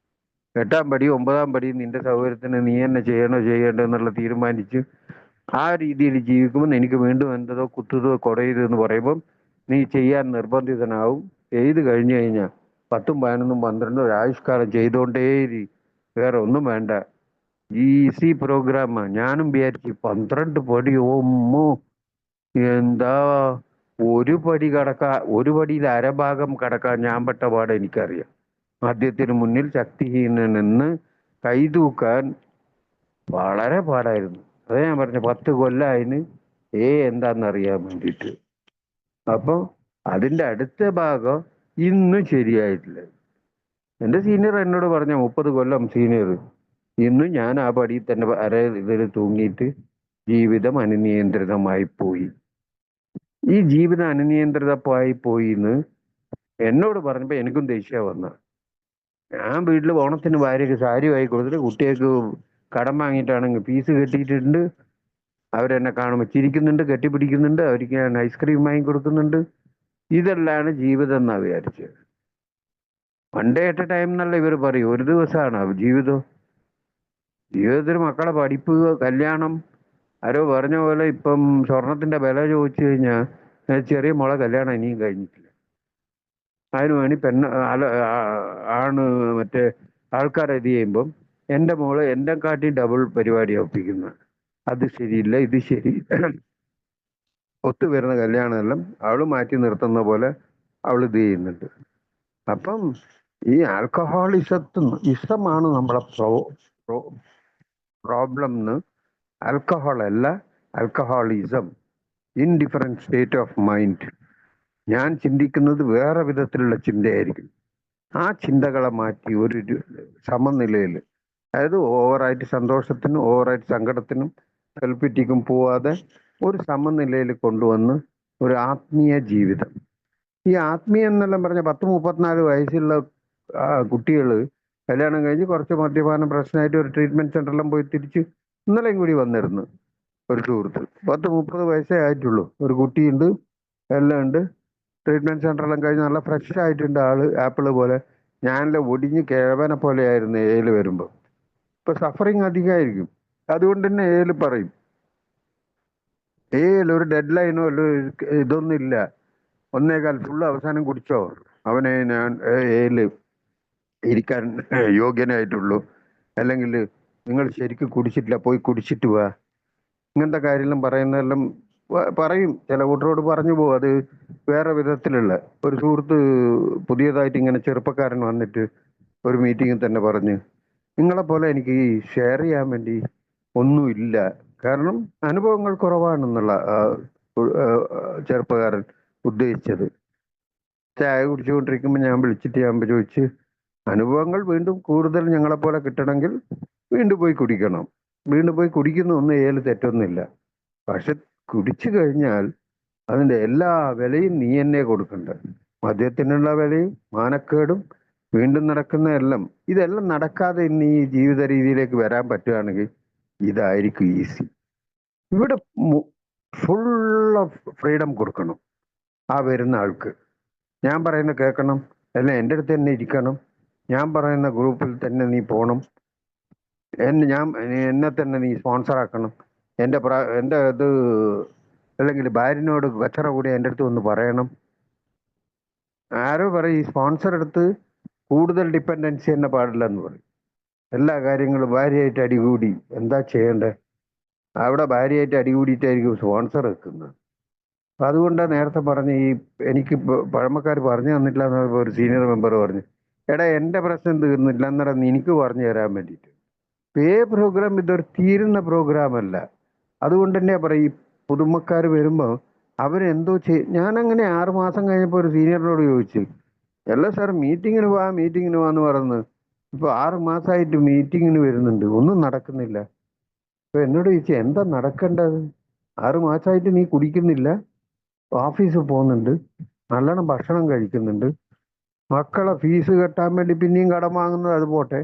Speaker 3: 8-ാം പടി 9-ാം പടി നിന്റെ സൗകര്യത്തിന് നീ തന്നെ ചെയ്യണ്ടോ എന്നുള്ള തീരുമാനിച്ച് ആ രീതിയിൽ ജീവിക്കുമ്പോൾ എനിക്ക് വീണ്ടും എന്തതോ കുത്തുതോ കുടയതോ എന്ന് പറയുമ്പം നീ ചെയ്യാൻ നിർബന്ധിതനാവും. ചെയ്ത് കഴിഞ്ഞു കഴിഞ്ഞാൽ 10-ഉം 11-ഉം 12-ഉം ഒരായുഷ്കാലം ചെയ്തോണ്ടേരി, വേറെ ഒന്നും വേണ്ട. ഈസി പ്രോഗ്രാമാ. ഞാനും വിചാരിച്ചു 12 പടി, ഓമ്മോ എന്താ, ഒരു പടിയിൽ അരഭാഗം കടക്കാൻ ഞാൻ പെട്ട പാട് എനിക്കറിയാം. മദ്യത്തിന് മുന്നിൽ ശക്തിഹീനനെന്ന് കൈതൂക്കാൻ വളരെ പാടായിരുന്നു. അതേ ഞാൻ പറഞ്ഞു, 10 കൊല്ലം എന്താന്നറിയാൻ വേണ്ടിയിട്ട്. അപ്പൊ അതിന്റെ അടുത്ത ഭാഗം ഇന്നും ശരിയായിട്ടില്ല. എന്റെ സീനിയർ എന്നോട് പറഞ്ഞ 30 കൊല്ലം സീനിയർ, ഇന്നും ഞാൻ ആ പടിയിൽ തന്നെ ഇതിൽ തൂങ്ങിയിട്ട് ജീവിതം അനിയന്ത്രിതമായി പോയി. ഈ ജീവിതം അനിയന്ത്രിതമായി പോയി എന്ന് എന്നോട് പറഞ്ഞപ്പോ എനിക്കും ദേഷ്യം വന്ന. ഞാൻ വീട്ടിൽ ഓണത്തിന് ഭാര്യക്ക് സാരി വാങ്ങി കൊടുത്തിട്ട് കുട്ടികൾക്ക് കടം വാങ്ങിയിട്ടാണെങ്കിൽ ഫീസ് കെട്ടിയിട്ടുണ്ട്. അവരെന്നെ കാണുമ്പോൾ ചിരിക്കുന്നുണ്ട്, കെട്ടിപ്പിടിക്കുന്നുണ്ട്. അവർക്ക് ഞാൻ ഐസ്ക്രീം വാങ്ങി കൊടുക്കുന്നുണ്ട്. ഇതെല്ലാണ് ജീവിതം എന്നാ വിചാരിച്ചത്. 1 day at a time എന്നല്ല ഇവർ പറയും. ഒരു ദിവസമാണ് ജീവിതം. ജീവിതത്തിൽ മക്കളെ പഠിപ്പ്, കല്യാണം. ആരോ പറഞ്ഞ പോലെ ഇപ്പം സ്വർണത്തിന്റെ വില ചോദിച്ചു കഴിഞ്ഞാൽ ചെറിയ മോളെ കല്യാണം ഇനിയും കഴിഞ്ഞിട്ടില്ല. അതിന് വേണ്ടി ആണ് മറ്റേ ആൾക്കാരെ ഇത് ചെയ്യുമ്പം എൻ്റെ മോള് എന്നെ കാട്ടി ഡബിൾ പരിപാടി ഒപ്പിക്കുന്നത്. അത് ശരിയില്ല, ഇത് ശരിയില്ല. ഒത്തുവരുന്ന കല്യാണമെല്ലാം അവള് മാറ്റി നിർത്തുന്ന പോലെ അവൾ ഇത് ചെയ്യുന്നുണ്ട്. അപ്പം ഈ ഇസമാണ് നമ്മളെ പ്രോബ്ലം എന്ന്. ആൽക്കഹോൾ അല്ല, alcoholism, in different state of mind. ഞാൻ ചിന്തിക്കുന്നത് വേറെ വിധത്തിലുള്ള ചിന്തയായിരിക്കും. ആ ചിന്തകളെ മാറ്റി ഒരു സമനിലയിൽ, അതായത് ഓവറായിട്ട് സന്തോഷത്തിനും ഓവറായിട്ട് സങ്കടത്തിനും സെൽഫിറ്റിക്കും പോവാതെ ഒരു സമനിലയിൽ കൊണ്ടുവന്ന് ഒരു ആത്മീയ ജീവിതം. ഈ ആത്മീയം എന്നെല്ലാം പറഞ്ഞ 10-34 വയസ്സുള്ള കുട്ടികൾ കല്യാണം കഴിഞ്ഞ് കുറച്ച് മദ്യപാനം പ്രശ്നമായിട്ട് ഒരു ട്രീറ്റ്മെന്റ് സെന്ററിലും പോയി തിരിച്ച് ഇന്നലെയും കൂടി വന്നിരുന്നു ഒരു സുഹൃത്ത്. 10-30 വയസ്സേ ആയിട്ടുള്ളൂ. ഒരു കുട്ടിയുണ്ട്, എല്ലാം ഉണ്ട്. ട്രീറ്റ്മെന്റ് സെന്ററെല്ലാം കഴിഞ്ഞ് നല്ല ഫ്രഷ് ആയിട്ടുണ്ട് ആള്, ആപ്പിള് പോലെ. ഞാനെല്ലാം ഒടിഞ്ഞ് കിഴവനെ പോലെ ആയിരുന്നു ഏല് വരുമ്പോൾ. ഇപ്പൊ സഫറിങ് അധികമായിരിക്കും. അതുകൊണ്ട് തന്നെ ഏല് പറയും, ഒരു ഡെഡ് ലൈനോ ഇതൊന്നും ഇല്ല, 1.25 ഫുള്ള് അവസാനം കുടിച്ചോ, അവനെ ഞാൻ ഏല് ഇരിക്കാൻ യോഗ്യനായിട്ടുള്ളൂ, അല്ലെങ്കിൽ നിങ്ങൾ ശരിക്കും കുടിച്ചിട്ടില്ല, പോയി കുടിച്ചിട്ട് വാ. ഇങ്ങനത്തെ കാര്യമെല്ലാം പറയുന്നതെല്ലാം പറയും. ചില കൂട്ടരോട് പറഞ്ഞു പോകും. അത് വേറെ വിധത്തിലുള്ള ഒരു സുഹൃത്ത് പുതിയതായിട്ട് ഇങ്ങനെ ചെറുപ്പക്കാരൻ വന്നിട്ട് ഒരു മീറ്റിങ്ങിൽ തന്നെ പറഞ്ഞ്, നിങ്ങളെ പോലെ എനിക്ക് ഷെയർ ചെയ്യാൻ വേണ്ടി ഒന്നുമില്ല, കാരണം അനുഭവങ്ങൾ കുറവാണെന്നുള്ള ചെറുപ്പക്കാരൻ ഉദ്ദേശിച്ചത്. ചായ കുടിച്ചുകൊണ്ടിരിക്കുമ്പോൾ ഞാൻ വിളിച്ചിട്ട് ചോദിച്ച്, അനുഭവങ്ങൾ വീണ്ടും കൂടുതൽ ഞങ്ങളെപ്പോലെ കിട്ടണമെങ്കിൽ വീണ്ടും പോയി കുടിക്കണം. വീണ്ടും പോയി കുടിക്കുന്ന ഒന്നും ഏല് തെറ്റൊന്നുമില്ല. പക്ഷെ കുടിച്ചു കഴിഞ്ഞാൽ അതിൻ്റെ എല്ലാ വിലയും നീ തന്നെ കൊടുക്കണ്ട. മദ്യത്തിനുള്ള വിലയും മാനക്കേടും വീണ്ടും നടക്കുന്ന എല്ലാം, ഇതെല്ലാം നടക്കാതെ ഇന്ന് ഈ ജീവിത രീതിയിലേക്ക് വരാൻ പറ്റുകയാണെങ്കിൽ ഇതായിരിക്കും ഈസി. ഇവിടെ ഫുൾ ഓഫ് ഫ്രീഡം കൊടുക്കണം ആ വരുന്ന ആൾക്ക്. ഞാൻ പറയുന്നത് കേൾക്കണം, അല്ല എൻ്റെ അടുത്ത് തന്നെ ഇരിക്കണം, ഞാൻ പറയുന്ന ഗ്രൂപ്പിൽ തന്നെ നീ പോകണം, എന്നെ തന്നെ നീ സ്പോൺസർ ആക്കണം, എൻ്റെ ഇത് അല്ലെങ്കിൽ ഭാര്യനോട് കച്ചറ കൂടി എൻ്റെ അടുത്ത് ഒന്ന് പറയണം. ആരോ പറയും ഈ സ്പോൺസർ എടുത്ത് കൂടുതൽ ഡിപ്പെൻഡൻസി തന്നെ പാടില്ല എന്ന് പറയും. എല്ലാ കാര്യങ്ങളും ഭാര്യയായിട്ട് അടികൂടി എന്താ ചെയ്യേണ്ടത്? അവിടെ ഭാര്യയായിട്ട് അടികൂടിയിട്ടായിരിക്കും സ്പോൺസർ വെക്കുന്നത്. അപ്പം അതുകൊണ്ടാണ് നേരത്തെ പറഞ്ഞ്, എനിക്ക് പഴമക്കാർ പറഞ്ഞു തന്നിട്ടില്ല എന്ന് ഒരു സീനിയർ മെമ്പർ പറഞ്ഞു, എടാ എൻ്റെ പ്രശ്നം തീർന്നില്ല എന്നേരം എനിക്ക് പറഞ്ഞു തരാൻ വേണ്ടിയിട്ട്. പ്രോഗ്രാം ഇതൊരു തീരുന്ന പ്രോഗ്രാം അല്ല. അതുകൊണ്ട് തന്നെ പറയും, ഈ പുതുമക്കാർ വരുമ്പോൾ അവരെന്തോ ഞാനങ്ങനെ 6 മാസം കഴിഞ്ഞപ്പോൾ ഒരു സീനിയറിനോട് ചോദിച്ചു, അല്ല സാർ മീറ്റിങ്ങിന് പോവാന്ന് പറഞ്ഞ് ഇപ്പൊ 6 മാസമായിട്ട് മീറ്റിങ്ങിന് വരുന്നുണ്ട്, ഒന്നും നടക്കുന്നില്ല. അപ്പൊ എന്നോട് ചോദിച്ചു, എന്താ നടക്കേണ്ടത്? 6 മാസമായിട്ട് നീ കുടിക്കുന്നില്ല, ഓഫീസിൽ പോകുന്നുണ്ട്, നല്ലോണം ഭക്ഷണം കഴിക്കുന്നുണ്ട്, മക്കളെ ഫീസ് കെട്ടാൻ വേണ്ടി പിന്നെയും കടം വാങ്ങുന്നത് അത് പോട്ടെ,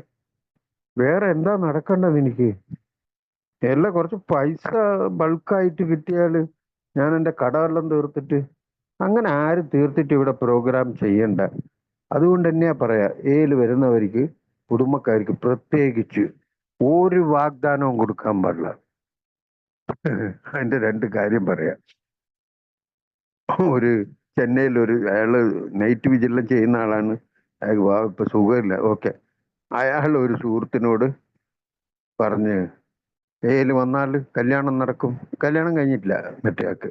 Speaker 3: വേറെ എന്താ നടക്കേണ്ടത് എനിക്ക്? എല്ലാം കുറച്ച് പൈസ ബൾക്കായിട്ട് കിട്ടിയാൽ ഞാൻ എൻ്റെ കടമെല്ലാം തീർത്തിട്ട്, അങ്ങനെ ആരും തീർത്തിട്ട് ഇവിടെ പ്രോഗ്രാം ചെയ്യണ്ട. അതുകൊണ്ട് തന്നെയാ പറയാ, ഏല് വരുന്നവർക്ക് കുടുംബക്കാർക്ക് പ്രത്യേകിച്ച് ഒരു വാഗ്ദാനവും കൊടുക്കാൻ പാടില്ല. അതിന്റെ 2 കാര്യം പറയാം. ഒരു ചെന്നൈയിൽ അയാള് നൈറ്റ് വിജിലെല്ലാം ചെയ്യുന്ന ആളാണ്. അയാൾക്ക് ഇപ്പൊ സുഖമില്ല, ഓക്കെ. അയാൾ ഒരു സുഹൃത്തിനോട് പറഞ്ഞ്, ഏല് വന്നാൽ കല്യാണം നടക്കും. കല്യാണം കഴിഞ്ഞിട്ടില്ല മറ്റേയാൾക്ക്.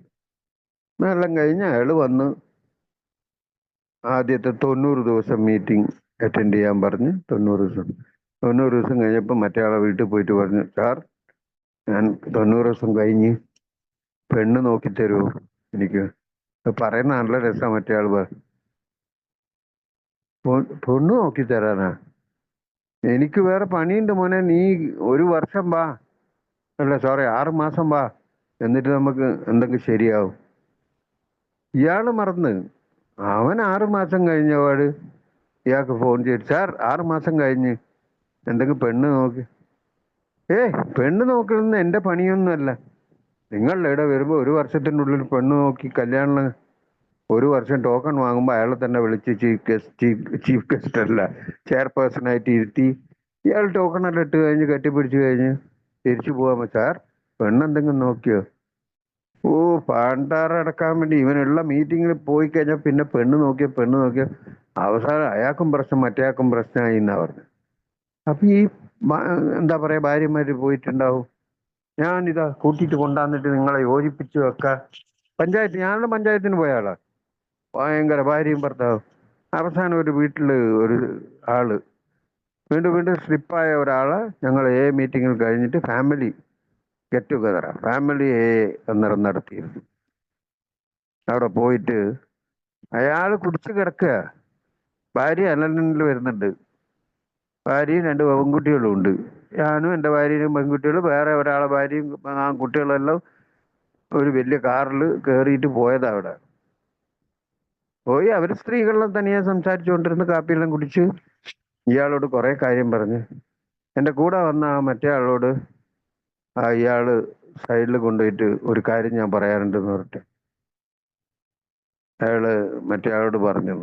Speaker 3: എല്ലാം കഴിഞ്ഞ് അയാൾ വന്ന് ആദ്യത്തെ 90 ദിവസം മീറ്റിംഗ് അറ്റൻഡ് ചെയ്യാൻ പറഞ്ഞ് 90 ദിവസം കഴിഞ്ഞപ്പോൾ മറ്റേ ആളെ വീട്ടിൽ പോയിട്ട് പറഞ്ഞു, സാർ ഞാൻ 90 ദിവസം കഴിഞ്ഞ് പെണ്ണ് നോക്കി തരുമോ എനിക്ക്? പറയുന്ന നല്ല രസം. മറ്റേ ആൾ പെണ്ണ് നോക്കി തരാനാ? എനിക്ക് വേറെ പണിയുണ്ട് മോനെ, നീ 1 വർഷം വാ, അല്ല സോറി 6 മാസം വാ, എന്നിട്ട് നമുക്ക് എന്തെങ്കിലും ശരിയാവും. ഇയാള് മറന്ന്, അവൻ 6 മാസം കഴിഞ്ഞപാട് ഇയാൾക്ക് ഫോൺ ചെയ്തു, സാർ 6 മാസം കഴിഞ്ഞ് എന്തെങ്കിലും പെണ്ണ് നോക്കി. പെണ്ണ് നോക്കുന്നത് എൻ്റെ പണിയൊന്നുമല്ല. നിങ്ങളുടെ ഇവിടെ വരുമ്പോൾ 1 വർഷത്തിനുള്ളിൽ പെണ്ണ് നോക്കി കല്യാണം 1 വർഷം ടോക്കൺ വാങ്ങുമ്പോൾ അയാളെ തന്നെ വിളിച്ച് ചീഫ് ഗസ്റ്റ് അല്ല ചെയർപേഴ്സണായിട്ട് ഇരുത്തി ഇയാൾ ടോക്കണെല്ലാം ഇട്ട് കഴിഞ്ഞ് കെട്ടിപ്പിടിച്ച് കഴിഞ്ഞ് തിരിച്ചു പോകാൻ. സാർ പെണ്ണെന്തെങ്കിലും നോക്കിയോ? പണ്ടാറടക്കാൻ വേണ്ടി ഇവനുള്ള മീറ്റിങ്ങിൽ പോയി കഴിഞ്ഞാൽ പിന്നെ പെണ്ണ് നോക്കിയ അവസാനം അയാൾക്കും പ്രശ്നം മറ്റേയാൾക്കും പ്രശ്നമായി എന്നാ പറഞ്ഞു. അപ്പൊ ഈ എന്താ പറയാ, ഭാര്യമാര് പോയിട്ടുണ്ടാവും, ഞാനിതാ കൂട്ടിയിട്ട് കൊണ്ടുവന്നിട്ട് നിങ്ങളെ യോജിപ്പിച്ചു വെക്കാം, പഞ്ചായത്ത്, ഞാനുള്ള പഞ്ചായത്തിന് പോയ ആളാ. ഭയങ്കര ഭാര്യയും ഭർത്താവും. അവസാനം ഒരു വീട്ടിൽ ഒരു ആള് വീണ്ടും വീണ്ടും സ്ലിപ്പായ ഒരാളെ ഞങ്ങൾ മീറ്റിങ്ങിൽ കഴിഞ്ഞിട്ട് ഫാമിലി ഗെറ്റ് ടുഗതറാ, ഫാമിലി അന്നേരം നടത്തിയിരുന്നു. അവിടെ പോയിട്ട് അയാൾ കുടിച്ചു കിടക്കുക, ഭാര്യ അലനിൽ വരുന്നുണ്ട്, ഭാര്യയും 2 പെൺകുട്ടികളും ഉണ്ട്. ഞാനും എൻ്റെ ഭാര്യയും പെൺകുട്ടികളും വേറെ ഒരാളെ ഭാര്യയും ആ കുട്ടികളെല്ലാം ഒരു വലിയ കാറിൽ കയറിയിട്ട് പോയതാ. അവിടെ പോയി അവർ സ്ത്രീകളെല്ലാം തനിയെ സംസാരിച്ചുകൊണ്ടിരുന്ന് കാപ്പിയെല്ലാം കുടിച്ച് ഇയാളോട് കുറെ കാര്യം പറഞ്ഞ് എൻ്റെ കൂടെ വന്ന ആ മറ്റേ ആളോട് ഇയാള് സൈഡിൽ കൊണ്ടുപോയിട്ട് ഒരു കാര്യം ഞാൻ പറയാറുണ്ടെന്ന് പറഞ്ഞിട്ട് അയാള് മറ്റേ ആളോട് പറഞ്ഞു,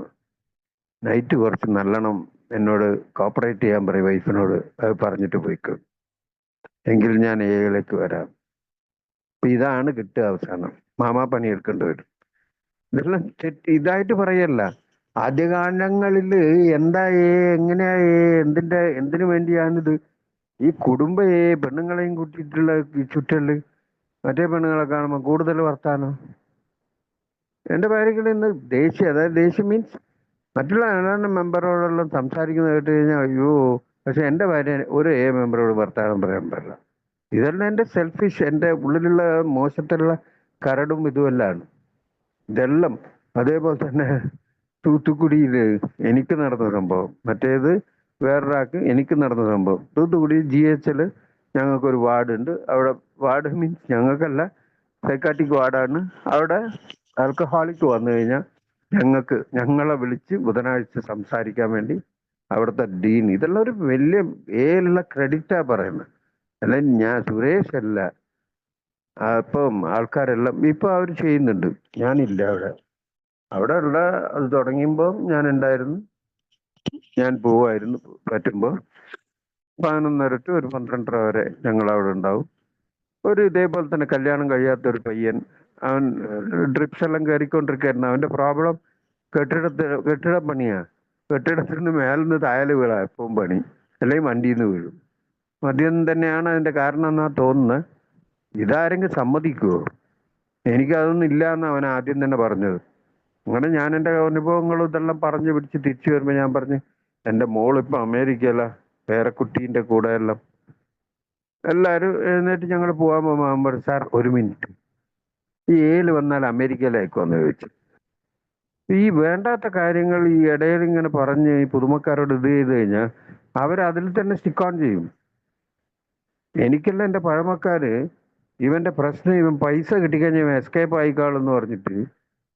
Speaker 3: നൈറ്റ് കുറച്ച് നല്ലോണം എന്നോട് കോപ്പറേറ്റ് ചെയ്യാൻ പറയും വൈഫിനോട്, അത് പറഞ്ഞിട്ട് പോയിക്കോ, എങ്കിൽ ഞാൻ ഏയിലേക്ക് വരാം. അപ്പൊ ഇതാണ് കിട്ടുക. അവസാനം മാമാ പണിയെടുക്കേണ്ടി വരും. ഇതെല്ലാം ഇതായിട്ട് പറയല്ല. ആദ്യകാലങ്ങളിൽ എങ്ങനെയാ എന്തിനു വേണ്ടിയാണിത്? ഈ പെണ്ണുങ്ങളെയും കൂട്ടിയിട്ടുള്ള ഈ ചുറ്റല്, മറ്റേ പെണ്ണുങ്ങളെ കാണുമ്പോൾ കൂടുതൽ വർത്താനം. എൻ്റെ ഭാര്യയ്ക്ക് ഇന്ന് ദേഷ്യം, അതായത് ദേഷ്യം മീൻസ് മറ്റുള്ള ഏതാണ്ട് മെമ്പറോടെല്ലാം സംസാരിക്കുന്നത് കേട്ട് കഴിഞ്ഞാൽ അയ്യോ. പക്ഷെ എൻ്റെ ഭാര്യ ഒരു മെമ്പറോട് വർത്താനം പറയാൻ പാടില്ല. ഇതെല്ലാം എൻ്റെ സെൽഫിഷ്, എൻ്റെ ഉള്ളിലുള്ള മോശത്തിലുള്ള കരടും ഇതുമെല്ലാണ് ഇതെല്ലാം. അതേപോലെ തന്നെ തൂത്തുക്കുടിയിൽ എനിക്ക് നടന്ന സംഭവം, മറ്റേത് വേറൊരാൾക്ക് എനിക്ക് നടന്ന സംഭവം. തൂത്തുക്കുടി GHL ഞങ്ങൾക്കൊരു വാർഡുണ്ട്. അവിടെ വാർഡ് മീൻസ് ഞങ്ങൾക്കല്ല, സൈക്കാട്രിക് വാർഡാണ്. അവിടെ ആൽക്കഹോളിക് വന്നു കഴിഞ്ഞാൽ ഞങ്ങളെ വിളിച്ച് ബുധനാഴ്ച സംസാരിക്കാൻ വേണ്ടി അവിടുത്തെ ഡീൻ, ഇതെല്ലാം ഒരു വലിയ ഏലുള്ള ക്രെഡിറ്റാ പറയുന്നത്. അല്ല ഞാൻ സുരേഷ് അല്ല. അപ്പം ആൾക്കാരെല്ലാം ഇപ്പൊ അവർ ചെയ്യുന്നുണ്ട്, ഞാനില്ല അവിടെ ഉള്ള അത് തുടങ്ങിയപ്പോൾ ഞാൻ ഉണ്ടായിരുന്നു. ഞാൻ പോവായിരുന്നു പറ്റുമ്പോൾ 11:30 to ഒരു 12:30 വരെ ഞങ്ങൾ അവിടെ ഉണ്ടാവും. ഒരു ഇതേപോലെ തന്നെ കല്യാണം കഴിയാത്ത ഒരു പയ്യൻ, അവൻ ഡ്രിപ്സ് എല്ലാം കയറിക്കൊണ്ടിരിക്കുകയായിരുന്നു. അവന്റെ പ്രോബ്ലം കെട്ടിട പണിയാ. കെട്ടിടത്തിൽ നിന്ന് മേലിന്ന് താഴെ വീഴാ എപ്പോഴും പണി, അല്ലെങ്കിൽ വണ്ടിയിൽ നിന്ന് വീഴും. മദ്യം തന്നെയാണ് അതിന്റെ കാരണം എന്നാ തോന്നുന്നത്. ഇതാരെങ്കിലും സമ്മതിക്കുവോ? എനിക്കതൊന്നും ഇല്ല എന്ന് അവൻ ആദ്യം തന്നെ പറഞ്ഞത്. അങ്ങനെ ഞാൻ എൻ്റെ അനുഭവങ്ങളും ഇതെല്ലാം പറഞ്ഞു പിടിച്ച് തിരിച്ചു വരുമ്പോൾ ഞാൻ പറഞ്ഞു, എൻ്റെ മോളിപ്പോൾ അമേരിക്കയില, പേരക്കുട്ടീൻ്റെ കൂടെ എല്ലാം എല്ലാവരും എഴുന്നേറ്റ് ഞങ്ങൾ പോകാൻ പോകുമ്പോൾ സാർ ഒരു മിനിറ്റ്, ഈ വന്നാൽ അമേരിക്കയിലേക്കുമെന്ന് ചോദിച്ചു. ഈ വേണ്ടാത്ത കാര്യങ്ങൾ ഈ ഇടയിൽ ഇങ്ങനെ പറഞ്ഞ് ഈ പുതുമക്കാരോട് ഇത് ചെയ്ത് കഴിഞ്ഞാൽ അവരതിൽ തന്നെ സ്റ്റിക്ക് ഓൺ ചെയ്യും. എനിക്കല്ല എൻ്റെ പഴമക്കാര് ഇവന്റെ പ്രശ്നം, ഇവൻ പൈസ കിട്ടിക്കഴിഞ്ഞാൽ ഇവൻ എസ്കേപ്പ് ആയിക്കാളെന്ന് പറഞ്ഞിട്ട്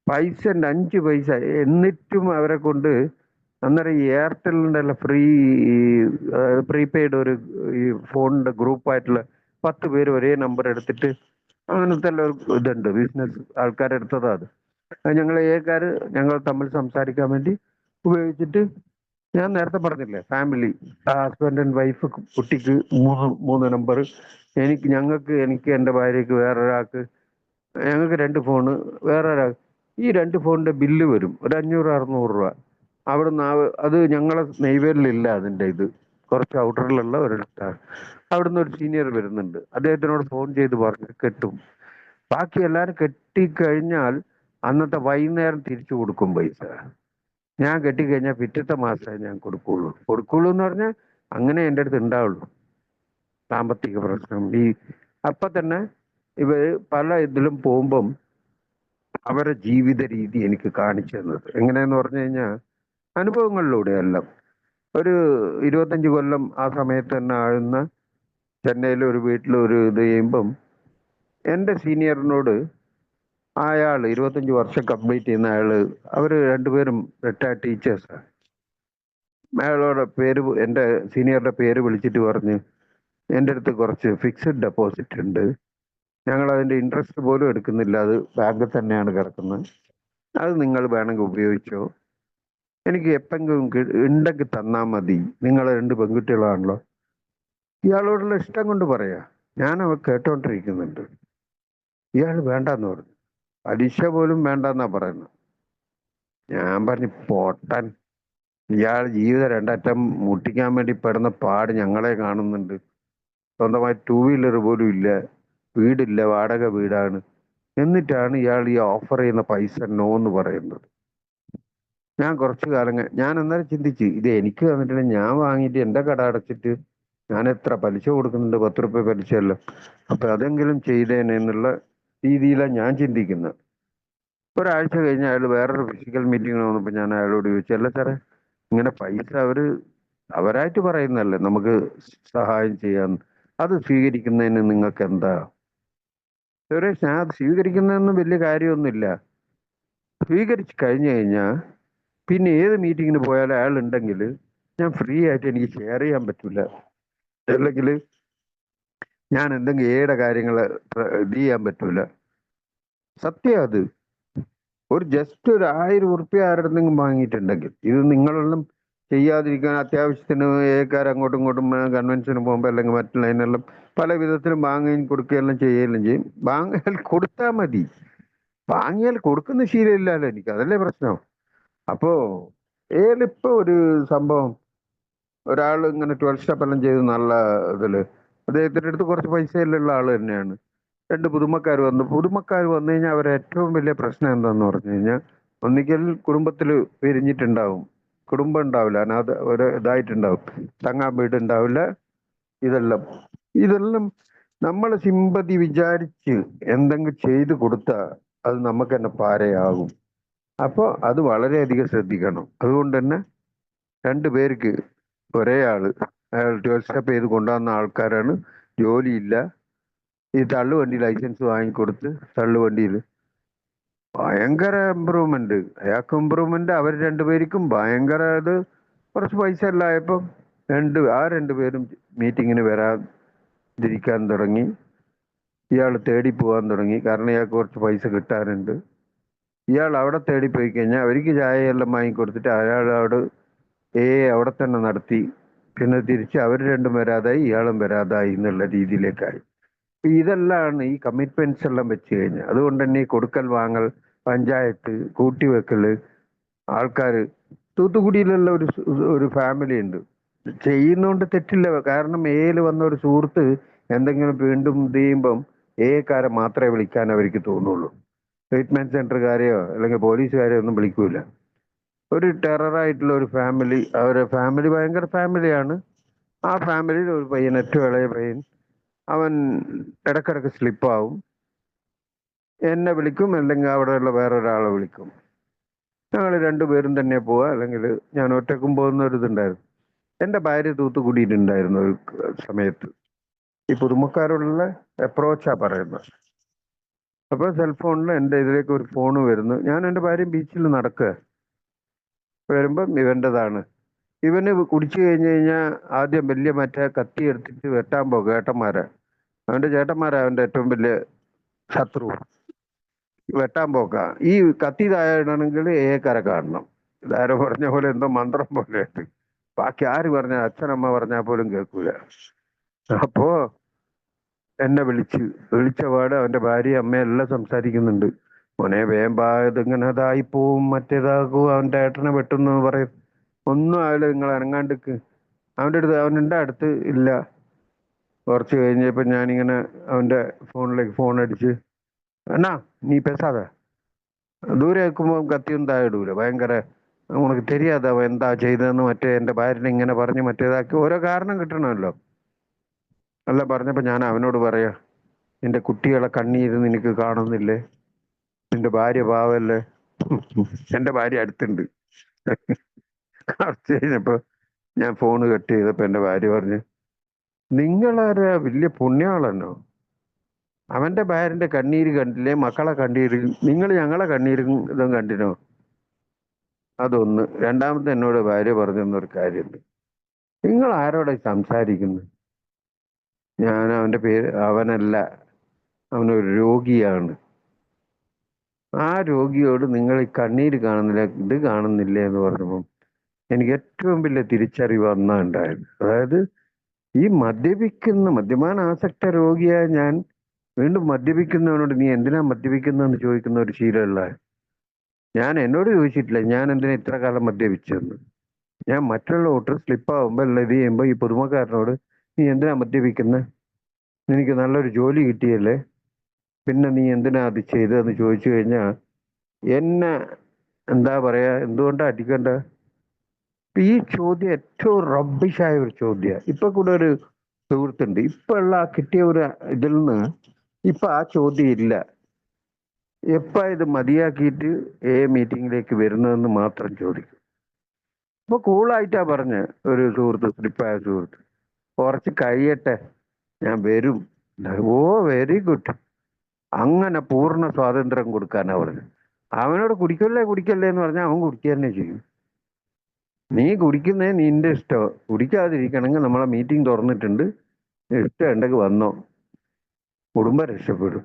Speaker 3: പൈസ 5 പൈസ എന്നിട്ടും അവരെ കൊണ്ട് അന്നേരം ഈ എയർടെലിൻ്റെ എല്ലാം പ്രീപെയ്ഡ് ഒരു ഈ ഫോണിന്റെ ഗ്രൂപ്പായിട്ടുള്ള 10 പേര് ഒരേ നമ്പർ എടുത്തിട്ട് അങ്ങനത്തെ എല്ലാം ഒരു ഇതുണ്ട്, ബിസിനസ് ആൾക്കാരെടുത്തതാ അത്. ഞങ്ങൾ ഞങ്ങൾ തമ്മിൽ സംസാരിക്കാൻ വേണ്ടി ഉപയോഗിച്ചിട്ട്, ഞാൻ നേരത്തെ പറഞ്ഞില്ലേ ഫാമിലി, ഹസ്ബൻഡ് ആൻഡ് വൈഫ്, കുട്ടിക്ക് 3 നമ്പർ, എനിക്ക് എൻ്റെ ഭാര്യക്ക് വേറൊരാൾക്ക്, ഞങ്ങൾക്ക് 2 ഫോണ്, വേറൊരാൾ. ഈ 2 ഫോണിന്റെ ബില്ല് വരും ഒരു 500-600 രൂപ. അവിടുന്ന് അത് ഞങ്ങളെ നെയ്വേലിലില്ല അതിൻ്റെ ഇത്, കുറച്ച് ഔട്ടറിലുള്ള ഒരിടത്താണ്. അവിടുന്ന് ഒരു സീനിയർ വരുന്നുണ്ട്, അദ്ദേഹത്തിനോട് ഫോൺ ചെയ്ത് പറഞ്ഞ് കെട്ടും. ബാക്കി എല്ലാവരും കെട്ടിക്കഴിഞ്ഞാൽ അന്നത്തെ വൈകുന്നേരം തിരിച്ചു കൊടുക്കും പൈസ. ഞാൻ കെട്ടിക്കഴിഞ്ഞാൽ പിറ്റത്തെ മാസമേ ഞാൻ കൊടുക്കുള്ളൂ എന്ന് പറഞ്ഞാൽ അങ്ങനെ എൻ്റെ അടുത്ത് ഉണ്ടാവുള്ളൂ. സാമ്പത്തിക പ്രശ്നം അപ്പൊ തന്നെ ഇവര് പല ഇതിലും പോകുമ്പം അവരുടെ ജീവിത രീതി എനിക്ക് കാണിച്ചു തന്നത് എങ്ങനെയെന്ന് പറഞ്ഞു കഴിഞ്ഞാൽ അനുഭവങ്ങളിലൂടെ എല്ലാം. ഒരു 25 കൊല്ലം ആ സമയത്ത് തന്നെ ആഴുന്ന ചെന്നൈയിൽ ഒരു വീട്ടിൽ ഒരു ഇത് ചെയ്യുമ്പം എൻ്റെ സീനിയറിനോട് അയാൾ 25 വർഷം കംപ്ലീറ്റ് ചെയ്യുന്ന അവർ രണ്ടുപേരും റിട്ടയർഡ് ടീച്ചേഴ്സാണ്. അയാളോട് എൻ്റെ സീനിയറുടെ പേര് വിളിച്ചിട്ട് പറഞ്ഞ്, എൻ്റെ അടുത്ത് കുറച്ച് ഫിക്സഡ് ഡെപ്പോസിറ്റ് ഉണ്ട്, ഞങ്ങൾ അതിൻ്റെ ഇൻട്രസ്റ്റ് പോലും എടുക്കുന്നില്ല, അത് ബാങ്കിൽ തന്നെയാണ് കിടക്കുന്നത്, അത് നിങ്ങൾ വേണമെങ്കിൽ ഉപയോഗിച്ചോ, എനിക്ക് എപ്പെങ്കിലും ഉണ്ടെങ്കിൽ തന്നാൽ മതി, നിങ്ങൾ 2 പെൺകുട്ടികളാണല്ലോ. ഇയാളോടുള്ള ഇഷ്ടം കൊണ്ട് പറയാ. ഞാൻ അവ കേട്ടോണ്ടിരിക്കുന്നുണ്ട്. ഇയാൾ വേണ്ടെന്ന് പറഞ്ഞു, പലിശ പോലും വേണ്ടെന്നാ പറയുന്നത്. ഞാൻ പറഞ്ഞു പോട്ടാൻ, ഇയാൾ ജീവിതം 2 അറ്റം മുട്ടിക്കാൻ വേണ്ടി പെടുന്ന പാട് ഞങ്ങളെ കാണുന്നുണ്ട്. സ്വന്തമായി 2 വീലർ പോലും ഇല്ല, വീടില്ല, വാടക വീടാണ്, എന്നിട്ടാണ് ഇയാൾ ഈ ഓഫർ ചെയ്യുന്ന പൈസ നോ എന്ന് പറയുന്നത്. ഞാൻ കുറച്ചു കാലം ഞാൻ അന്നേരം ചിന്തിച്ച്, ഇത് എനിക്ക് തന്നിട്ട് ഞാൻ വാങ്ങിയിട്ട് എൻ്റെ കട അടച്ചിട്ട് ഞാൻ എത്ര പലിശ കൊടുക്കുന്നുണ്ട്, 10 രൂപ പലിശയല്ലോ, അപ്പൊ അതെങ്കിലും ചെയ്തേനെ എന്നുള്ള രീതിയിലാണ് ഞാൻ ചിന്തിക്കുന്നത്. ഒരാഴ്ച കഴിഞ്ഞ് അയാൾ വേറൊരു ഫിസിക്കൽ മീറ്റിംഗ് വന്നപ്പോൾ ഞാൻ അയാളോട് ചോദിച്ചു, അല്ല സാറേ, ഇങ്ങനെ പൈസ അവരായിട്ട് പറയുന്നല്ലേ നമുക്ക് സഹായം ചെയ്യാൻ, അത് സ്വീകരിക്കുന്നതിന് നിങ്ങൾക്ക് എന്താ? സുരേഷ്, ഞാൻ അത് സ്വീകരിക്കുന്നതൊന്നും വലിയ കാര്യമൊന്നുമില്ല. സ്വീകരിച്ച് കഴിഞ്ഞു കഴിഞ്ഞാൽ പിന്നെ ഏത് മീറ്റിങ്ങിന് പോയാലും അയാൾ ഉണ്ടെങ്കിൽ ഞാൻ ഫ്രീ ആയിട്ട് എനിക്ക് ഷെയർ ചെയ്യാൻ പറ്റില്ല, അല്ലെങ്കിൽ ഞാൻ എന്തെങ്കിലും ഏടെ കാര്യങ്ങൾ ഇത് ചെയ്യാൻ പറ്റൂല. സത്യം അത്. ജസ്റ്റ് ഒരു 1000 ഉറുപ്പ്യ ആരുടെങ്കിലും വാങ്ങിയിട്ടുണ്ടെങ്കിൽ, ഇത് നിങ്ങളെല്ലാം ചെയ്യാതിരിക്കാൻ അത്യാവശ്യത്തിന് ഏക്കാർ അങ്ങോട്ടും ഇങ്ങോട്ടും കൺവെൻഷന് പോകുമ്പോൾ അല്ലെങ്കിൽ മറ്റുള്ളതിനെല്ലാം പല വിധത്തിലും വാങ്ങുകയും കൊടുക്കുകയെല്ലാം ചെയ്യുകയെല്ലാം ചെയ്യും. വാങ്ങിയാൽ കൊടുത്താൽ മതി. വാങ്ങിയാൽ കൊടുക്കുന്ന ശീലമില്ലല്ലോ എനിക്ക്, അതല്ലേ പ്രശ്നം. അപ്പോ ഏലിപ്പോ ഒരു സംഭവം, ഒരാൾ ഇങ്ങനെ 12 സ്റ്റെപ്പ് എല്ലാം ചെയ്ത് നല്ല ഇതില് അദ്ദേഹത്തിന്റെ അടുത്ത് കുറച്ച് പൈസയിലുള്ള ആള് തന്നെയാണ്. 2 പുതുമക്കാർ വന്നു കഴിഞ്ഞാൽ അവരെ ഏറ്റവും വലിയ പ്രശ്നം എന്താന്ന് പറഞ്ഞു കഴിഞ്ഞാൽ, ഒന്നിക്കൽ കുടുംബത്തിൽ പിരിഞ്ഞിട്ടുണ്ടാവും, കുടുംബം ഉണ്ടാവില്ല, അനാഥ ഒരു ഇതായിട്ടുണ്ടാവും, തങ്ങാൻ വീടുണ്ടാവില്ല. ഇതെല്ലാം നമ്മൾ സിമ്പതി വിചാരിച്ച് എന്തെങ്കിലും ചെയ്തു കൊടുത്താൽ അത് നമുക്ക് തന്നെ പാരയാകും. അപ്പോൾ അത് വളരെയധികം ശ്രദ്ധിക്കണം. അതുകൊണ്ട് തന്നെ 2 പേർക്ക് ഒരേ ആള്, അയാൾ 12 സ്റ്റെപ്പ് ചെയ്ത് കൊണ്ടുവന്ന ആൾക്കാരാണ്, ജോലിയില്ല, ഈ തള്ളുവണ്ടി ലൈസൻസ് വാങ്ങിക്കൊടുത്ത് തള്ളുവണ്ടിയിൽ ഭയങ്കര ഇമ്പ്രൂവ്മെന്റ്, അയാൾക്ക് ഇമ്പ്രൂവ്മെന്റ്, അവർ 2 പേർക്കും ഭയങ്കര. ഇത് കുറച്ച് പൈസ എല്ലായപ്പം ആ 2 പേരും മീറ്റിങ്ങിന് വരാതിരിക്കാൻ തുടങ്ങി. ഇയാൾ തേടി പോകാൻ തുടങ്ങി, കാരണം ഇയാൾക്ക് കുറച്ച് പൈസ കിട്ടാനുണ്ട്. ഇയാൾ അവിടെ തേടി പോയി കഴിഞ്ഞാൽ അവർക്ക് ചായയെല്ലാം വാങ്ങിക്കൊടുത്തിട്ട് അയാളോട് അവിടെ തന്നെ നടത്തി. പിന്നെ തിരിച്ച് അവർ 2 വരാതായി, ഇയാളും വരാതായി എന്നുള്ള രീതിയിലേക്കായി. ഇതെല്ലാം ഈ കമ്മിറ്റ്മെന്റ്സ് എല്ലാം വെച്ച് കഴിഞ്ഞാൽ, അതുകൊണ്ട് തന്നെ ഈ കൊടുക്കൽ വാങ്ങൽ, പഞ്ചായത്ത്, കൂട്ടിവെക്കല്, ആൾക്കാർ. തൂത്തുക്കുടിയിലുള്ള ഒരു ഫാമിലി ഉണ്ട്, ചെയ്യുന്നോണ്ട് തെറ്റില്ല. കാരണം വന്ന ഒരു സുഹൃത്ത് എന്തെങ്കിലും വീണ്ടും ഇത് ചെയ്യുമ്പം കാരെ മാത്രമേ വിളിക്കാൻ അവർക്ക് തോന്നുള്ളൂ. ട്രീറ്റ്മെന്റ് സെന്ററുകാരെയോ അല്ലെങ്കിൽ പോലീസുകാരെയോ ഒന്നും വിളിക്കൂല. ഒരു ടെററായിട്ടുള്ള ഒരു ഫാമിലി, അവരുടെ ഫാമിലി ഭയങ്കര ഫാമിലിയാണ്. ആ ഫാമിലിയിൽ ഒരു പയ്യൻ, ഏറ്റവും ഇളയ പയ്യൻ, അവൻ ഇടക്കിടക്ക് സ്ലിപ്പാവും. എന്നെ വിളിക്കും, അല്ലെങ്കിൽ അവിടെയുള്ള വേറൊരാളെ വിളിക്കും. ഞങ്ങൾ 2 പേരും തന്നെ പോവുക, അല്ലെങ്കിൽ ഞാൻ ഒറ്റക്കും പോകുന്ന ഒരു ഇതുണ്ടായിരുന്നു. എൻ്റെ ഭാര്യ തൂത്തുക്കുടിയിട്ടുണ്ടായിരുന്നു ഒരു സമയത്ത്. ഈ പുതുമക്കാരോടുള്ള അപ്രോച്ചാ പറയുന്നത്. അപ്പോൾ സെൽഫോണിൽ എൻ്റെ ഇതിലേക്ക് ഒരു ഫോണ് വരുന്നു. ഞാൻ എൻ്റെ ഭാര്യയും ബീച്ചിൽ നടക്കുക, വരുമ്പം ഇവൻ്റെതാണ്. ഇവന് കുടിച്ചു കഴിഞ്ഞ് കഴിഞ്ഞാൽ ആദ്യം വലിയ മറ്റേ കത്തി എടുത്തിട്ട് വെട്ടാൻ പോകും ഏട്ടന്മാരെ. അവൻ്റെ ചേട്ടന്മാരാ അവൻ്റെ ഏറ്റവും വലിയ ശത്രു. വെട്ടാൻ പോക്ക. ഈ കത്തി താഴെയാണെങ്കിൽ കര കാണണം. ഇതാരോ പറഞ്ഞ പോലെ എന്തോ മന്ത്രം പോലെ ഉണ്ട്. ബാക്കി ആര് പറഞ്ഞാൽ, അച്ഛനമ്മ പറഞ്ഞാൽ പോലും കേൾക്കൂല. അപ്പോ എന്നെ വിളിച്ച പാട് അവൻ്റെ ഭാര്യ അമ്മയെല്ലാം സംസാരിക്കുന്നുണ്ട്. മോനെ വേമ്പാ, ഇതിങ്ങനെ അതായിപ്പോവും, മറ്റേതാകും, അവൻ്റെ ഏട്ടനെ വെട്ടുന്നു പറയും. ഒന്നും ആവില്ല, നിങ്ങൾ അനങ്ങാണ്ടിക്ക്. അവൻ്റെ അടുത്ത് ഇല്ല. കുറച്ച് കഴിഞ്ഞപ്പോ ഞാനിങ്ങനെ അവൻ്റെ ഫോണിലേക്ക് ഫോൺ അടിച്ച്, എന്നാ നീ പെസാതെ, ദൂരെ വെക്കുമ്പോൾ കത്തിയൊന്നും താഴെ ഇടൂല, ഭയങ്കര ഉനക്ക് தெரியாத അവൻ എന്താ ചെയ്തതെന്ന്, മറ്റേ എൻ്റെ ഭാര്യനെ ഇങ്ങനെ പറഞ്ഞ് മറ്റേതാക്കി ഓരോ കാരണം കിട്ടണമല്ലോ. അല്ല പറഞ്ഞപ്പോ ഞാൻ അവനോട് പറയാ, നിന്റെ കുട്ടികളെ കണ്ണീര് നിനക്ക് കാണുന്നില്ലേ, നിന്റെ ഭാര്യ പാവല്ലേ. എൻ്റെ ഭാര്യ അടുത്തുണ്ട്. കുറച്ച് കഴിഞ്ഞപ്പോ ഞാൻ ഫോണ് കട്ട് ചെയ്തപ്പോ എൻ്റെ ഭാര്യ പറഞ്ഞു, നിങ്ങളാരാ വലിയ പുണ്യാളനോ, അവന്റെ ഭാര്യന്റെ കണ്ണീര് കണ്ടില്ലേ, മക്കളെ കണ്ണീര്, നിങ്ങൾ ഞങ്ങളെ കണ്ണീരും ഇതും കണ്ടിനോ? അതൊന്ന്. രണ്ടാമത്തെ എന്നോട് ഭാര്യ പറഞ്ഞൊരു കാര്യമുണ്ട്, നിങ്ങൾ ആരോടെ സംസാരിക്കുന്നു? ഞാൻ അവന്റെ പേര്, അവനല്ല, അവനൊരു രോഗിയാണ്. ആ രോഗിയോട് നിങ്ങൾ ഈ കണ്ണീര് കാണുന്നില്ല, ഇത് കാണുന്നില്ല എന്ന് പറഞ്ഞപ്പം എനിക്ക് ഏറ്റവും വലിയ തിരിച്ചറിവ് അന്നാ ഉണ്ടായത്. അതായത് ഈ മദ്യപാനാസക്ത രോഗിയായ ഞാൻ വീണ്ടും മദ്യപിക്കുന്നവനോട് നീ എന്തിനാ മദ്യപിക്കുന്നതെന്ന് ചോദിക്കുന്ന ഒരു ശീലമുള്ള ഞാൻ. എന്നോട് ചോദിച്ചിട്ടില്ല ഞാൻ എന്തിനാ ഇത്ര കാലം മദ്യപിച്ചതെന്ന്. ഞാൻ മറ്റുള്ള വോട്ടർ സ്ലിപ്പാകുമ്പോൾ എല്ലാം ഇത് ചെയ്യുമ്പോൾ ഈ പുതുമക്കാരനോട് നീ എന്തിനാ മദ്യപിക്കുന്നത്, നിനക്ക് നല്ലൊരു ജോലി കിട്ടിയല്ലേ, പിന്നെ നീ എന്തിനാ അത് ചെയ്തതെന്ന് ചോദിച്ചു കഴിഞ്ഞാൽ എന്നെ എന്താ പറയാ, എന്തുകൊണ്ടാ അടിക്കണ്ട? ഈ ചോദ്യം ഏറ്റവും റബ്ബിഷായ ഒരു ചോദ്യമാണ്. ഇപ്പൊ കൂടെ ഒരു സുഹൃത്തുണ്ട്, ഇപ്പൊ ഉള്ള കിട്ടിയ ഒരു ഇതിൽ നിന്ന് ഇപ്പൊ ആ ചോദ്യം ഇല്ല. എപ്പ ഇത് മതിയാക്കിയിട്ട് മീറ്റിങ്ങിലേക്ക് വരുന്നതെന്ന് മാത്രം ചോദിക്കും. ഇപ്പൊ കൂളായിട്ടാ പറഞ്ഞ ഒരു സുഹൃത്ത്, സ്ലിപ്പായ സുഹൃത്ത്, കുറച്ച് കഴിയട്ടെ ഞാൻ വരും. ഓ വെരി ഗുഡ്. അങ്ങനെ പൂർണ്ണ സ്വാതന്ത്ര്യം കൊടുക്കാനാ പറഞ്ഞു. അവനോട് കുടിക്കല്ലേ കുടിക്കല്ലേ എന്ന് പറഞ്ഞാൽ അവൻ കുടിക്കുക തന്നെ ചെയ്യും. നീ കുടിക്കുന്നേ നിന്റെ ഇഷ്ടം, കുടിക്കാതിരിക്കണമെങ്കിൽ നമ്മളെ മീറ്റിംഗ് തുറന്നിട്ടുണ്ട്, ഇഷ്ടം ഉണ്ടെങ്കിൽ വന്നോ, കുടുംബം രക്ഷപ്പെടും.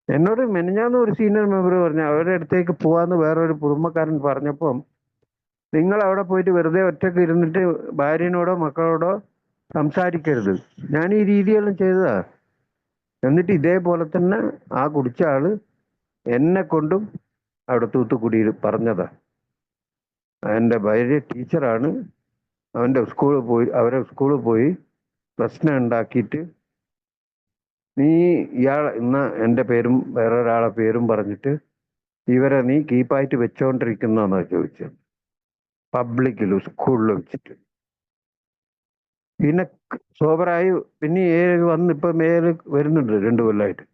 Speaker 3: എന്നോട് മെനഞ്ഞാന്ന് ഒരു സീനിയർ മെമ്പർ പറഞ്ഞു അവരുടെ അടുത്തേക്ക് പോവാന്ന് വേറൊരു കുടുംബക്കാരൻ പറഞ്ഞപ്പം, നിങ്ങൾ അവിടെ പോയിട്ട് വെറുതെ ഒറ്റക്ക് ഇരുന്നിട്ട് ഭാര്യനോടോ മക്കളോടോ സംസാരിക്കരുത്. ഞാൻ ഈ രീതിയെല്ലാം ചെയ്തതാ. എന്നിട്ട് ഇതേപോലെ തന്നെ ആ കുടിച്ച ആള് എന്നെ കൊണ്ടും അവിടെ തൂത്തുക്കുടിയിൽ പറഞ്ഞതാ. എൻ്റെ ഭാര്യ ടീച്ചറാണ്, അവരെ സ്കൂളിൽ പോയി പ്രശ്നം ഉണ്ടാക്കിയിട്ട് നീ ഇന്ന എൻ്റെ പേരും വേറൊരാളെ പേരും പറഞ്ഞിട്ട് ഇവരെ നീ കീപ്പായിട്ട് വെച്ചോണ്ടിരിക്കുന്നതെന്നാ ചോദിച്ചത്, പബ്ലിക്കിലും സ്കൂളിൽ വെച്ചിട്ട്. പിന്നെ സോബറായി പിന്നെ ഇപ്പൊ മേല് വരുന്നുണ്ട് 2 കൊല്ലമായിട്ട്.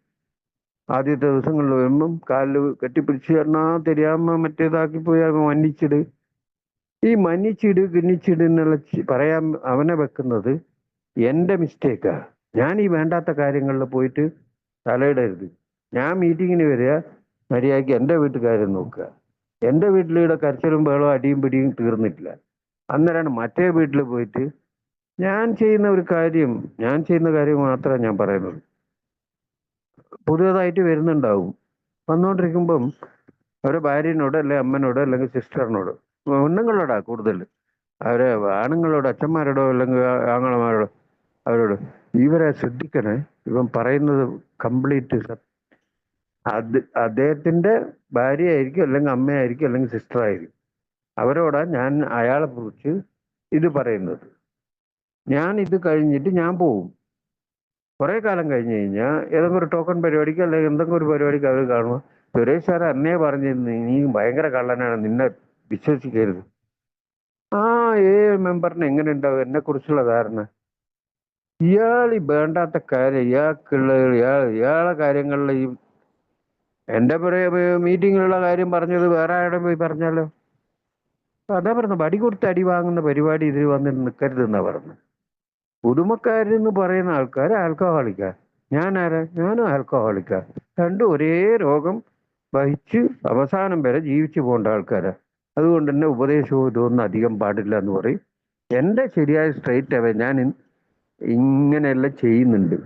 Speaker 3: ആദ്യത്തെ ദിവസങ്ങളിൽ വരുമ്പം കാലിൽ കെട്ടിപ്പിടിച്ച് എണ്ണാ തെരിയാമ മറ്റേതാക്കി പോയി മന്നിച്ചിട്. ഈ മന്നിച്ചിട് കിന്നിച്ചിട് എന്നുള്ള പറയാൻ അവനെ വെക്കുന്നത് എൻ്റെ മിസ്റ്റേക്കാ. ഞാൻ ഈ വേണ്ടാത്ത കാര്യങ്ങളിൽ പോയിട്ട് തലയിടരുത്. ഞാൻ മീറ്റിങ്ങിന് വരിക, മര്യാദയ്ക്ക് എൻ്റെ വീട്ടുകാരെ നോക്കുക. എൻ്റെ വീട്ടിലൂടെ കരച്ചിലും ബഹളവും അടിയും പിടിയും തീർന്നിട്ടില്ല. അന്നേരമാണ് മറ്റേ വീട്ടിൽ പോയിട്ട് ഞാൻ ചെയ്യുന്ന കാര്യം മാത്രമേ ഞാൻ പറയുന്നുള്ളൂ. പുതിയതായിട്ട് വരുന്നുണ്ടാവും, വന്നുകൊണ്ടിരിക്കുമ്പം അവരെ ഭാര്യനോട് അല്ലെങ്കിൽ അമ്മനോട് അല്ലെങ്കിൽ സിസ്റ്ററിനോട്, പെണ്ണുങ്ങളോടാ കൂടുതൽ, അവരെ ആണുങ്ങളോട് അച്ഛന്മാരോടോ അല്ലെങ്കിൽ ആങ്ങളമാരോടോ അവരോട് ഇവരെ ശ്രദ്ധിക്കണേ, ഇവൻ പറയുന്നത് കംപ്ലീറ്റ് അദ്ദേഹത്തിന്റെ ഭാര്യയായിരിക്കും അല്ലെങ്കിൽ അമ്മയായിരിക്കും അല്ലെങ്കിൽ സിസ്റ്റർ ആയിരിക്കും. അവരോടാ ഞാൻ അയാളെ കുറിച്ച് ഇത് പറയുന്നത്. ഞാൻ ഇത് കഴിഞ്ഞിട്ട് ഞാൻ പോവും. കുറെ കാലം കഴിഞ്ഞ് കഴിഞ്ഞാൽ ഏതെങ്കിലും ഒരു ടോക്കൺ പരിപാടിക്ക് അല്ലെങ്കിൽ എന്തെങ്കിലും ഒരു പരിപാടിക്ക് അവർ കാണുമ്പോൾ സുരേഷ് സാർ അന്നേ പറഞ്ഞിരുന്നു നീ ഭയങ്കര കള്ളനാണ്, നിന്നെ വിശ്വസിക്കരുത്. ആ മെമ്പറിന് എങ്ങനെ ഉണ്ടാവും എന്നെ കുറിച്ചുള്ള ധാരണ? ഇയാൾ ഈ വേണ്ടാത്ത കാര്യം ഇയാളെ കാര്യങ്ങളിൽ ഈ എൻ്റെ മീറ്റിങ്ങിലുള്ള കാര്യം പറഞ്ഞത് വേറെ ആരുടെ പോയി പറഞ്ഞാലോ? അതാ പറഞ്ഞു, വടി കൊടുത്ത് അടി വാങ്ങുന്ന പരിപാടി ഇതിൽ വന്നിട്ട് നിൽക്കരുതെന്നാ പറഞ്ഞു. പുതുമക്കാരെന്ന് പറയുന്ന ആൾക്കാർ ആൽക്കഹോളിക്കാ, ഞാനും ആൽക്കഹോളിക്കാ. രണ്ടും ഒരേ രോഗം വഹിച്ച് അവസാനം വരെ ജീവിച്ചു പോകേണ്ട ആൾക്കാരാ. അതുകൊണ്ട് തന്നെ ഉപദേശവും ഇതൊന്നും അധികം പാടില്ല എന്ന് പറയും. എൻ്റെ ശരിയായ സ്ട്രൈറ്റ് അവേ ഞാൻ ഇങ്ങനെയെല്ലാം ചെയ്യുന്നുണ്ട്.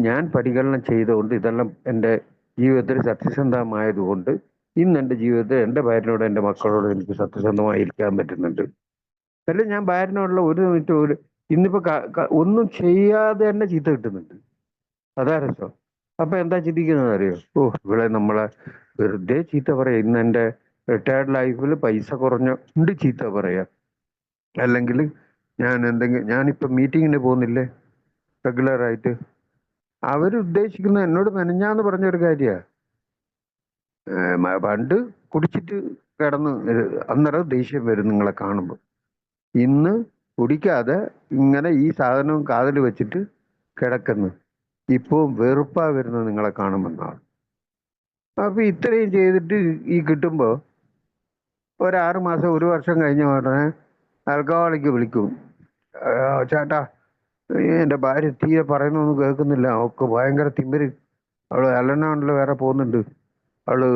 Speaker 3: ഞാൻ പരിഗണന ചെയ്തുകൊണ്ട് ഇതെല്ലാം എൻ്റെ ജീവിതത്തിൽ സത്യസന്ധമായതുകൊണ്ട് ഇന്ന് എൻ്റെ ജീവിതത്തിൽ എൻ്റെ ഭാര്യനോട് എൻ്റെ മക്കളോട് എനിക്ക് സത്യസന്ധമായിരിക്കാൻ പറ്റുന്നുണ്ട്. അല്ലെ ഞാൻ ഭാര്യനോടുള്ള ഒരു മിനിറ്റ് ഇന്നിപ്പോ ഒന്നും ചെയ്യാതെ തന്നെ ചീത്ത കിട്ടുന്നുണ്ട്. അതാ രസം. അപ്പൊ എന്താ ചിന്തിക്കുന്നത് അറിയോ? ഇവിടെ നമ്മളെ വെറുതെ ചീത്ത പറയാ. ഇന്ന് എൻ്റെ റിട്ടയർഡ് ലൈഫിൽ പൈസ കുറഞ്ഞുണ്ട് ചീത്ത പറയാ. അല്ലെങ്കിൽ ഞാനിപ്പോ മീറ്റിങ്ങിന് പോകുന്നില്ലേ റെഗുലറായിട്ട്, അവരുദ്ദേശിക്കുന്ന എന്നോട് മെനഞ്ഞാന്ന് പറഞ്ഞൊരു കാര്യ, പണ്ട് കുടിച്ചിട്ട് കിടന്ന് അന്നേരം ദേഷ്യം വരും നിങ്ങളെ കാണുമ്പോൾ. ഇന്ന് കുടിക്കാതെ ഇങ്ങനെ ഈ സാധനവും കാതിൽ വെച്ചിട്ട് കിടക്കുന്നു, ഇപ്പോൾ വെറുപ്പാ വരുന്നത് നിങ്ങളെ കാണുമെന്നാണ്. അപ്പൊ ഇത്രയും ചെയ്തിട്ട് ഈ കിട്ടുമ്പോ 6 മാസം 1 വർഷം കഴിഞ്ഞ ഉടനെ ആൽക്കഹോളിക്ക് വിളിക്കും, ചേട്ടാ എൻ്റെ ഭാര്യ തീരെ പറയുന്നൊന്നും കേൾക്കുന്നില്ല, അവൾക്ക് ഭയങ്കര തിമിര്, അവള് അലനാണ്ടിൽ വേറെ പോകുന്നുണ്ട്, അവള്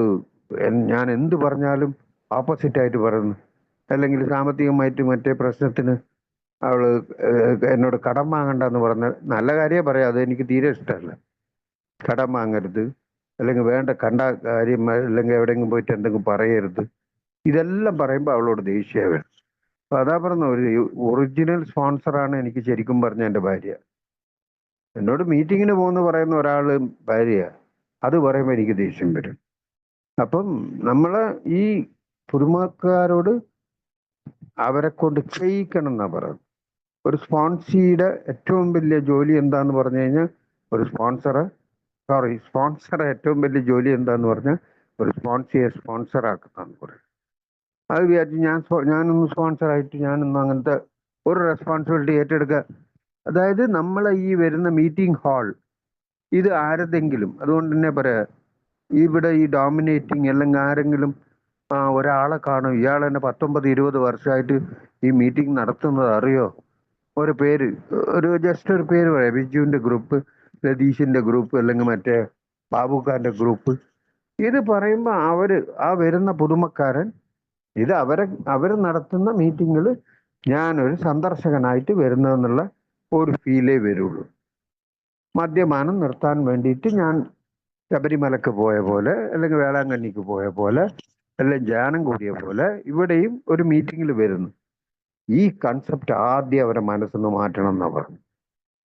Speaker 3: ഞാൻ എന്ത് പറഞ്ഞാലും ഓപ്പോസിറ്റായിട്ട് പറയുന്നു, അല്ലെങ്കിൽ സാമ്പത്തികമായിട്ട് മറ്റേ പ്രശ്നത്തിന് അവള് എന്നോട് കടം വാങ്ങണ്ടെന്ന് പറഞ്ഞ നല്ല കാര്യമേ പറയാം, അത് എനിക്ക് തീരെ ഇഷ്ടമല്ല. കടം വാങ്ങരുത്, അല്ലെങ്കിൽ വേണ്ട കണ്ട കാര്യം, അല്ലെങ്കിൽ എവിടെയെങ്കിലും പോയിട്ട് എന്തെങ്കിലും പറയരുത്, ഇതെല്ലാം പറയുമ്പോൾ അവളോട് ദേഷ്യം വേണം. അപ്പൊ അതാ പറഞ്ഞ ഒരു ഒറിജിനൽ സ്പോൺസറാണ് എനിക്ക് ശരിക്കും പറഞ്ഞ എൻ്റെ ഭാര്യ. എന്നോട് മീറ്റിങ്ങിന് പോകുന്നു പറയുന്ന ഒരാള് ഭാര്യ, അത് പറയുമ്പോൾ എനിക്ക് ദേഷ്യം വരും. അപ്പം നമ്മള് ഈ പുതുമക്കാരോട് അവരെ കൊണ്ട് ചെയ്യിക്കണം എന്നാ പറയുന്നത്. ഒരു സ്പോൺസിയുടെ ഏറ്റവും വലിയ ജോലി എന്താന്ന് പറഞ്ഞു കഴിഞ്ഞാൽ ഒരു സ്പോൺസറെ സോറി, സ്പോൺസർ ഏറ്റവും വലിയ ജോലി എന്താന്ന് പറഞ്ഞാൽ ഒരു സ്പോൺസർ ആക്കുന്നതെന്ന് പറയും. അത് വിചാരിച്ച് ഞാനൊന്ന് സ്പോൺസർ ആയിട്ട് ഞാനൊന്നും അങ്ങനത്തെ ഒരു റെസ്പോൺസിബിലിറ്റി ഏറ്റെടുക്കുക. അതായത് നമ്മളെ ഈ വരുന്ന മീറ്റിംഗ് ഹാൾ ഇത് ആരതെങ്കിലും, അതുകൊണ്ട് തന്നെ പറയാ, ഇവിടെ ഈ ഡോമിനേറ്റിംഗ് അല്ലെങ്കിൽ ആരെങ്കിലും ഒരാളെ കാണും, ഇയാൾ തന്നെ 19-20 വർഷമായിട്ട് ഈ മീറ്റിംഗ് നടത്തുന്നത് അറിയോ? ഒരു പേര്, ജസ്റ്റ് ഒരു പേര് പറയാം, ബിജുവിന്റെ ഗ്രൂപ്പ്, രതീഷിന്റെ ഗ്രൂപ്പ്, അല്ലെങ്കിൽ മറ്റേ ബാബുഖാന്റെ ഗ്രൂപ്പ്. ഇത് പറയുമ്പോൾ ആ വരുന്ന പുതുമക്കാരൻ ഇത് അവർ നടത്തുന്ന മീറ്റിങ്ങിൽ ഞാനൊരു സന്ദർശകനായിട്ട് വരുന്നതെന്നുള്ള ഒരു ഫീലേ വരുള്ളൂ. മദ്യപാനം നിർത്താൻ വേണ്ടിയിട്ട് ഞാൻ ശബരിമലക്ക് പോയ പോലെ, അല്ലെങ്കിൽ വേളാങ്കണ്ണിക്ക് പോയ പോലെ, അല്ലെങ്കിൽ ധ്യാനം കൂടിയ പോലെ ഇവിടെയും ഒരു മീറ്റിങ്ങിൽ വരുന്നു. ഈ കൺസെപ്റ്റ് ആദ്യം അവരെ മനസ്സിന്ന് മാറ്റണം എന്നാണ് പറഞ്ഞു.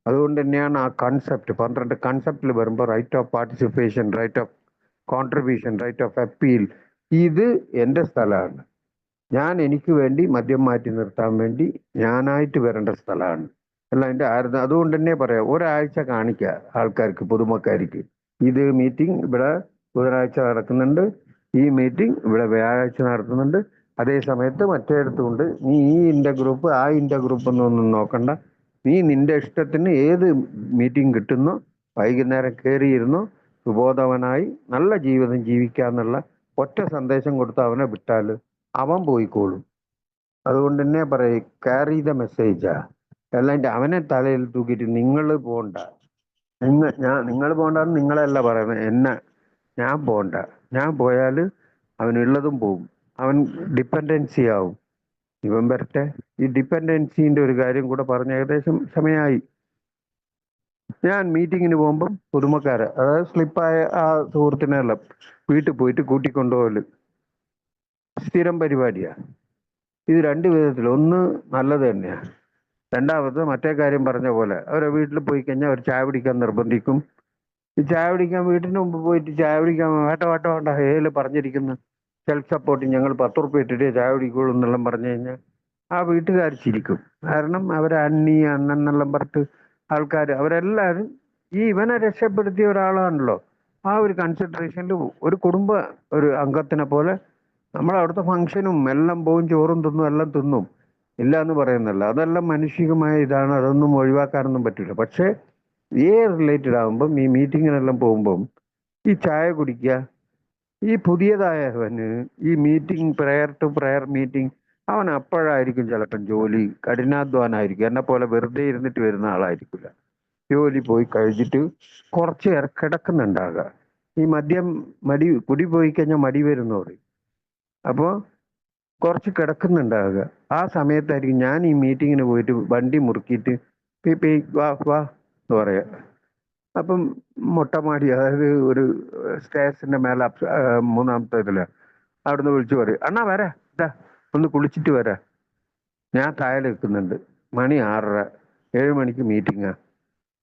Speaker 3: അതുകൊണ്ട് തന്നെയാണ് ആ കൺസെപ്റ്റ് 12 കൺസെപ്റ്റിൽ വരുമ്പോൾ right of participation, right of contribution, right of appeal, ഇത് എൻ്റെ സ്ഥലമാണ്. ഞാൻ എനിക്ക് വേണ്ടി മദ്യം മാറ്റി നിർത്താൻ വേണ്ടി ഞാനായിട്ട് വരേണ്ട സ്ഥലമാണ് അല്ല എൻ്റെ ആയിരുന്നു. അതുകൊണ്ട് തന്നെ പറയാം, ഒരാഴ്ച കാണിക്കുക ആൾക്കാർക്ക്, പുതുമക്കാർക്ക്, ഇത് മീറ്റിംഗ് ഇവിടെ ബുധനാഴ്ച നടക്കുന്നുണ്ട്, ഈ മീറ്റിംഗ് ഇവിടെ വ്യാഴാഴ്ച നടത്തുന്നുണ്ട്, അതേ സമയത്ത് മറ്റേടത്തുണ്ട്. നീ ഈ ഇൻ്റെ ഗ്രൂപ്പ് ആ ഇൻ്റെ ഗ്രൂപ്പ് എന്നൊന്നും നോക്കണ്ട, നീ നിന്റെ ഇഷ്ടത്തിന് ഏത് മീറ്റിംഗ് കിട്ടുന്നോ വൈകുന്നേരം കയറിയിരുന്നോ, സുബോധവനായി നല്ല ജീവിതം ജീവിക്കാന്നുള്ള ഒറ്റ സന്ദേശം കൊടുത്ത് അവനെ വിട്ടാൽ അവൻ പോയിക്കോളും. അതുകൊണ്ട് തന്നെ പറയും, ക്യാരി ദ മെസ്സേജാ. അല്ലാണ്ട് അവനെ തലയിൽ തൂക്കിയിട്ട് നിങ്ങൾ പോണ്ട, നിങ്ങൾ പോണ്ടെന്ന് നിങ്ങളല്ല പറയുന്നത്, ഞാൻ പോണ്ട. ഞാൻ പോയാൽ അവനുള്ളതും പോവും, അവൻ ഡിപ്പെൻഡൻസി ആവും. ഇവൻ വരട്ടെ. ഈ ഡിപ്പെൻഡൻസിന്റെ ഒരു കാര്യം കൂടെ പറഞ്ഞ ഏകദേശം സമയമായി. ഞാൻ മീറ്റിങ്ങിന് പോകുമ്പം പുതുമക്കാരെ, അതായത് സ്ലിപ്പായ ആ സുഹൃത്തിനെല്ലാം വീട്ടിൽ പോയിട്ട് കൂട്ടിക്കൊണ്ടുപോകല് സ്ഥിരം പരിപാടിയാണ്. ഇത് 2 വിധത്തിൽ, ഒന്ന് നല്ലത് തന്നെയാണ്, രണ്ടാമത് മറ്റേ കാര്യം പറഞ്ഞ പോലെ അവരെ വീട്ടിൽ പോയി കഴിഞ്ഞാൽ അവർ ചായ പിടിക്കാൻ നിർബന്ധിക്കും. ഈ ചായ പിടിക്കാൻ വീട്ടിന് മുമ്പ് പോയിട്ട് ചായ പിടിക്കാൻ വേണ്ട ഏല് പറഞ്ഞിരിക്കുന്നു, സെൽഫ് സപ്പോർട്ടിങ്, ഞങ്ങൾ 10 റുപ്യ ഇട്ടിട്ട് ചായ പിടിക്കുള്ളൂ എന്നെല്ലാം പറഞ്ഞു കഴിഞ്ഞാൽ ആ വീട്ടുകാർ ചിരിക്കും. കാരണം അവരെ അണ്ണൻ എന്നെല്ലാം പറഞ്ഞിട്ട് ആൾക്കാർ അവരെല്ലാവരും ഈ ഇവനെ രക്ഷപ്പെടുത്തിയ ഒരാളാണല്ലോ. ആ ഒരു കൺസിഡറേഷനിൽ ഒരു ഒരു അംഗത്തിനെ പോലെ നമ്മളവിടുത്തെ ഫംഗ്ഷനും എല്ലാം പോവും, ചോറും തിന്നും, എല്ലാം തിന്നും, ഇല്ല എന്ന് പറയുന്നല്ല. അതെല്ലാം മാനുഷികമായ ഇതാണ്, അതൊന്നും ഒഴിവാക്കാനൊന്നും പറ്റില്ല. പക്ഷേ റിലേറ്റഡ് ആകുമ്പം, ഈ മീറ്റിങ്ങിനെല്ലാം പോകുമ്പം ഈ ചായ കുടിക്കുക, ഈ പുതിയതായവന് ഈ meeting, prayer to prayer meeting, അവൻ അപ്പോഴായിരിക്കും ചിലപ്പം ജോലി കഠിനാധ്വാനായിരിക്കും, എന്നെ പോലെ വെറുതെ ഇരുന്നിട്ട് വരുന്ന ആളായിരിക്കില്ല. ജോലി പോയി കഴിഞ്ഞിട്ട് കുറച്ച് നേരം കിടക്കുന്നുണ്ടാകുക. ഈ കുടി പോയി കഴിഞ്ഞാൽ മടി വരുന്ന പറയും. അപ്പോൾ കുറച്ച് കിടക്കുന്നുണ്ടാകുക. ആ സമയത്തായിരിക്കും ഞാൻ ഈ മീറ്റിങ്ങിന് പോയിട്ട് വണ്ടി മുറുക്കിയിട്ട് വാ വാ എന്ന് പറയാം. അപ്പം മൊട്ടമാടി, അതായത് ഒരു സ്റ്റേഷന്റെ മേലെ 3-ാമത്തെ ഇതില് അവിടുന്ന് വിളിച്ചു പറയും, അണ്ണാ വരാ, ഇതാ ഒന്ന് കുളിച്ചിട്ട് വരാ. ഞാൻ താഴെ നിൽക്കുന്നുണ്ട്. മണി 6:30, 7 മണിക്ക് മീറ്റിങ്ങാ,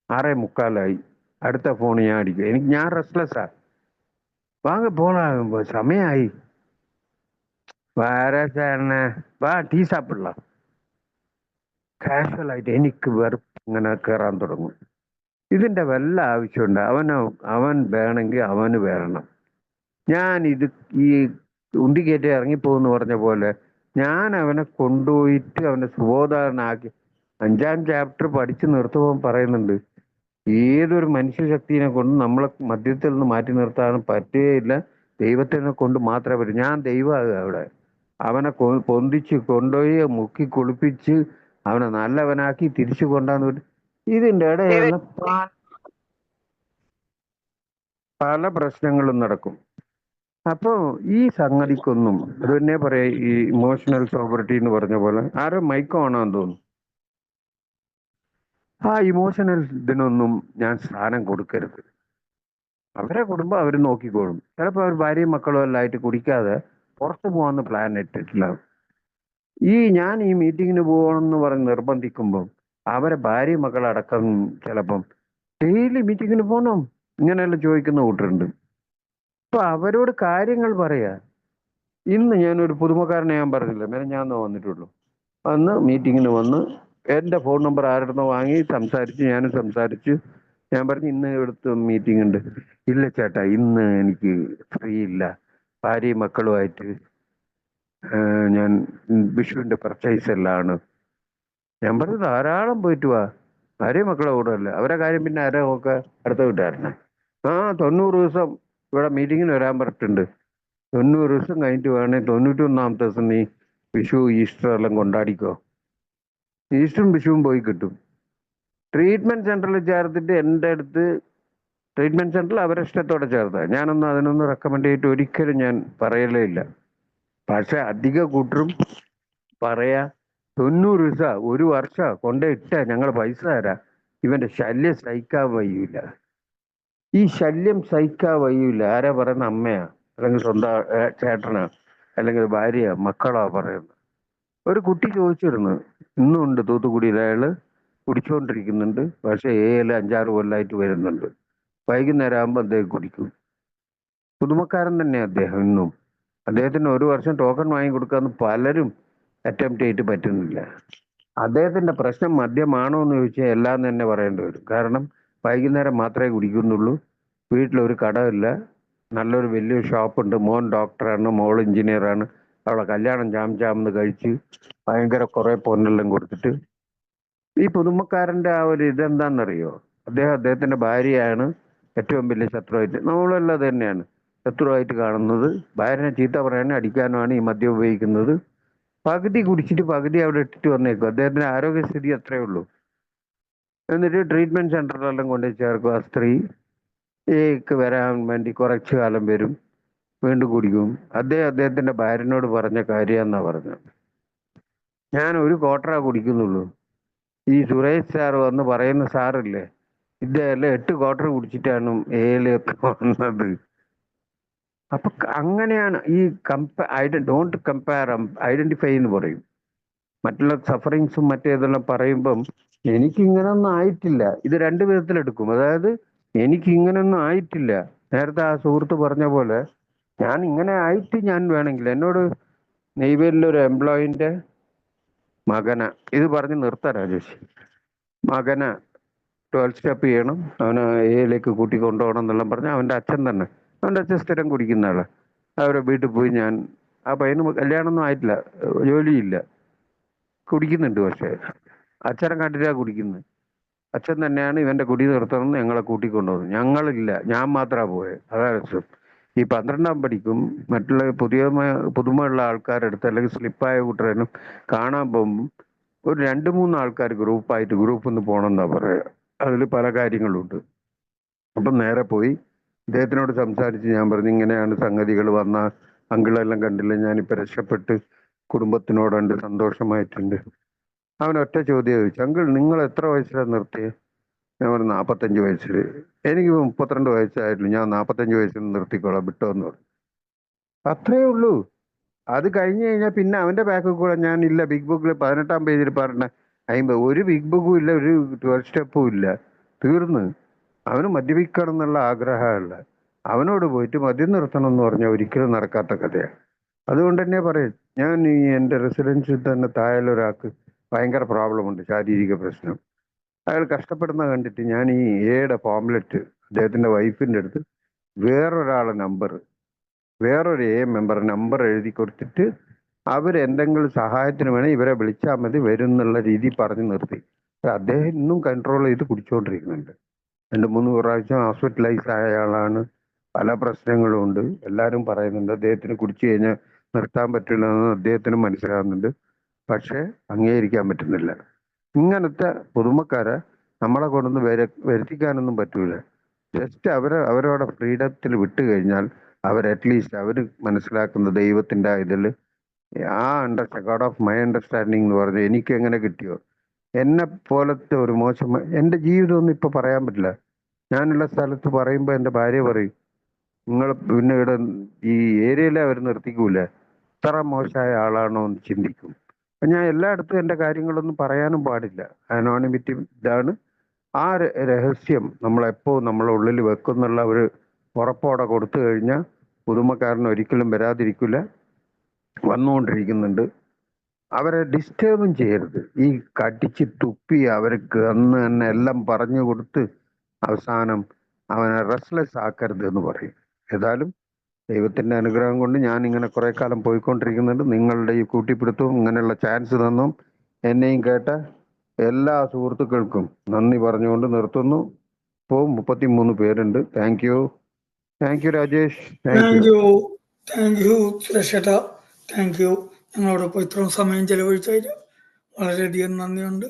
Speaker 3: 6:45, അടുത്ത ഫോൺ ഞാൻ അടിക്കും. ഞാൻ റെസ്റ്റ്ലെസ്സാ, വാങ്ങ പോണാകുമ്പോ സമയമായി, വേറെ ചേട്ടനെ വാ ടീ സാപ്പിടலாம். കാഷ്വലായിട്ട് എനിക്ക് വെറുപ്പ് ഇങ്ങനെ കയറാൻ തുടങ്ങും. ഇതിന്റെ വല്ല ആവശ്യമുണ്ട്? അവൻ വേണമെങ്കിൽ അവന് വരണം. ഈ ഉണ്ടിക്കേറ്റ് ഇറങ്ങിപ്പോന്ന് പറഞ്ഞ പോലെ ഞാൻ അവനെ കൊണ്ടുപോയിട്ട് അവനെ സുബോധനാക്കി 5-ാം ചാപ്റ്റർ പഠിച്ചു നിർത്തുമ്പോൾ പറയുന്നുണ്ട്, ഏതൊരു മനുഷ്യശക്തിനെ കൊണ്ട് നമ്മളെ മദ്യത്തിൽ നിന്ന് മാറ്റി നിർത്താനും പറ്റുകയില്ല, ദൈവത്തിനെ കൊണ്ട് മാത്രമേ പറ്റൂ. ഞാൻ ദൈവമാകുക അവിടെ. അവനെ പൊന്തിച്ച് കൊണ്ടുപോയി മുക്കി കുളിപ്പിച്ച് അവനെ നല്ലവനാക്കി തിരിച്ചു കൊണ്ടാന്ന്. ഇതിൻ്റെ ഇടയിൽ പല പ്രശ്നങ്ങളും നടക്കും. അപ്പോൾ ഈ സംഗതിക്കൊന്നും, അത് തന്നെ പറയാ, ഈ ഇമോഷണൽ സോബറിറ്റി എന്ന് പറഞ്ഞ പോലെ, ആരോ മൈക്ക് ഓണാന്ന് തോന്നുന്നു, ആ ഇമോഷണൽ ഇതിനൊന്നും ഞാൻ സ്ഥാനം കൊടുക്കരുത്. അവരെ കുടുംബം അവർ നോക്കിക്കോളും. ചിലപ്പോൾ അവർ ഭാര്യയും മക്കളും എല്ലാം ആയിട്ട് കുടിക്കാതെ പുറത്തു പോകാമെന്ന് പ്ലാൻ ഇട്ടിട്ടില്ല. ഞാൻ ഈ മീറ്റിങ്ങിന് പോകണമെന്ന് പറഞ്ഞ് നിർബന്ധിക്കുമ്പോൾ അവരെ ഭാര്യയും മക്കളടക്കം ചിലപ്പം ഡെയിലി മീറ്റിങ്ങിന് പോകണം ഇങ്ങനെയെല്ലാം ചോദിക്കുന്ന കൂട്ടരുണ്ട്. അപ്പൊ അവരോട് കാര്യങ്ങൾ പറയാ. ഇന്ന് ഞാനൊരു പുതുമക്കാരനെ ഞാൻ പറഞ്ഞില്ല, ഞാൻ വന്നിട്ടുള്ളൂ, വന്ന് മീറ്റിങ്ങിന് വന്ന് എൻ്റെ ഫോൺ നമ്പർ ആരുടെ വാങ്ങി സംസാരിച്ച്, ഞാനും സംസാരിച്ച് ഞാൻ പറഞ്ഞു ഇന്ന് ഇവിടുത്തെ മീറ്റിംഗ് ഉണ്ട്. ഇല്ല ചേട്ടാ, ഇന്ന് എനിക്ക് ഫ്രീ ഇല്ല, ഭാര്യയും മക്കളുമായിട്ട് ഞാൻ വിഷുവിന്റെ പർച്ചേസ് എല്ലാമാണ്. ഞാൻ പറഞ്ഞു ധാരാളം പോയിട്ട് വാ, ഭാര്യയും മക്കളെ കൂടെ അല്ലേ, അവരെ കാര്യം പിന്നെ ആരാ നോക്കുക, അടുത്ത വീട്ടുകാരനെ. ആ 90 ദിവസം ഇവിടെ മീറ്റിങ്ങിന് വരാൻ പറഞ്ഞിട്ടുണ്ട്, 90 ദിവസം കഴിഞ്ഞിട്ട് വേണേ 91ാമത്തെ ദിവസം നീ വിഷു ഈസ്റ്റർ എല്ലാം കൊണ്ടാടിക്കോ. ഈസ്റ്ററും വിഷുവും പോയി കിട്ടും. ട്രീറ്റ്മെന്റ് സെന്ററിൽ ചേർത്തിട്ട് എൻ്റെ അടുത്ത് ട്രീറ്റ്മെന്റ് സെന്ററിൽ അവരെ ഇഷ്ടത്തോടെ ചേർത്താ, അതിനൊന്നും റെക്കമെൻഡ് ചെയ്തിട്ട് ഒരിക്കലും ഞാൻ പറയലേ ഇല്ല. പക്ഷെ അധിക കൂട്ടരും പറയാ 90 ദിവസം ഒരു വർഷം കൊണ്ടേ ഇട്ട ഞങ്ങൾ പൈസ തരാം, ഇവന്റെ ശല്യം സഹിക്കാൻ വയ്യൂല. ഈ ശല്യം സഹിക്കാൻ വയ്യൂല ആരാ പറയുന്ന? അമ്മയാ, അല്ലെങ്കിൽ സ്വന്തം ചേട്ടനാ, അല്ലെങ്കിൽ ഭാര്യയാ, മക്കളാ പറയുന്നത്. ഒരു കുട്ടി ചോദിച്ചിരുന്നു, ഇന്നും ഉണ്ട് തൂത്തുക്കുടിയിൽ, അയാള് കുടിച്ചുകൊണ്ടിരിക്കുന്നുണ്ട്, പക്ഷെ 5-6 കൊല്ലമായിട്ട് വരുന്നുണ്ട്, വൈകുന്നേരം ആകുമ്പോൾ അദ്ദേഹം കുടിക്കും. പുതുമക്കാരൻ തന്നെ അദ്ദേഹം ഇന്നും. അദ്ദേഹത്തിന് 1 വർഷം ടോക്കൺ വാങ്ങി കൊടുക്കാന്ന് പലരും അറ്റംപ്റ്റ് ചെയ്തിട്ട് പറ്റുന്നില്ല. അദ്ദേഹത്തിന്റെ പ്രശ്നം മദ്യമാണോ എന്ന് ചോദിച്ചാൽ എല്ലാം തന്നെ പറയേണ്ടി വരും. കാരണം വൈകുന്നേരം മാത്രമേ കുടിക്കുന്നുള്ളൂ, വീട്ടിലൊരു കടമില്ല, നല്ലൊരു വലിയൊരു ഷോപ്പുണ്ട്, മോൻ ഡോക്ടറാണ്, മോൾ എഞ്ചിനീയറാണ്, അവളെ കല്യാണം ചാംന്ന് കഴിച്ച് ഭയങ്കര കുറെ പൊന്നെല്ലാം കൊടുത്തിട്ട്. ഈ പുതുമക്കാരന്റെ ആ ഒരു ഇതെന്താണെന്നറിയോ? അദ്ദേഹത്തിന്റെ ഭാര്യയാണ് ഏറ്റവും വലിയ ശത്രുവായിട്ട്, നമ്മളെല്ലാം അത് തന്നെയാണ് ശത്രുവായിട്ട് കാണുന്നത്. ഭാര്യനെ ചീത്ത പറയാനും അടിക്കാനുമാണ് ഈ മദ്യം ഉപയോഗിക്കുന്നത്. പകുതി കുടിച്ചിട്ട് പകുതി അവിടെ ഇട്ടിട്ട് വന്നേക്കും. അദ്ദേഹത്തിന്റെ ആരോഗ്യസ്ഥിതി അത്രേ ഉള്ളൂ. എന്നിട്ട് ട്രീറ്റ്മെന്റ് സെന്ററിലെല്ലാം കൊണ്ടുപോയി ചേർക്കും. ആ സ്ത്രീ വരാൻ വേണ്ടി കുറച്ചു കാലം വരും, വീണ്ടും കുടിക്കും. അദ്ദേഹത്തിന്റെ ഭാര്യനോട് പറഞ്ഞ കാര്യമെന്നാ പറഞ്ഞത്, ഞാൻ ഒരു ക്വാർട്ടറാ കുടിക്കുന്നുള്ളൂ. ഈ സുരേഷ് സാർ വന്ന് പറയുന്ന സാറില്ലേ, ഇദ്ദേഹം 8 ക്വാർട്ടർ കുടിച്ചിട്ടാണ് ഏലൊക്കെ വന്നത്. അപ്പൊ അങ്ങനെയാണ് ഈ ഡോണ്ട് കമ്പയർ, ഐഡന്റിഫൈ എന്ന് പറയും. മറ്റുള്ള സഫറിങ്സും മറ്റേതെല്ലാം പറയുമ്പം എനിക്കിങ്ങനൊന്നും ആയിട്ടില്ല. ഇത് 2 വിധത്തിലെടുക്കും. അതായത് എനിക്കിങ്ങനൊന്നും ആയിട്ടില്ല, നേരത്തെ ആ സുഹൃത്ത് പറഞ്ഞ പോലെ ഞാൻ ഇങ്ങനെ ആയിട്ട് ഞാൻ വേണമെങ്കിൽ എന്നോട് നെയ്വേലിലൊരു എംപ്ലോയിന്റെ മകന ഇത് പറഞ്ഞ് നിർത്താം രാജേഷ്, മകന 12 സ്റ്റെപ്പ് ചെയ്യണം, അവന് എയിലേക്ക് കൂട്ടി കൊണ്ടുപോകണം എന്നെല്ലാം പറഞ്ഞാൽ അവൻ്റെ അച്ഛൻ സ്ഥിരം കുടിക്കുന്ന ആളാണ്. അവരെ വീട്ടിൽ പോയി ഞാൻ, ആ പയ്യന് കല്യാണമൊന്നും ആയിട്ടില്ല, ജോലിയില്ല, കുടിക്കുന്നുണ്ട്, പക്ഷേ അച്ഛനെ കണ്ടിട്ടാ കുടിക്കുന്നത്. അച്ഛൻ തന്നെയാണ് ഇവന്റെ കുടി നിർത്തണമെന്ന് ഞങ്ങളെ കൂട്ടിക്കൊണ്ടുപോകുന്നത്. ഞങ്ങളില്ല, ഞാൻ മാത്രമാണ് പോയത്. അതാ രസം. ഈ 12ാം പഠിക്കും മറ്റുള്ള പുതുമയുള്ള ആൾക്കാരെടുത്ത് അല്ലെങ്കിൽ സ്ലിപ്പായ കൂട്ടരനും കാണാൻ പോകുമ്പോൾ ഒരു 2-3 ആൾക്കാർ ഗ്രൂപ്പ് ഒന്ന് പോകണമെന്നാ പറയുക. അതിൽ പല കാര്യങ്ങളുണ്ട്. അപ്പം നേരെ പോയി ഇദ്ദേഹത്തിനോട് സംസാരിച്ച് ഞാൻ പറഞ്ഞു ഇങ്ങനെയാണ് സംഗതികൾ, വന്ന അങ്കിളെല്ലാം കണ്ടില്ല, ഞാനിപ്പോൾ രക്ഷപ്പെട്ട് കുടുംബത്തിനോടുണ്ട്, സന്തോഷമായിട്ടുണ്ട്. അവൻ ഒറ്റ ചോദ്യം ചോദിച്ചു, അങ്കിൾ നിങ്ങൾ എത്ര വയസ്സിലാണ് നിർത്തിയത്? ഞാൻ പറഞ്ഞു 45 വയസ്സിൽ. എനിക്ക് 32 വയസ്സായിട്ടുള്ളൂ, ഞാൻ 45 വയസ്സിൽ നിർത്തിക്കോളാം, വിട്ടോന്ന് പറഞ്ഞു. അത്രേ ഉള്ളൂ. അത് കഴിഞ്ഞ് കഴിഞ്ഞാൽ പിന്നെ അവന്റെ ബാക്കിൽ കൂടെ ഞാൻ ഇല്ല, ബിഗ് ബുക്കിൽ 18ാം പേജിൽ പറഞ്ഞ 50 ഒരു ബിഗ് ബുക്കും ഇല്ല, ഒരു 12 സ്റ്റെപ്പും ഇല്ല, തീർന്ന്. അവന് മദ്യപിക്കണം എന്നുള്ള ആഗ്രഹമല്ല, അവനോട് പോയിട്ട് മദ്യം നിർത്തണം എന്ന് പറഞ്ഞാൽ ഒരിക്കലും നടക്കാത്ത കഥയാണ്. അതുകൊണ്ട് തന്നെ പറയും, ഞാൻ ഈ എൻ്റെ റെസിഡൻസിൽ തന്നെ താഴെയൊരാൾക്ക് ഭയങ്കര പ്രോബ്ലം ഉണ്ട്, ശാരീരിക പ്രശ്നം. അയാൾ കഷ്ടപ്പെടുന്ന കണ്ടിട്ട് ഞാൻ ഈ എയുടെ പോംലെറ്റ് അദ്ദേഹത്തിന്റെ വൈഫിന്റെ അടുത്ത് വേറൊരു മെമ്പർ നമ്പർ എഴുതി കൊടുത്തിട്ട് അവരെന്തെങ്കിലും സഹായത്തിന് വേണേൽ ഇവരെ വിളിച്ചാൽ മതി, വരും എന്നുള്ള രീതി പറഞ്ഞു നിർത്തി. അദ്ദേഹം ഇന്നും കൺട്രോൾ ചെയ്ത് കുടിച്ചുകൊണ്ടിരിക്കുന്നുണ്ട്. 2-3 പ്രാവശ്യം ഹോസ്പിറ്റലൈസ് ആയ ആളാണ്, പല പ്രശ്നങ്ങളും ഉണ്ട്. എല്ലാവരും പറയുന്നുണ്ട് അദ്ദേഹത്തിന് കുടിച്ചു കഴിഞ്ഞാൽ നിർത്താൻ പറ്റില്ല എന്ന് അദ്ദേഹത്തിന് മനസ്സിലാകുന്നുണ്ട്, പക്ഷെ അംഗീകരിക്കാൻ പറ്റുന്നില്ല. ഇങ്ങനത്തെ പുതുമക്കാരെ നമ്മളെ കൊണ്ടൊന്ന് വരുത്തിക്കാനൊന്നും പറ്റൂല. ജസ്റ്റ് അവരവരുടെ ഫ്രീഡത്തിൽ വിട്ടു കഴിഞ്ഞാൽ അറ്റ്ലീസ്റ്റ് അവർ മനസ്സിലാക്കുന്ന ദൈവത്തിന്റെ ഇതിൽ ആ ഗോഡ് ഓഫ് മൈ അണ്ടർസ്റ്റാൻഡിങ് എന്ന് പറഞ്ഞ് എനിക്ക് എങ്ങനെ കിട്ടിയോ, എന്നെ പോലത്തെ ഒരു മോശം എൻ്റെ ജീവിതമൊന്നും ഇപ്പൊ പറയാൻ പറ്റില്ല. ഞാനുള്ള സ്ഥലത്ത് പറയുമ്പോൾ എൻ്റെ ഭാര്യ പറയും, നിങ്ങൾ പിന്നെ ഇവിടെ ഈ ഏരിയയിലെ അവർ നിർത്തിക്കൂല, ഇത്ര മോശമായ ആളാണോ എന്ന് ചിന്തിക്കും. അപ്പൊ ഞാൻ എല്ലായിടത്തും എൻ്റെ കാര്യങ്ങളൊന്നും പറയാനും പാടില്ല. അനോണിമിറ്റി ഇതാണ്. ആ രഹസ്യം നമ്മളെപ്പോ നമ്മളെ ഉള്ളിൽ വെക്കുന്നുള്ള ഒരു ഉറപ്പോടെ കൊടുത്തു കഴിഞ്ഞാൽ പുതുമക്കാരൻ ഒരിക്കലും വരാതിരിക്കില്ല, വന്നുകൊണ്ടിരിക്കുന്നുണ്ട്. അവരെ ഡിസ്റ്റർബും ചെയ്യരുത്. ഈ കടിച്ച് തുപ്പി അവർക്ക് അന്ന് തന്നെ എല്ലാം പറഞ്ഞു കൊടുത്ത് അവസാനം അവനെ റെസ്റ്റ്ലെസ് ആക്കരുത് എന്ന് പറയും. ഏതായാലും ദൈവത്തിന്റെ അനുഗ്രഹം കൊണ്ട് ഞാൻ ഇങ്ങനെ കുറെ കാലം പോയിക്കൊണ്ടിരിക്കുന്നുണ്ട്. നിങ്ങളുടെ ഈ കൂട്ടിപ്പിടുത്തവും ഇങ്ങനെയുള്ള ചാൻസ് തന്നും എന്നെയും കേട്ട എല്ലാ സുഹൃത്തുക്കൾക്കും നന്ദി പറഞ്ഞുകൊണ്ട് നിർത്തുന്നു. ഇപ്പോൾ 33 പേരുണ്ട്. Thank you Rajesh. Thank you.
Speaker 4: Thank you Suresh ചേട്ടാ, താങ്ക് യു. ഞങ്ങളോടൊപ്പം ഇത്രയും സമയം ചെലവഴിച്ചതിന് വളരെയധികം നന്ദിയുണ്ട്.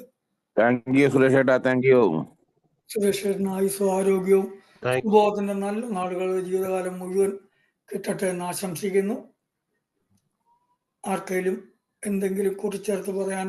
Speaker 1: താങ്ക് യു സുരേഷ് ഏട്ടാ, താങ്ക് യു.
Speaker 4: സുരേഷ് ചേട്ടന് ആയുസ്സും ആരോഗ്യവും സുബോധത്തിന്റെ നല്ല നാളുകൾ ജീവിതകാലം മുഴുവൻ കിട്ടട്ടെ എന്ന് ആശംസിക്കുന്നു. ആർക്കെങ്കിലും എന്തെങ്കിലും കൂട്ടിച്ചേർത്ത് പറയാൻ